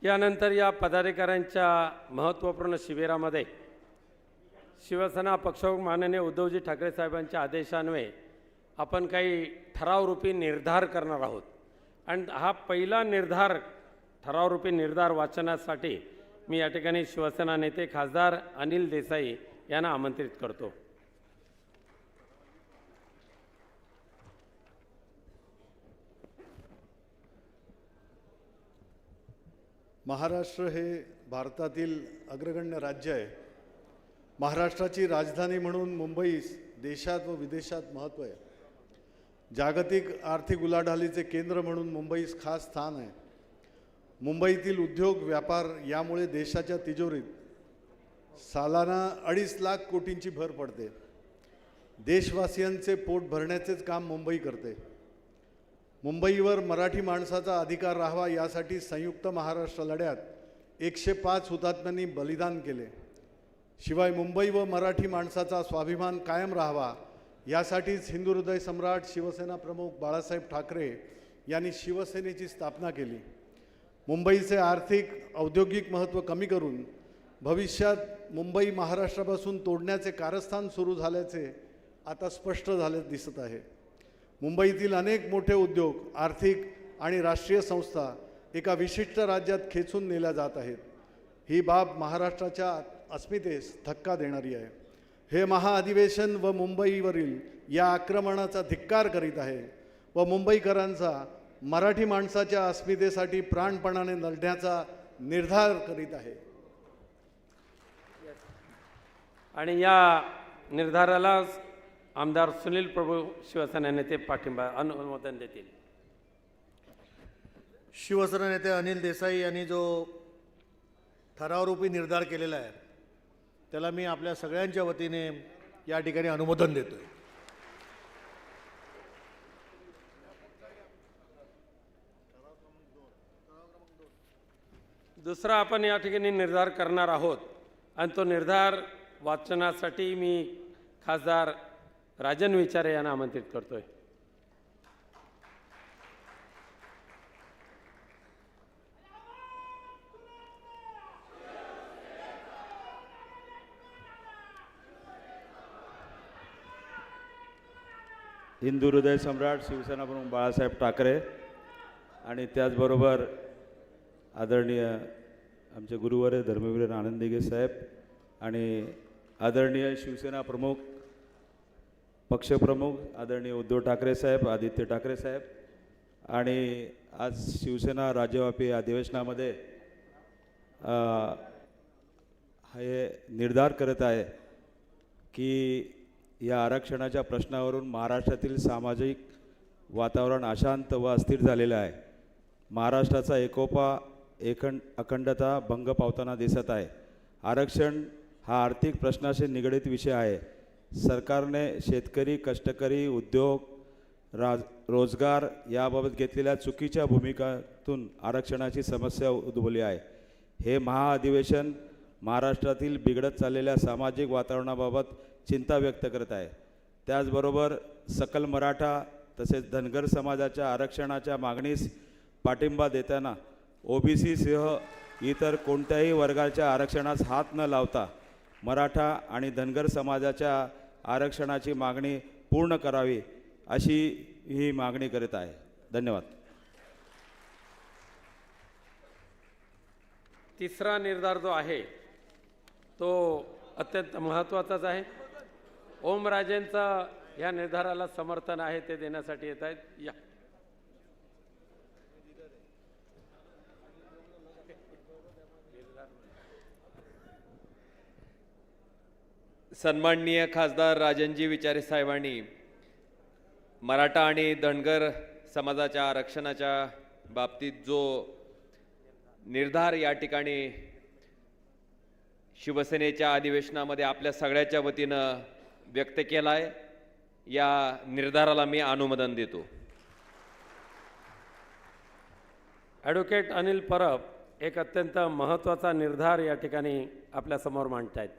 यानंतर या पदाधिकाऱ्यांच्या महत्त्वपूर्ण शिबिरामध्ये शिवसेना पक्षप्रमुख माननीय उद्धवजी ठाकरे साहेबांच्या आदेशान्वये आपण काही ठरावरूपी निर्धार करणार आहोत. आणि हा पहिला निर्धार, ठरावरूपी निर्धार वाचनासाठी मी या ठिकाणी शिवसेना नेते खासदार अनिल देसाई यांना आमंत्रित करतो. महाराष्ट्र हे भारतातील अग्रगण्य राज्य आहे. महाराष्ट्राची राजधानी म्हणून मुंबईस देशात व विदेशात महत्त्व आहे. जागतिक आर्थिक उलाढालीचे केंद्र म्हणून मुंबईस खास स्थान आहे. मुंबईतील उद्योग व्यापार यामुळे देशाच्या तिजोरीत सालाना 2.5 लाख कोटींची भर पडते. देशवासियांचे पोट भरण्याचेच काम मुंबई करते. मुंबईवर मराठी माणसाचा अधिकार राहावा यासाठी संयुक्त महाराष्ट्र लढ्यात 105 हुतात्म्यांनी बलिदान केले. शिवाय मुंबई व मराठी माणसाचा स्वाभिमान कायम राहावा यासाठीच हिंदू हृदय सम्राट शिवसेना प्रमुख बाळासाहेब ठाकरे यांनी शिवसेनेची स्थापना केली. मुंबईचे आर्थिक औद्योगिक महत्त्व कमी करून भविष्यात मुंबई महाराष्ट्रापासून तोडण्याचे कारस्थान सुरू झाल्याचे आता स्पष्ट झाले दिसत आहे. मुंबईतील अनेक मोठे उद्योग, आर्थिक आणि राष्ट्रीय संस्था एका विशिष्ट राज्यात खेचून नेल्या जात आहेत. ही बाब महाराष्ट्राच्या अस्मितेस धक्का देणारी आहे. हे महाअधिवेशन व मुंबईवरील या आक्रमणाचा धिक्कार करीत आहे व मुंबईकरांचा मराठी माणसाच्या अस्मितेसाठी प्राणपणाने लढण्याचा निर्धार करीत आहे. आणि या निर्धाराला आमदार सुनील प्रभू शिवसेना नेते पाठिंबा अनुमोदन देतील. शिवसेना नेते अनिल देसाई यांनी जो ठरावरूपी निर्धार केलेला आहे त्याला मी आपल्या सगळ्यांच्या वतीने या ठिकाणी अनुमोदन देतोय. दुसरा आपण या ठिकाणी निर्धार करणार आहोत आणि तो निर्धार वाचनासाठी मी खासदार राजन विचारे यांना आमंत्रित करतोय. हिंदू हृदय सम्राट शिवसेना प्रमुख बाळासाहेब ठाकरे आणि त्याचबरोबर आदरणीय आमचे गुरुवर्य धर्मवीर आनंद दिघे साहेब आणि आदरणीय शिवसेना प्रमुख पक्षप्रमुख आदरणीय उद्धव ठाकरे साहेब, आदित्य ठाकरे साहेब आणि आज शिवसेना राज्यव्यापी अधिवेशनामध्ये हे निर्धार करत आहे की या आरक्षणाच्या प्रश्नावरून महाराष्ट्रातील सामाजिक वातावरण अशांत व अस्थिर झालेलं आहे. महाराष्ट्राचा एकोपा अखंडता भंग पावताना दिसत आहे. आरक्षण हा आर्थिक प्रश्नाशी निगडीत विषय आहे. सरकारने शेतकरी, कष्टकरी, उद्योग, रोजगार याबाबत घेतलेल्या चुकीच्या भूमिकातून आरक्षणाची समस्या उद्भवली आहे. हे महाअधिवेशन महाराष्ट्रातील बिघडत चाललेल्या सामाजिक वातावरणाबाबत चिंता व्यक्त करत आहे. त्याचबरोबर सकल मराठा तसेच धनगर समाजाच्या आरक्षणाच्या मागणीस पाठिंबा देताना OBC सह इतर कोणत्याही वर्गाच्या आरक्षणास हात न लावता मराठा आणि धनगर समाजाच्या आरक्षणाची मागणी पूर्ण करावी अशी ही मागणी करीत आहे. धन्यवाद. तिसरा निर्धार जो आहे तो अत्यंत महत्त्वाचाच आहे. ओमराजेंचं या निर्धाराला समर्थन आहे ते देण्यासाठी येत आहेत. या सन्माननीय खासदार राजनजी विचारे साहेबांनी मराठा आणि धनगर समाजाच्या आरक्षणाच्या बाबतीत जो निर्धार या ठिकाणी शिवसेनेच्या अधिवेशनामध्ये आपल्या सगळ्याच्या वतीनं व्यक्त केला आहे, या निर्धाराला मी अनुमोदन देतो. ॲडव्होकेट अनिल परब एक अत्यंत महत्त्वाचा निर्धार या ठिकाणी आपल्यासमोर मांडत आहेत.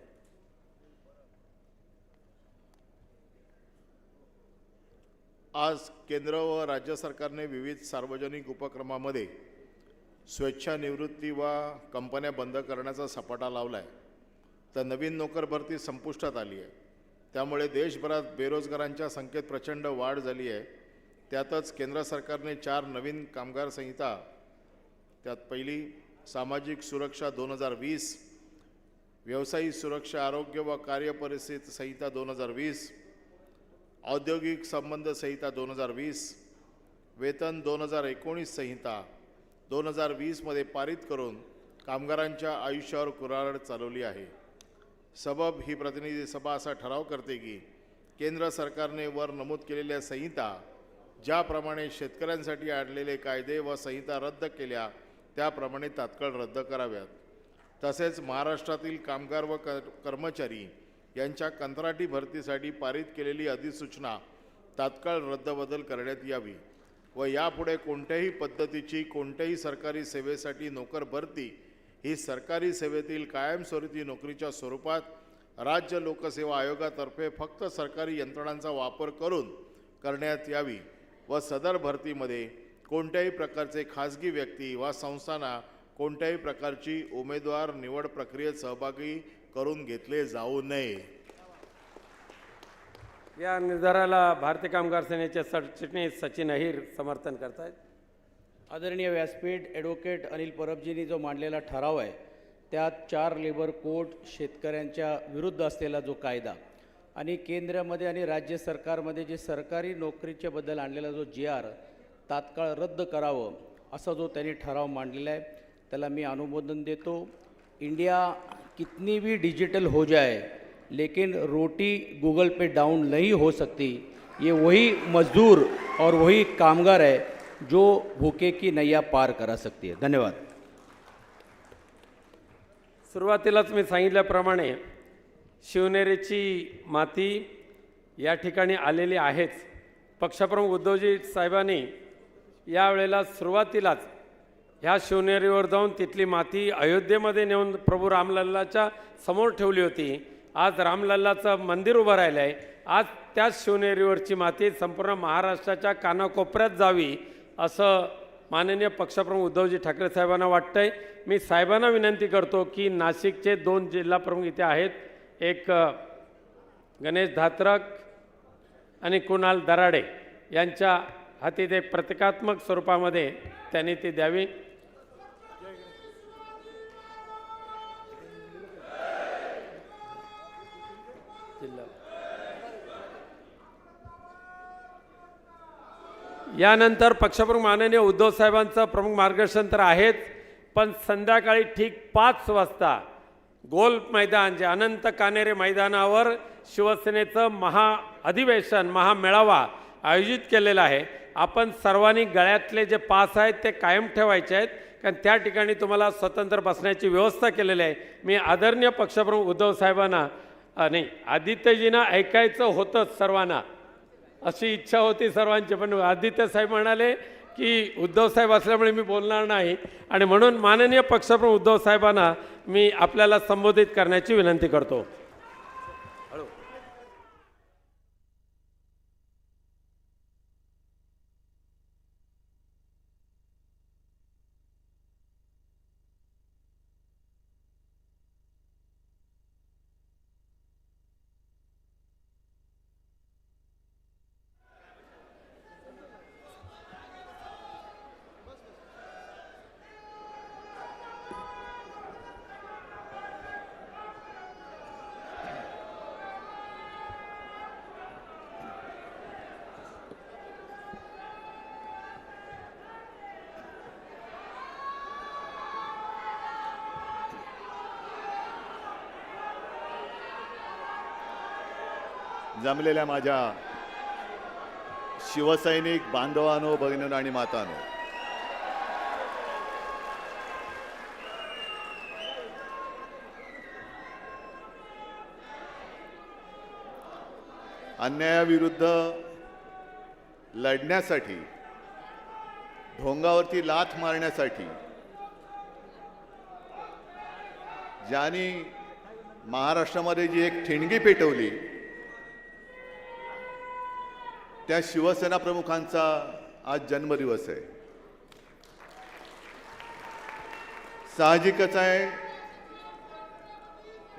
आज केंद्र व राज्य सरकारने विविध सार्वजनिक उपक्रमामध्ये स्वेच्छानिवृत्ती व कंपन्या बंद करण्याचा सपाटा लावला आहे. तर नवीन नोकर भरती संपुष्टात आली आहे. त्यामुळे देशभरात बेरोजगारांच्या संख्येत प्रचंड वाढ झाली आहे. त्यातच केंद्र सरकारने 4 नवीन कामगार संहिता, त्यात पहिली सामाजिक सुरक्षा 2020, व्यावसायिक सुरक्षा आरोग्य व कार्यपरिस्थिती संहिता 2020, औद्योगिक संबंध संहिता 2020, वेतन 2019 संहिता 2020 पारित करून कामगारांच्या आयुष्यावर कुऱ्हाड चालवली आहे. सबब ही प्रतिनिधी सभा असा ठराव करते की केंद्र सरकारने वर नमूद केलेल्या संहिता ज्याप्रमाणे शेतकऱ्यांसाठी आणलेले कायदे व संहिता रद्द केल्या त्याप्रमाणे तात्काळ रद्द कराव्यात. तसेच महाराष्ट्रातील कामगार व कर्मचारी यांच्या कंत्राटी भरतीसाठी पारित केलेली अधिसूचना तात्काळ रद्दबदल करण्यात यावी व यापुढे कोणत्याही पद्धतीची कोणत्याही सरकारी सेवेसाठी नोकर भरती ही सरकारी सेवेतील कायमस्वरूपी नोकरीच्या स्वरूपात राज्य लोकसेवा आयोगातर्फे फक्त सरकारी यंत्रणांचा वापर करून करण्यात यावी व सदर भरतीमध्ये कोणत्याही प्रकारचे खाजगी व्यक्ती वा संस्थांना कोणत्याही प्रकारची उमेदवार निवड प्रक्रियेत सहभागी करून घेतले जाऊ नये. या निर्धाराला भारतीय कामगार सेनेचे सरचिटणीस सचिन अहिर समर्थन करतायत. आदरणीय व्यासपीठ ॲडव्होकेट अनिल परबजींनी जो मांडलेला ठराव आहे त्यात 4 लेबर कोड, शेतकऱ्यांच्या विरुद्ध असलेला जो कायदा आणि केंद्रामध्ये आणि राज्य सरकारमध्ये जे सरकारी नोकरीच्या बद्दल आणलेला जो GR तात्काळ रद्द करावं असा जो त्यांनी ठराव मांडलेला आहे त्याला मी अनुमोदन देतो. इंडिया कितनी भी डिजिटल हो जाए लेकिन रोटी गूगल पे डाउन नहीं हो सकती. ये वही मजदूर और वही कामगार है जो भूखे की नैया पार करा सकती है. धन्यवाद. सुरुवातीलाच मी सांगितल्याप्रमाणे शिवनेरीची माती या ठिकाणी आलेली आहेच. पक्षप्रमुख उद्धवजी साहेबांनी यावेळेला सुरुवातीलाच ह्या शिवनेरीवर जाऊन तिथली माती अयोध्येमध्ये नेऊन प्रभू रामलल्लाच्या समोर ठेवली होती. आज रामलल्लाचं मंदिर उभं राहिलं आहे. आज त्याच शिवनेरीवरची माती संपूर्ण महाराष्ट्राच्या कानाकोपऱ्यात जावी असं माननीय पक्षप्रमुख उद्धवजी ठाकरे साहेबांना वाटतंय. मी साहेबांना विनंती करतो की नाशिकचे 2 जिल्हाप्रमुख इथे आहेत, एक गणेश धात्रक आणि कुणाल दराडे यांच्या हाती ते प्रतिकात्मक स्वरूपामध्ये त्यांनी ती द्यावी. यानंतर पक्षप्रमुख माननीय उद्धव साहेबांचं प्रमुख मार्गदर्शन तर आहेच, पण संध्याकाळी ठीक 5 वाजता गोल मैदान जे अनंत कानेरे मैदानावर शिवसेनेचं महाअधिवेशन महामेळावा आयोजित केलेला आहे. आपण सर्वांनी गळ्यातले जे पास आहेत ते कायम ठेवायचे आहेत, कारण त्या ठिकाणी तुम्हाला स्वतंत्र बसण्याची व्यवस्था केलेली आहे. मी आदरणीय पक्षप्रमुख उद्धव साहेबांना नाही, आदित्यजींना ऐकायचं होतंच सर्वांना, अशी इच्छा होती सर्वांची, पण आदित्य साहेब म्हणाले की उद्धव साहेब असल्यामुळे मी बोलणार नाही, आणि म्हणून माननीय पक्षप्रमुख उद्धव साहेबांना मी आपल्याला संबोधित करण्याची विनंती करतो. जमलेल्या माझ्या शिवसैनिक बांधवांनो, भगिनींनो आणि मातांनो, अन्यायाविरुद्ध लढण्यासाठी, ढोंगावरती लाथ मारण्यासाठी ज्यांनी महाराष्ट्रामध्ये जी एक ठिणगी पेटवली, त्या शिवसेना प्रमुखांचा आज जन्मदिवस आहे. साहजिकच आहे,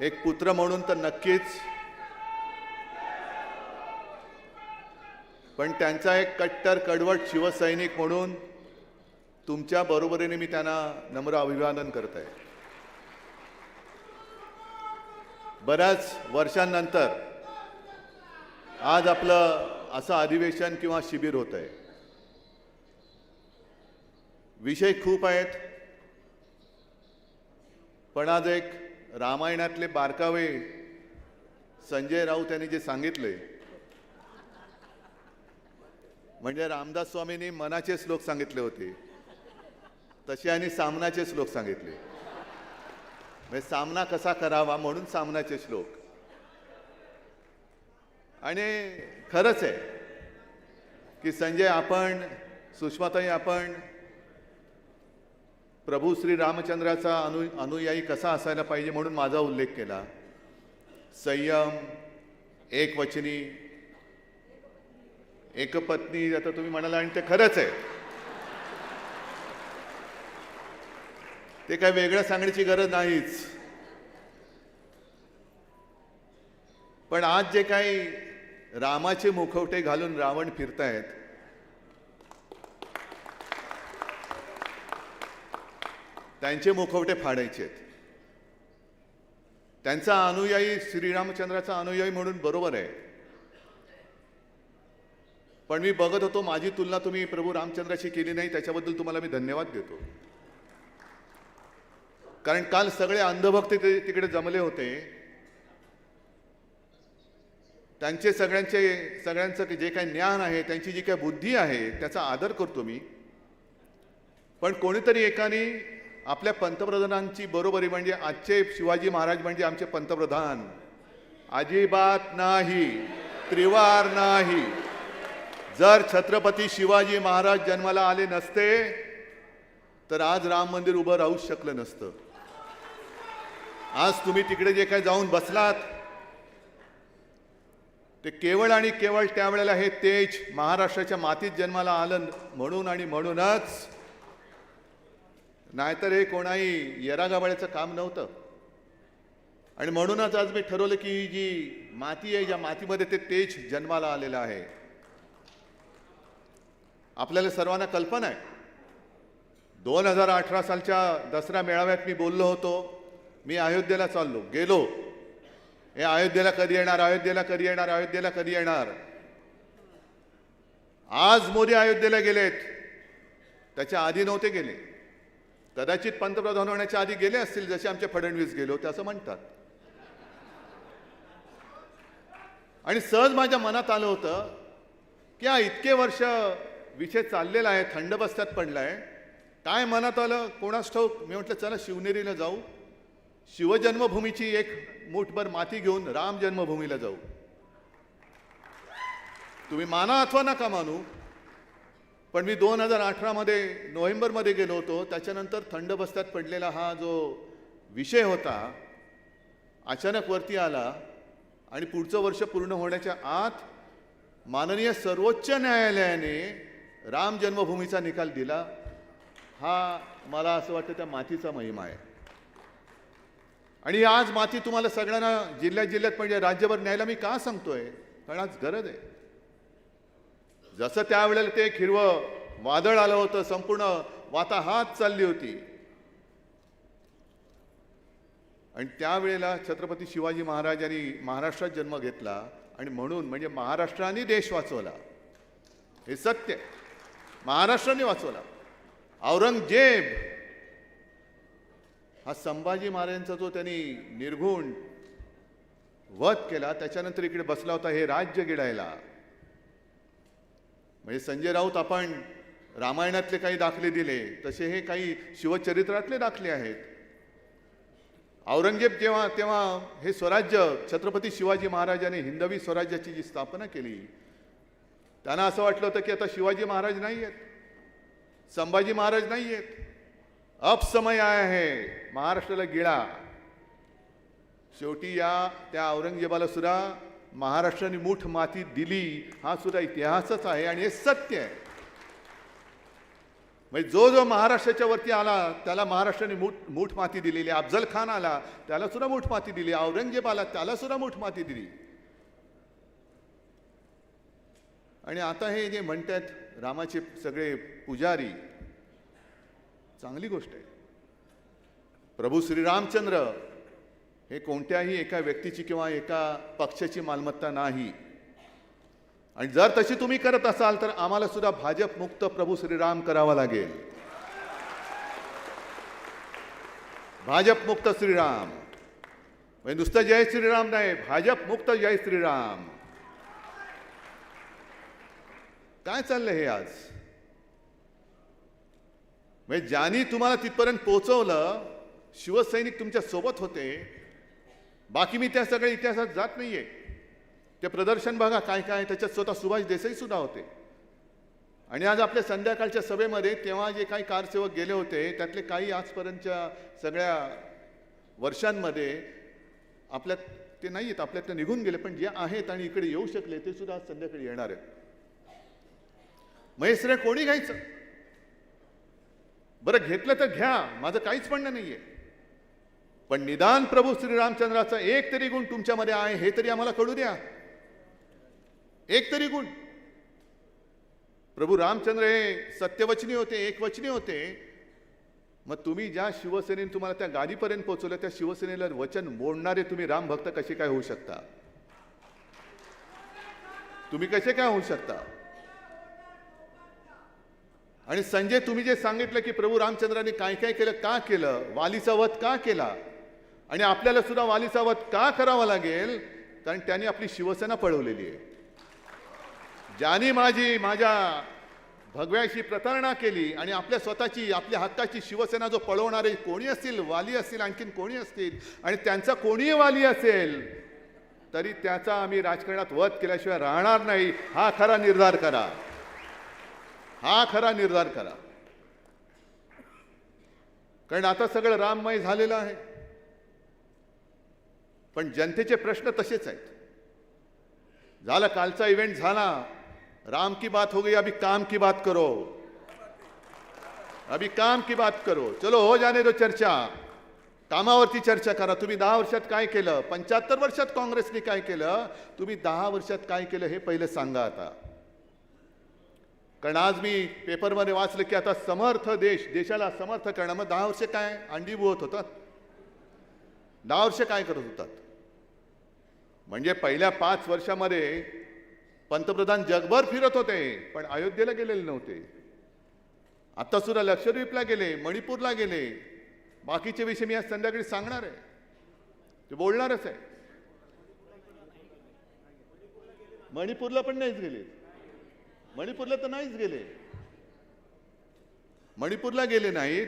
एक पुत्र म्हणून तर नक्कीच, पण त्यांचा एक कट्टर कडवट शिवसैनिक म्हणून तुमच्या बरोबरीने मी त्यांना नम्र अभिवादन करत आहे. बऱ्याच वर्षांनंतर आज आपलं असं अधिवेशन किंवा शिबिर होत आहे. विषय खूप आहेत, पण आज एक रामायणातले बारकावे संजय राऊत यांनी जे सांगितले, म्हणजे रामदास स्वामींनी मनाचे श्लोक सांगितले होते, तसे यांनी सामनाचे श्लोक सांगितले. म्हणजे सामना कसा करावा म्हणून सामनाचे श्लोक. आणि खरंच आहे की संजय, आपण, सुषमाताई, आपण प्रभू श्री रामचंद्राचा अनुयायी कसा असायला पाहिजे म्हणून माझा उल्लेख केला. संयम, एकवचनी, एकपत्नी, आता तुम्ही म्हणाला, आणि ते खरंच आहे. ते काय वेगळं सांगण्याची गरज नाहीच. पण आज जे काही रामाचे मुखवटे घालून रावण फिरतायत, त्यांचे मुखवटे फाडायचे. त्यांचा अनुयायी, श्रीरामचंद्राचा अनुयायी म्हणून बरोबर आहे, पण मी बघत होतो माझी तुलना तुम्ही प्रभू रामचंद्राशी केली नाही, त्याच्याबद्दल तुम्हाला मी धन्यवाद देतो. कारण काल सगळे अंधभक्त तिकडे जमले होते. त्यांचे सगळ्यांचं जे काही ज्ञान आहे, त्यांची जी काही बुद्धी आहे, त्याचा आदर करतो मी. पण कोणीतरी एकाने आपल्या पंतप्रधानांची बरोबरी, म्हणजे आजचे शिवाजी महाराज म्हणजे आमचे पंतप्रधान, अजिबात नाही, त्रिवार नाही. जर छत्रपती शिवाजी महाराज जन्माला आले नसते तर आज राम मंदिर उभं राहूच शकलं नसतं. आज तुम्ही तिकडे जे काही जाऊन बसलात, ते केवळ आणि केवळ त्यावेळेला हे तेज महाराष्ट्राच्या मातीत जन्माला आलं म्हणून, आणि म्हणूनच, नाहीतर हे कोणाही येरागाबाळ्याचं काम नव्हतं. आणि म्हणूनच आज मी ठरवलं की ही जी माती आहे, ज्या मातीमध्ये ते तेज जन्माला आलेलं आहे. आपल्याला सर्वांना कल्पना आहे, 2018 सालच्या दसरा मेळाव्यात मी बोललो होतो, मी अयोध्येला गेलो, हे अयोध्येला कधी येणार, अयोध्येला कधी येणार, अयोध्येला कधी येणार. आज मोदी अयोध्येला गेलेत, त्याच्या आधी नव्हते गेले. कदाचित पंतप्रधान होण्याच्या आधी गेले असतील, जसे आमचे फडणवीस गेले होते असं म्हणतात. आणि सहज माझ्या मनात आलं होतं की हा इतके वर्ष विषय चाललेला आहे, थंड बस्त्यात पडलाय, काय मनात आलं कोणास ठाऊक. मी म्हटलं चला शिवनेरीला जाऊ, शिवजन्मभूमीची एक मूठभर माती घेऊन राम जन्मभूमीला जाऊ. तुम्ही माना अथवा नका मानू, पण मी 2018 नोव्हेंबरमध्ये गेलो होतो. त्याच्यानंतर थंड बस्त्यात पडलेला हा जो विषय होता अचानक वरती आला आणि पुढचं वर्ष पूर्ण होण्याच्या आत माननीय सर्वोच्च न्यायालयाने राम जन्मभूमीचा निकाल दिला. हा मला असं वाटतं त्या मातीचा महिमा आहे. आणि आज माती तुम्हाला सगळ्यांना जिल्ह्यात म्हणजे राज्यभर न्यायला मी का सांगतोय? कारण आज गरज आहे. जसं त्यावेळेला ते एक हिरवं वादळ आलं होतं, संपूर्ण वाताहात चालली होती, आणि त्यावेळेला छत्रपती शिवाजी महाराजांनी महाराष्ट्रात जन्म घेतला आणि म्हणून म्हणजे महाराष्ट्राने देश वाचवला. हे सत्य, महाराष्ट्राने वाचवला. औरंगजेब हा संभाजी महाराजांचा जो त्यांनी निर्घुण वध केला त्याच्यानंतर इकडे बसला होता हे राज्य गिळायला. म्हणजे संजय राऊत आपण रामायणातले काही दाखले दिले तसे हे काही शिवचरित्रातले दाखले आहेत. औरंगजेब तेव्हा हे स्वराज्य छत्रपती शिवाजी महाराजांनी हिंदवी स्वराज्याची जी स्थापना केली, त्यांना असं वाटलं होतं की आता शिवाजी महाराज नाही आहेत, संभाजी महाराज नाही आहेत, अब समय आया है महाराष्ट्राला गिळा. शेवटी त्या औरंगजेबाला सुद्धा महाराष्ट्राने मूठ माती दिली. हा सुद्धा इतिहासच आहे आणि हे सत्य आहे. म्हणजे जो महाराष्ट्राच्या वरती आला त्याला महाराष्ट्राने मूठ माती दिलेली. अफजल खान आला त्याला सुद्धा मूठ माती दिली. औरंगजेब आला त्याला सुद्धा मूठ माती दिली. आणि आता हे जे म्हणतात रामाचे सगळे पुजारी, चांगली गोष्ट आहे. प्रभू श्रीरामचंद्र हे कोणत्याही एका व्यक्तीची किंवा एका पक्षाची मालमत्ता नाही. आणि जर तशी तुम्ही करत असाल तर आम्हाला सुद्धा भाजप मुक्त प्रभू श्रीराम करावा लागेल. भाजप मुक्त श्रीराम म्हणजे नुसतं जय श्रीराम नाही, भाजप मुक्त जय श्रीराम. काय चाललंय हे आज? म्हणजे ज्यांनी तुम्हाला तिथपर्यंत पोहोचवलं शिवसैनिक तुमच्या सोबत होते. बाकी मी त्या सगळ्या इतिहासात जात नाहीये. ते प्रदर्शन बघा काय काय, त्याच्यात स्वतः सुभाष देसाई सुद्धा होते. आणि आज आपल्या संध्याकाळच्या सभेमध्ये तेव्हा जे काही कारसेवक गेले होते त्यातले काही आजपर्यंतच्या सगळ्या वर्षांमध्ये आपल्यात ते नाही आहेत, आपल्यातले निघून गेले, पण जे आहेत आणि इकडे येऊ शकले ते सुद्धा आज संध्याकाळी येणार आहेत. महेश्वर कोणी घ्यायचं? बरं घेतलं तर घ्या, माझं काहीच म्हणणं नाहीये, पण निदान प्रभू श्रीरामचंद्राचा एक तरी गुण तुमच्यामध्ये आहे हे तरी आम्हाला कळू द्या. एक तरी गुण. प्रभू रामचंद्र हे सत्यवचनी होते, एकवचनी होते. मग तुम्ही ज्या शिवसेनेने तुम्हाला त्या गादीपर्यंत पोहोचवलं त्या शिवसेनेला वचन मोडणारे तुम्ही राम भक्त कसे काय होऊ शकता? तुम्ही कसे काय होऊ शकता? आणि संजय तुम्ही जे सांगितलं की प्रभू रामचंद्रांनी काय काय केलं, का केलं, वालीचा वध का केला, आणि आपल्याला सुद्धा वालीचा वध का करावा लागेल? कारण त्यांनी आपली शिवसेना पळवलेली आहे. ज्यांनी माझ्या भगव्याशी प्रतारणा केली आणि आपल्या स्वतःची आपल्या हक्काची शिवसेना जो पळवणारे कोणी असतील, वाली असतील, आणखीन कोणी असतील, आणि त्यांचा कोणीही वाली असेल तरी त्याचा आम्ही राजकारणात वध केल्याशिवाय राहणार नाही. हा खरा निर्धार करा. हा खरा निर्धार करा. कारण आता सगळं राममय झालेलं आहे, पण जनतेचे प्रश्न तसेच आहेत. झाला कालचा इव्हेंट झाला, राम की बात हो गई, अभी काम की बात करो. अभी काम की बात करो. चलो हो जाने दो चर्चा. कामावरती चर्चा करा. तुम्ही 10 वर्षात काय केलं, 75 वर्षात काँग्रेसने काय केलं, तुम्ही 10 वर्षात काय केलं हे पहिले सांगा आता. कारण आज मी पेपरमध्ये वाचलं की आता समर्थ देशाला समर्थ करणं. मग 10 वर्ष काय अंडी बुवत होतात? 10 वर्ष काय करत होतात? म्हणजे पहिल्या 5 वर्षामध्ये पंतप्रधान जगभर फिरत होते पण अयोध्येला गेलेले नव्हते. आता सुद्धा लक्षद्वीपला गेले, मणिपूरला गेले. बाकीचे विषय मी आज संध्याकाळी सांगणार आहे, ते बोलणारच आहे. मणिपूरला पण नाहीच गेले. मणिपूरला तर नाहीच गेले. मणिपूरला गेले नाहीत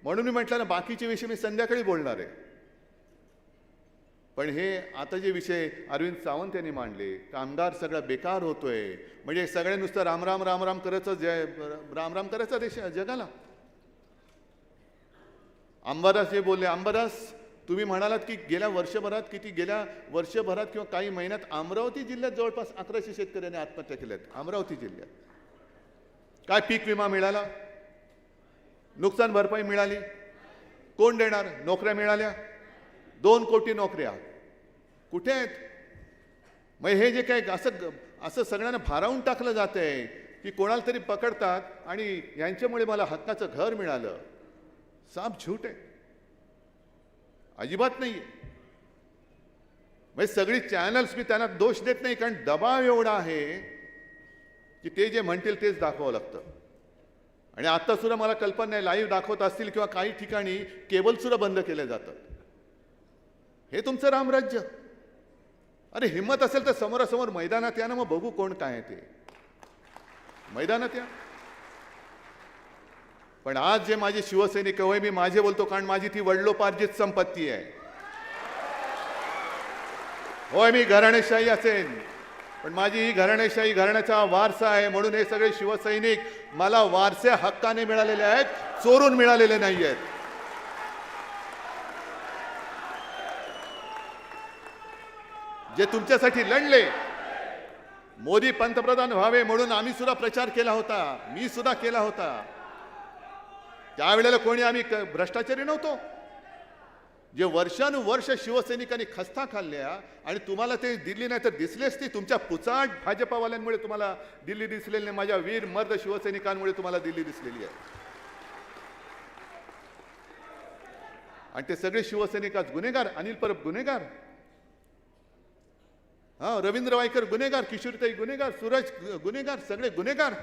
म्हणून मी म्हटलं ना बाकीचे विषय मी संध्याकाळी बोलणार आहे. पण हे आता जे विषय अरविंद सावंत यांनी मांडले, कामगार सगळा बेकार होतोय, म्हणजे सगळे नुसतं रामराम रामराम करायचं, रामराम करायचं देश जगाला. अंबादास जे बोलले, अंबादास तुम्ही म्हणालात की गेल्या वर्षभरात किंवा काही महिन्यात अमरावती जिल्ह्यात जवळपास 1100 शेतकऱ्यांनी आत्महत्या केल्यात. अमरावती जिल्ह्यात काय पीक विमा मिळाला, नुकसान भरपाई मिळाली, कोण देणार? नोकऱ्या मिळाल्या, 2 कोटी नोकऱ्या कुठे आहेत? मग हे जे काय असं सगळ्यांना भारावून टाकलं जात आहे की कोणाला तरी पकडतात आणि यांच्यामुळे मला हक्काचं घर मिळालं. साफ झूट आहे, अजिबात नाही. म्हणजे सगळी चॅनल्स मी त्यांना दोष देत नाही, कारण दबाव एवढा आहे की ते जे म्हणतील तेच दाखवावं लागतं. आणि आता सुद्धा मला कल्पना नाही, लाईव्ह दाखवत असतील किंवा काही ठिकाणी केबल सुद्धा बंद केले जातात. हे तुमचं रामराज्य? अरे हिम्मत असेल तर समोरासमोर मैदानात या ना, मग बघू कोण काय आहे ते. मैदानात या. पण आज जे माझे शिवसैनिक, होय मी माझे बोलतो कारण माझी ती वडिलोपार्जित संपत्ती आहे. होय मी घराणेशाही असेन, पण माझी ही घराणेशाही घराण्याचा वारसा आहे. म्हणून हे सगळे शिवसैनिक मला वारसे हक्काने मिळालेले आहेत, चोरून मिळालेले नाही आहेत. जे तुमच्यासाठी लढले, मोदी पंतप्रधान व्हावे म्हणून आम्ही सुद्धा प्रचार केला होता, मी सुद्धा केला होता. त्यावेळेला कोणी आम्ही भ्रष्टाचारी नव्हतो. जे वर्षानुवर्ष शिवसैनिकांनी खस्ता खाल्ल्या आणि तुम्हाला ते दिल्ली नाही तर दिसलेच ती तुमच्या पुचाट भाजपावाल्यांमुळे तुम्हाला दिल्ली दिसलेली नाही. माझ्या वीर मर्द शिवसैनिकांमुळे तुम्हाला दिल्ली दिसलेली आहे. आणि ते सगळे शिवसैनिक आज गुन्हेगार. अनिल परब गुन्हेगार, रवींद्र वायकर गुन्हेगार, किशोरीताई गुन्हेगार, सूरज गुन्हेगार, सगळे गुन्हेगार.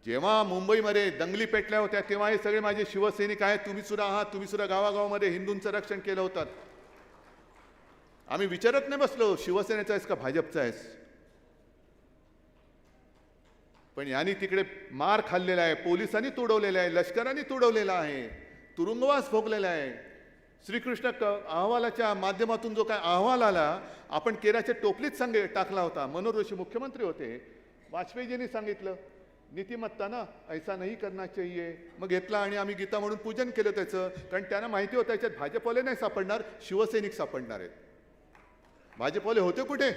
जेव्हा मुंबईमध्ये दंगली पेटल्या होत्या तेव्हा हे सगळे माझे शिवसैनिक आहेत. तुम्ही सुद्धा आहात. तुम्ही सुद्धा गावागावामध्ये हिंदूंचं रक्षण केलं होतं. आम्ही विचारत नाही बसलो शिवसेनेचा आहेस का भाजपचा आहेस. पण यांनी तिकडे मार खाल्लेला आहे, पोलिसांनी तुडवलेला आहे, लष्कराने तुडवलेला आहे, तुरुंगवास भोगलेला आहे. श्रीकृष्ण अहवालाच्या माध्यमातून जो काय अहवाल आला, आपण केराच्या टोपलीत टाकला होता. मनोहर जोशी मुख्यमंत्री होते, वाजपेयीजींनी सांगितलं नीतिमत्ता ना ऐसा नाही करना चाहिए. मग घेतला आणि आम्ही गीता म्हणून पूजन केलं त्याचं, कारण त्यांना माहिती होतं याच्यात भाजपवाले नाही सापडणार, शिवसैनिक सापडणार आहेत. भाजपवाले होते कुठे?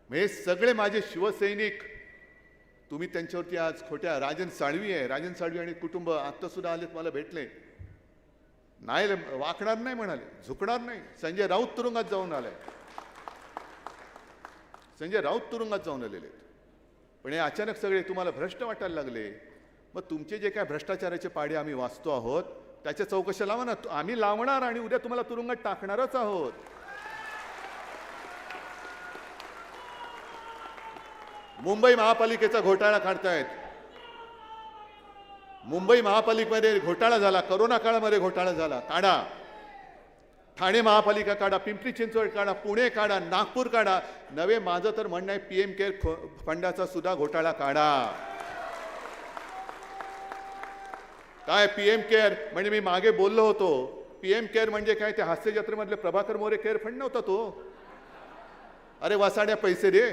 हे सगळे माझे शिवसैनिक. तुम्ही त्यांच्यावरती आज खोट्या, राजन साळवी आहे, राजन साळवी आणि कुटुंब आत्ता सुद्धा आलेत, मला भेटले. नाही वाकणार नाही म्हणाले, झुकणार नाही. संजय राऊत तुरुंगात जाऊन आलाय, संजय राऊत तुरुंगात जाऊन आलेले. पण हे अचानक सगळे तुम्हाला भ्रष्ट वाटायला लागले. मग तुमचे जे काय भ्रष्टाचाराचे पाडे आम्ही वाचतो आहोत त्याच्या चौकशा लावा ना. आम्ही लावणार आणि उद्या तुम्हाला तुरुंगात टाकणारच आहोत. मुंबई महापालिकेचा घोटाळा काढतायत. मुंबई महापालिकेमध्ये घोटाळा झाला, करोना काळामध्ये घोटाळा झाला, काढा. ठाणे महापालिका काढा, पिंपरी चिंचवड काढा, पुणे काढा, नागपूर काढा. नवे माझं तर म्हणणं आहे PM केअर फंडाचा सुद्धा घोटाळा काढा. काय PM केअर म्हणजे मी मागे बोललो होतो, PM केअर म्हणजे काय? ते हास्य जत्रेमधले प्रभाकर मोरे केअर फंड नव्हता तो. अरे वसाड्या पैसे दे.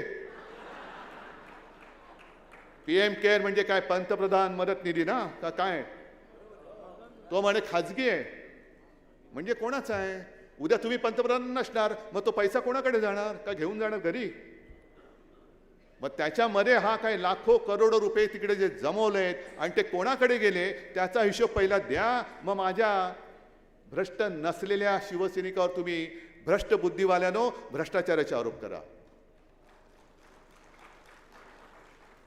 PM केअर म्हणजे काय? पंतप्रधान मदत निधी ना का काय? तो म्हणे खाजगी आहे. म्हणजे कोणाचा आहे? उद्या तुम्ही पंतप्रधान नसणार, मग तो पैसा कोणाकडे जाणार? का घेऊन जाणार घरी? मग त्याच्यामध्ये हा काय लाखो करोडो रुपये तिकडे जे जमवलेत आणि ते कोणाकडे गेले त्याचा हिशोब पहिला द्या. मग माझ्या भ्रष्ट नसलेल्या शिवसैनिकावर तुम्ही भ्रष्ट बुद्धिवाल्यानो भ्रष्टाचाराचे आरोप करा.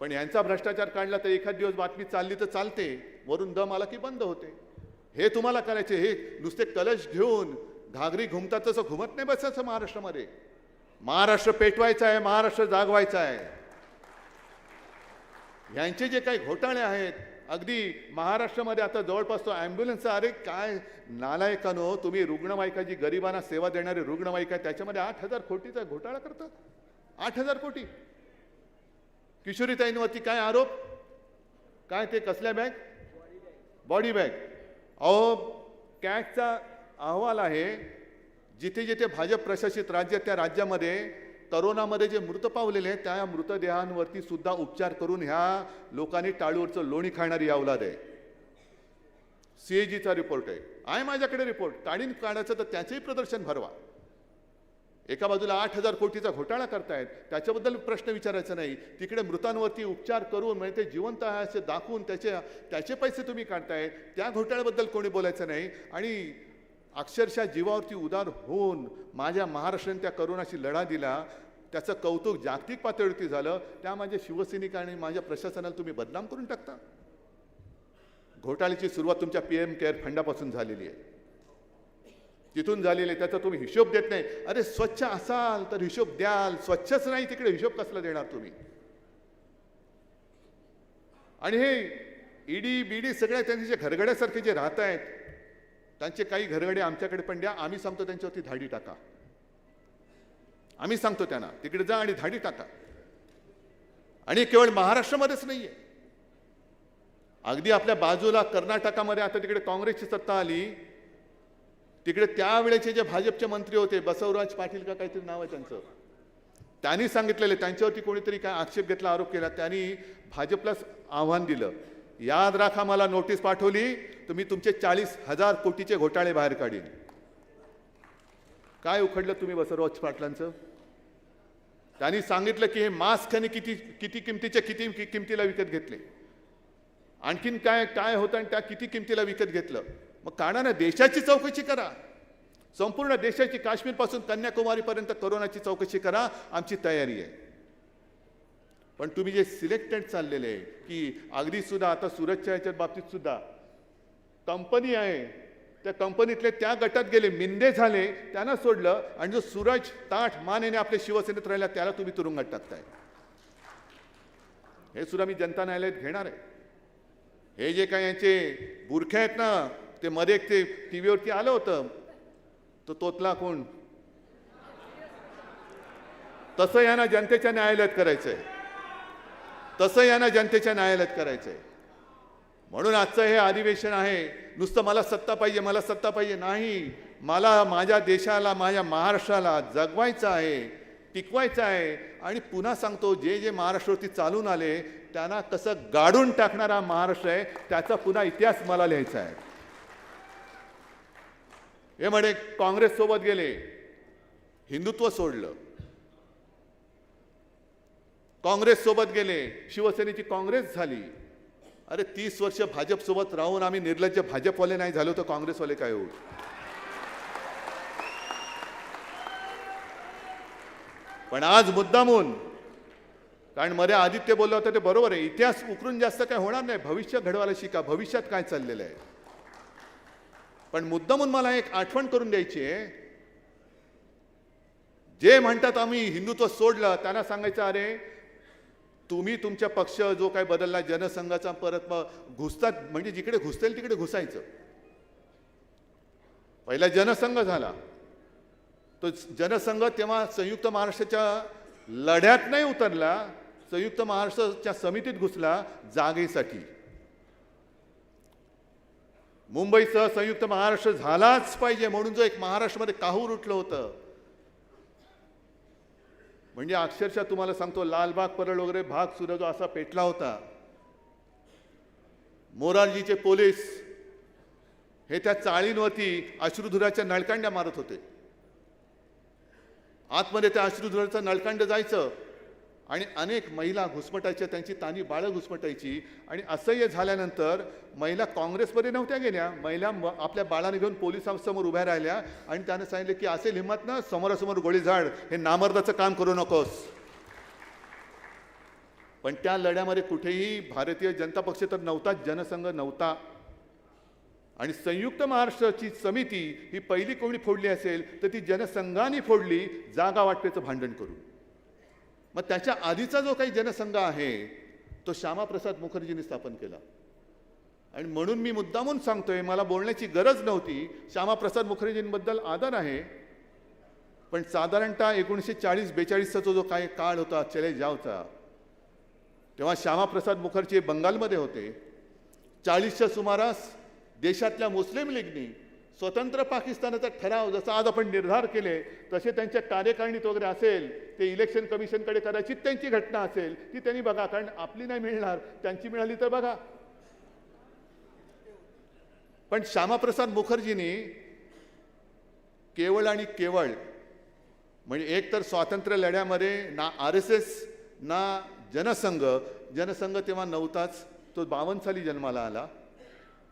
पण यांचा भ्रष्टाचार काढला तर एखाद दिवस बातमी चालली तर चालते, वरून दम आला की बंद होते. हे तुम्हाला करायचे. हे नुसते कलश घेऊन घागरी घुमतात तसं घुमत नाही बसायचं महाराष्ट्रामध्ये. महाराष्ट्र पेटवायचा आहे, महाराष्ट्र जागवायचा आहे. यांचे जे काही घोटाळे आहेत, अगदी महाराष्ट्रामध्ये आता जवळपास तो ॲम्ब्युलन्सचा, अरे काय नालायकानो तुम्ही, रुग्णवाहिका जी गरिबांना सेवा देणारी रुग्णवाहिका त्याच्यामध्ये 8,000 कोटीचा घोटाळा करतात. 8,000 कोटी. किशोरीताईंवरती काय आरोप? काय ते कसल्या बॅग? Body bag. अहो कॅगचा अहवाल आहे, जिथे जिथे भाजप प्रशासित राज्य त्या राज्यामध्ये करोनामध्ये जे मृत पावलेले आहेत त्या मृतदेहांवरती सुद्धा उपचार करून ह्या लोकांनी टाळूवरचं लोणी खाणारी अवलाद आहे. CAGचा रिपोर्ट आहे माझ्याकडे रिपोर्ट. काढीन काढायचं तर त्याचंही प्रदर्शन भरवा. एका बाजूला 8,000 कोटीचा घोटाळा करतायत, त्याच्याबद्दल प्रश्न विचारायचा नाही. तिकडे मृतांवरती उपचार करून म्हणजे ते जिवंत आहे असे दाखवून त्याचे पैसे तुम्ही काढताय, त्या घोटाळ्याबद्दल कोणी बोलायचं नाही. आणि अक्षरशः जीवावरती उदार होऊन माझ्या महाराष्ट्राने त्या करोनाशी लढा दिला, त्याचं कौतुक जागतिक पातळीवरती झालं. त्या माझ्या शिवसैनिक आणि माझ्या प्रशासनाला तुम्ही बदनाम करून टाकता. घोटाळ्याची सुरुवात तुमच्या PM केअर फंडापासून झालेली आहे, तिथून झालेली आहे. त्याचा तुम्ही हिशोब देत नाही. अरे स्वच्छ असाल तर हिशोब द्याल, स्वच्छच नाही तिकडे हिशोब कसला देणार तुम्ही? आणि हे ED BD सगळे त्यांचे जे घरगड्यासारखे जे राहत आहेत, त्यांचे काही घरगडे आमच्याकडे पण द्या. आम्ही सांगतो त्यांच्यावरती धाडी टाका. आम्ही सांगतो त्यांना तिकडे जा आणि धाडी टाका. आणि केवळ महाराष्ट्रामध्येच नाहीये, अगदी आपल्या बाजूला कर्नाटकामध्ये आता तिकडे काँग्रेसची सत्ता आली. तिकडे त्यावेळेचे जे भाजपचे मंत्री होते, बसवराज पाटील का काहीतरी नाव आहे त्यांचं, त्यांनी सांगितलेले, त्यांच्यावरती कोणीतरी काय आक्षेप घेतला, आरोप केला, त्यांनी भाजपलाच आव्हान दिलं, याद राखा मला नोटीस पाठवली तर मी तुमचे 40,000 कोटीचे घोटाळे बाहेर काढीन. काय उखडलं तुम्ही बसवराज पाटलांचं? त्यांनी सांगितलं की हे मास्क त्यांनी किती किमतीचे किती किमतीला विकत घेतले, आणखीन काय काय होतं आणि त्या किती किमतीला विकत घेतलं. मग काढा ना, देशाची चौकशी करा, संपूर्ण देशाची, काश्मीरपासून कन्याकुमारीपर्यंत करोनाची चौकशी करा, आमची तयारी आहे. पण तुम्ही जे सिलेक्टेड चाललेले की अगदी सुद्धा आता सुरतच्या याच्या बाबतीत सुद्धा कंपनी आहे, त्या कंपनीतले त्या गटात गेले, मिंदे झाले, त्यांना सोडलं, आणि जो सूरज ताठ मानेने आपल्या शिवसेनेत राहिला त्याला तुम्ही तुरुंगात टाकताय. हे सुद्धा मी जनता न्यायालयात घेणार आहे. हे जे काही यांचे बुरखे आहेत ना, ते मध्ये एक ते टीव्हीवरती आलं होतं, तो तोतला कोण, तसं यांना जनतेच्या न्यायालयात करायचंय, तसं यांना जनतेच्या न्यायालयात करायचंय. म्हणून आजचं हे अधिवेशन आहे, नुसतं मला सत्ता पाहिजे, मला सत्ता पाहिजे नाही, मला माझ्या देशाला, माझ्या महाराष्ट्राला जगवायचं आहे, टिकवायचं आहे. आणि पुन्हा सांगतो, जे जे महाराष्ट्रावरती चालून आले त्यांना कसं गाडून टाकणारा महाराष्ट्र आहे, त्याचा पुन्हा इतिहास मला लिहायचा आहे. हे म्हणे काँग्रेस सोबत गेले, हिंदुत्व सोडलं, काँग्रेस सोबत गेले, शिवसेनेची काँग्रेस झाली. अरे 30 वर्ष भाजप सोबत राहून आम्ही निर्लज्ज भाजपवाले नाही झालो तर काँग्रेसवाले काय होऊ? पण आज मुद्दामून, कारण मध्ये आदित्य बोलला होता ते बरोबर आहे, इतिहास उकरून जास्त काय होणार नाही, भविष्य घडवायला शिका, भविष्यात काय चाललेलं आहे. पण मुद्दामून मला एक आठवण करून द्यायची आहे, जे म्हणतात आम्ही हिंदुत्व सोडलं त्यांना सांगायचं, अरे तुम्ही तुमच्या पक्ष जो काय बदलला, जनसंघाचा परत मग घुसतात, म्हणजे जिकडे घुसतील तिकडे घुसायचं. पहिला जनसंघ झाला, तो जनसंघ तेव्हा संयुक्त महाराष्ट्राच्या लढ्यात नाही उतरला, संयुक्त महाराष्ट्राच्या समितीत घुसला जागेसाठी. मुंबईसह संयुक्त महाराष्ट्र झालाच पाहिजे म्हणून जो एक महाराष्ट्रामध्ये काहूर उठलं होतं, म्हणजे अक्षरशः तुम्हाला सांगतो, लालबाग परळ वगैरे भाग सुद्धा जो असा पेटला होता. मोरारजीचे पोलीस हे त्या चाळींवरती अश्रुधुराच्या नळकांड्या मारत होते. आतमध्ये त्या अश्रुधुराचं नळकांड जायचं आणि अनेक महिला घुसमटायच्या, त्यांची तानी बाळं घुसमटायची. आणि असह्य झाल्यानंतर महिला काँग्रेसमध्ये नव्हत्या गेल्या, महिला आपल्या बाळाने घेऊन पोलिसांसमोर उभ्या राहिल्या आणि त्याने सांगितलं की असेल हिंमत ना समोरासमोर गोळी झाड, हे नामर्दाचं काम करू नकोस. पण त्या लढ्यामध्ये कुठेही भारतीय जनता पक्ष तर नव्हताच, जनसंघ नव्हता. आणि संयुक्त महाराष्ट्राची समिती ही पहिली कोणी फोडली असेल तर ती जनसंघाने फोडली, जागा वाटपेचं भांडण करून. मग त्याच्या आधीचा जो काही जनसंघ आहे तो श्यामाप्रसाद मुखर्जींनी स्थापन केला. आणि म्हणून मी मुद्दामून सांगतोय, मला बोलण्याची गरज नव्हती, श्यामाप्रसाद मुखर्जींबद्दल आदर आहे, पण साधारणतः 1940-42चा जो काही काळ होता चले जावचा, तेव्हा श्यामाप्रसाद मुखर्जी बंगालमध्ये होते. 40च्या सुमारास देशातल्या मुस्लिम लीगनी स्वतंत्र पाकिस्तानाचा ठराव जसा आज आपण निर्धार केले तसे त्यांच्या कार्यकारिणीत वगैरे असेल, ते इलेक्शन कमिशनकडे कदाचित त्यांची घटना असेल ती त्यांनी बघा, कारण आपली नाही मिळणार, त्यांची मिळाली तर बघा. पण श्यामाप्रसाद मुखर्जींनी केवळ आणि केवळ म्हणजे एक तर स्वातंत्र्य लढ्यामध्ये ना RSS ना जनसंघ तेव्हा नव्हताच, तो 52 साली जन्माला आला,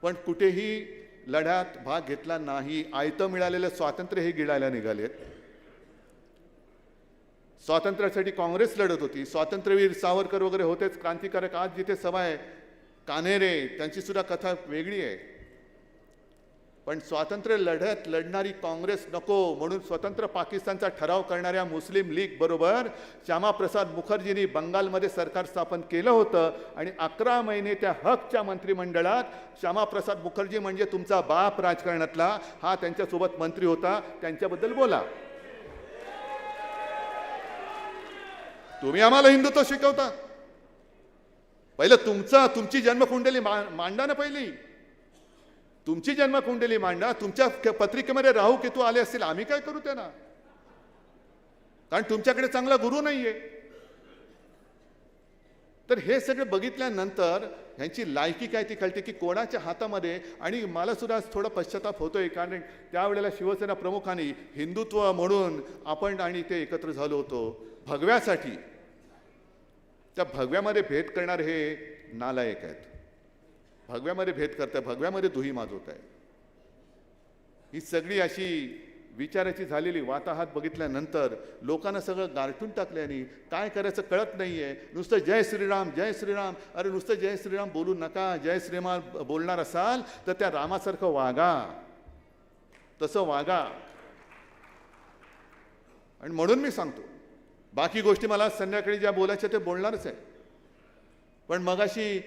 पण कुठेही लढ्यात भाग घेतला नाही. आयतं मिळालेलं स्वातंत्र्य हे गिळायला निघालेत. स्वातंत्र्यासाठी काँग्रेस लढत होती, स्वातंत्र्यवीर सावरकर वगैरे होतेच, क्रांतिकारक. आज जिथे सभा आहे कान्हेरे, त्यांची सुद्धा कथा वेगळी आहे. पण स्वातंत्र्य लढ्यात लढणारी काँग्रेस नको म्हणून स्वतंत्र पाकिस्तानचा ठराव करणाऱ्या मुस्लिम लीग बरोबर श्यामाप्रसाद मुखर्जींनी बंगालमध्ये सरकार स्थापन केलं होतं आणि 11 महिने त्या हकच्या मंत्रिमंडळात श्यामाप्रसाद मुखर्जी म्हणजे तुमचा बाप राजकारणातला, हा त्यांच्यासोबत मंत्री होता. त्यांच्याबद्दल बोला. तुम्ही आम्हाला हिंदुत्व शिकवता, पहिलं तुमची जन्मकुंडली मांडा ना. पहिली तुमची जन्मकुंडली मांडा. तुमच्या पत्रिकेमध्ये राहू केतू आले असतील, आम्ही काय करू त्यांना? कारण तुमच्याकडे चांगला गुरु नाहीये. तर हे सगळं बघितल्यानंतर ह्यांची लायकी काय ती कळते की कोणाच्या हातामध्ये. आणि मला सुद्धा थोडा पश्चाताप होतोय, कारण त्यावेळेला शिवसेना प्रमुखांनी हिंदुत्व म्हणून आपण आणि ते एकत्र झालो होतो भगव्यासाठी. त्या भगव्यामध्ये भेद करणारे हे नालायक आहेत. भगव्यामध्ये भेद करताय, भगव्यामध्ये दुही माजवत आहे. ही सगळी अशी विचाराची झालेली वाताहात बघितल्यानंतर लोकांना सगळं गारठून टाकल्याने काय करायचं कळत नाहीये. नुसतं जय श्रीराम जय श्रीराम. अरे नुसतं जय श्रीराम बोलू नका. जय श्रीराम बोलणार असाल तर त्या रामासारखं वागा, तसं वागा. आणि म्हणून मी सांगतो, बाकी गोष्टी मला संध्याकाळी ज्या बोलायच्या ते बोलणारच आहे. पण मगाशी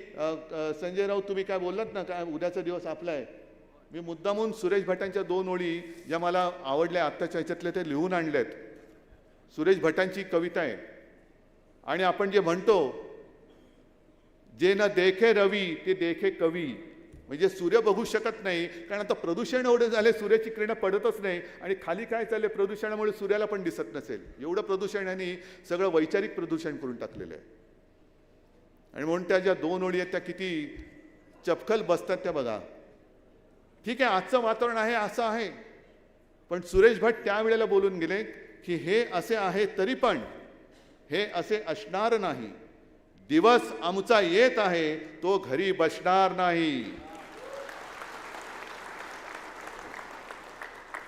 संजय राऊत तुम्ही काय बोललात ना, काय उद्याचा दिवस आपला आहे. मी मुद्दामून सुरेश भटांच्या 2 ओळी ज्या मला आवडल्या आत्ताच्या ह्याच्यातले ते लिहून आणलेत. सुरेश भटांची कविता आहे आणि आपण जे म्हणतो, जे न देखे रवी ते देखे कवी. म्हणजे सूर्य बघू शकत नाही, कारण आता प्रदूषण एवढे झाले, सूर्याची किरणं पडतच नाही. आणि खाली काय चालले, प्रदूषणामुळे सूर्याला पण दिसत नसेल. एवढं प्रदूषण यांनी सगळं वैचारिक प्रदूषण करून टाकलेलं आहे. आणि म्हणून त्या ज्या 2 ओळी आहेत त्या किती चपखल बसतात त्या बघा. ठीक आहे, आजचं वातावरण आहे असं आहे, पण सुरेश भट त्यावेळेला बोलून गेले की हे असे आहे तरी पण हे असे असणार नाही. दिवस आमचा येत आहे तो घरी बसणार नाही.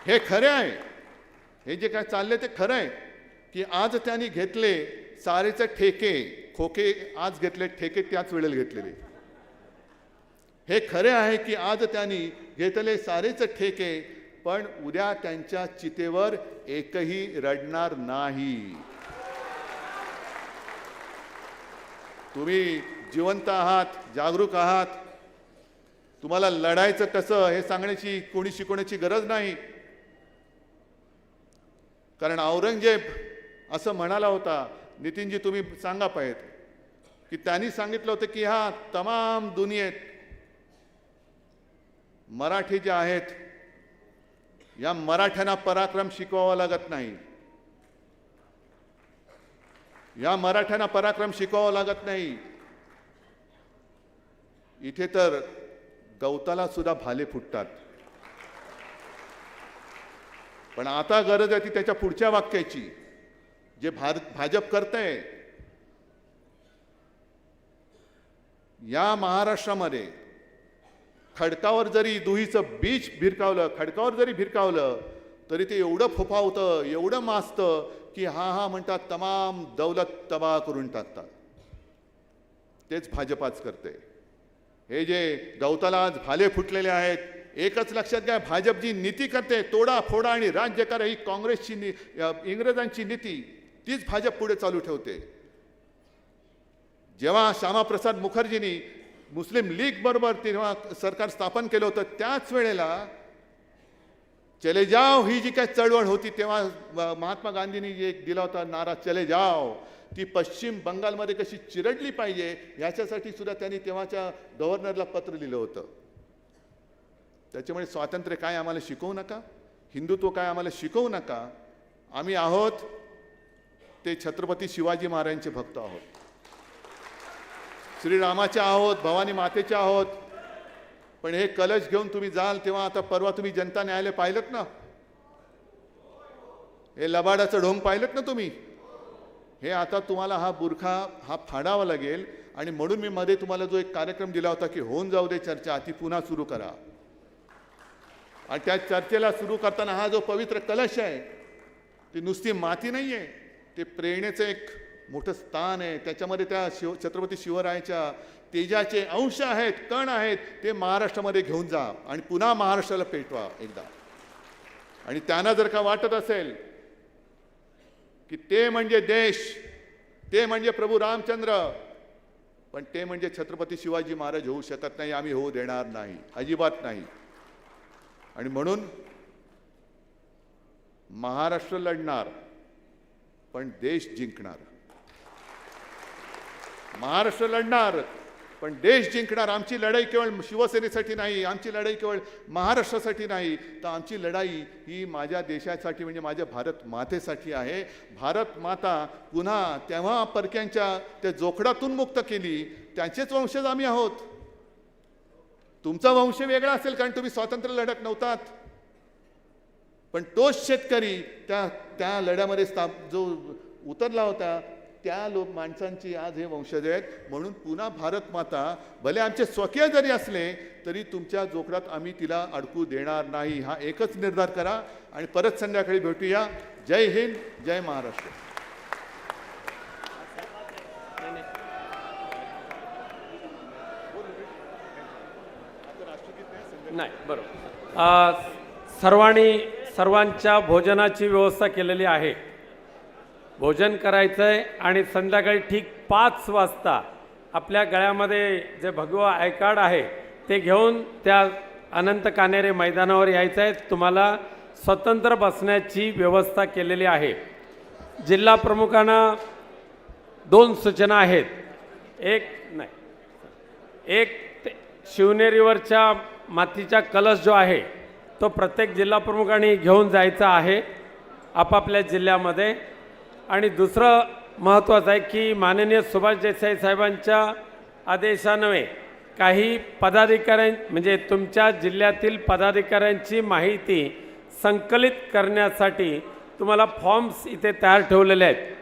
हे खरे आहे. हे जे काय चालले ते खरं आहे की आज त्यांनी घेतले सारेचे ठेके खोके, आज घेतले ठेके त्याच वेळेला घेतलेले. हे खरे आहे की आज त्यांनी घेतले सारेच ठेके, पण उद्या त्यांच्या चितेवर एकही रडणार नाही. तुम्ही जिवंत आहात, जागरूक आहात. तुम्हाला लढायचं कसं हे सांगण्याची कोणी शिकवण्याची गरज नाही. कारण औरंगजेब असं म्हणाला होता, नितीनजी तुम्ही सांगा पाहिजे की त्यांनी सांगितलं होतं की हा तमाम दुनियेत मराठी जे आहेत या मराठ्यांना पराक्रम शिकवावा लागत नाही. या मराठ्यांना पराक्रम शिकवावा लागत नाही. इथे तर गवताला सुद्धा भाले फुटतात. पण आता गरज आहे ती त्याच्या पुढच्या वाक्याची, जे भाजप करतंय. या महाराष्ट्रामध्ये खडकावर जरी दुहीचं बीज भिरकावलं, खडकावर जरी भिरकावलं तरी ते एवढं फोफावतं, एवढं माजतं की हा म्हणतात तमाम दौलत तबाह करून टाकतात. तेच भाजप आज करते. हे जे गवताला आज भाले फुटलेले आहेत, एकच लक्षात घ्या, भाजप जी नीती करते तोडा फोडा आणि राज्य करा, ही काँग्रेसची इंग्रजांची नीती, तीच भाजप पुढे चालू ठेवते. जेव्हा श्यामाप्रसाद मुखर्जींनी मुस्लिम लीग बरोबर तेव्हा सरकार स्थापन केलं होतं, त्याच वेळेला चले जाओ ही जी काय चळवळ होती तेव्हा महात्मा गांधींनी जे एक दिला होता नारा चले जाओ, ती पश्चिम बंगालमध्ये कशी चिरडली पाहिजे याच्यासाठी सुद्धा त्यांनी तेव्हाच्या गव्हर्नरला पत्र लिहिलं होतं. त्याच्यामुळे स्वातंत्र्य काय आम्हाला शिकवू नका, हिंदुत्व काय आम्हाला शिकवू नका. आम्ही आहोत ते छत्रपती शिवाजी महाराजांचे भक्त आहोत, श्रीरामाचे आहोत, भवानी मातेचे आहोत. पण हे कलश घेऊन तुम्ही जाल तेव्हा, आता परवा तुम्ही जनता न्यायालय पाहिलं ना, हे लबाडाचं ढोंग पाहिलं ना तुम्ही. हे आता तुम्हाला हा बुरखा हा फाडावा लागेल. आणि म्हणून मी मध्ये तुम्हाला जो एक कार्यक्रम दिला होता की होऊन जाऊ दे चर्चा, ती पुन्हा सुरू करा. आणि त्या चर्चेला सुरू करताना हा जो पवित्र कलश आहे, ती नुसती माती नाही आहे, ते प्रेरणेचं एक मोठं स्थान आहे. त्याच्यामध्ये त्या छत्रपती शिवरायाच्या तेजाचे अंश आहेत, कण आहेत, ते महाराष्ट्रामध्ये घेऊन जा आणि पुन्हा महाराष्ट्राला पेटवा एकदा. आणि त्यांना जर का वाटत असेल की ते म्हणजे देश, ते म्हणजे प्रभू रामचंद्र, पण ते म्हणजे छत्रपती शिवाजी महाराज होऊ शकत नाही, आम्ही होऊ देणार नाही, अजिबात नाही. आणि म्हणून महाराष्ट्र लढणार पण देश जिंकणार. महाराष्ट्र लढणार पण देश जिंकणार. आमची लढाई केवळ शिवसेनेसाठी नाही, आमची लढाई केवळ महाराष्ट्रासाठी नाही, तर आमची लढाई ही माझ्या देशासाठी म्हणजे माझ्या भारत मातेसाठी आहे. भारत माता पुन्हा तेव्हा परक्यांच्या त्या जोखडातून मुक्त केली, त्यांचेच वंशज आम्ही आहोत. तुमचा वंश वेगळा असेल कारण तुम्ही स्वातंत्र्य लढत नव्हतात, पण तोच शेतकरी त्या लढ्यामध्ये जो उतरला होता, त्या माणसांची आज हे वंशज आहेत. म्हणून पुन्हा भारत माता भले आमचे स्वकीय जरी असले तरी तुमच्या जोखडात आम्ही तिला अडकू देणार नाही. हा एकच निर्धार करा आणि परत संध्याकाळी भेटूया. जय हिंद, जय महाराष्ट्र. नाही, बरोबर. सर्वांच्या भोजनाची व्यवस्था केलेली आहे. भोजन करायचं आहे आणि संध्याकाळी ठीक 5 वाजता आपल्या गळ्यामध्ये जे भगवा आय कार्ड आहे ते घेऊन त्या अनंत कान्हेरे मैदानावर यायचं आहे. तुम्हाला स्वतंत्र बसण्याची व्यवस्था केलेली आहे. जिल्हा प्रमुखांना 2 सूचना आहेत. एक शिवनेरीवरच्या मातीचा कलश जो आहे तो प्रत्येक जिल्हा प्रमुखांनी घेऊन जायचा आहे आपापल्या जिल्ह्यामध्ये. आणि दुसरं महत्त्वाचं आहे की माननीय सुभाष देसाई साहेबांच्या आदेशान्वये काही पदाधिकारी म्हणजे तुमच्या जिल्ह्यातील पदाधिकाऱ्यांची माहिती संकलित करण्यासाठी तुम्हाला फॉर्म्स इथे तयार ठेवलेले आहेत,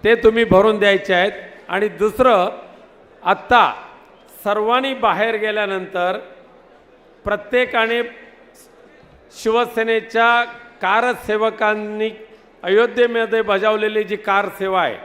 ते तुम्ही भरून द्यायचे आहेत. आणि दुसरं, आत्ता सर्वांनी बाहेर गेल्यानंतर प्रत्येकाने शिवसेनेच्या कारसेवकांनी अयोध्येमध्ये बजावलेली जी कार सेवा आहे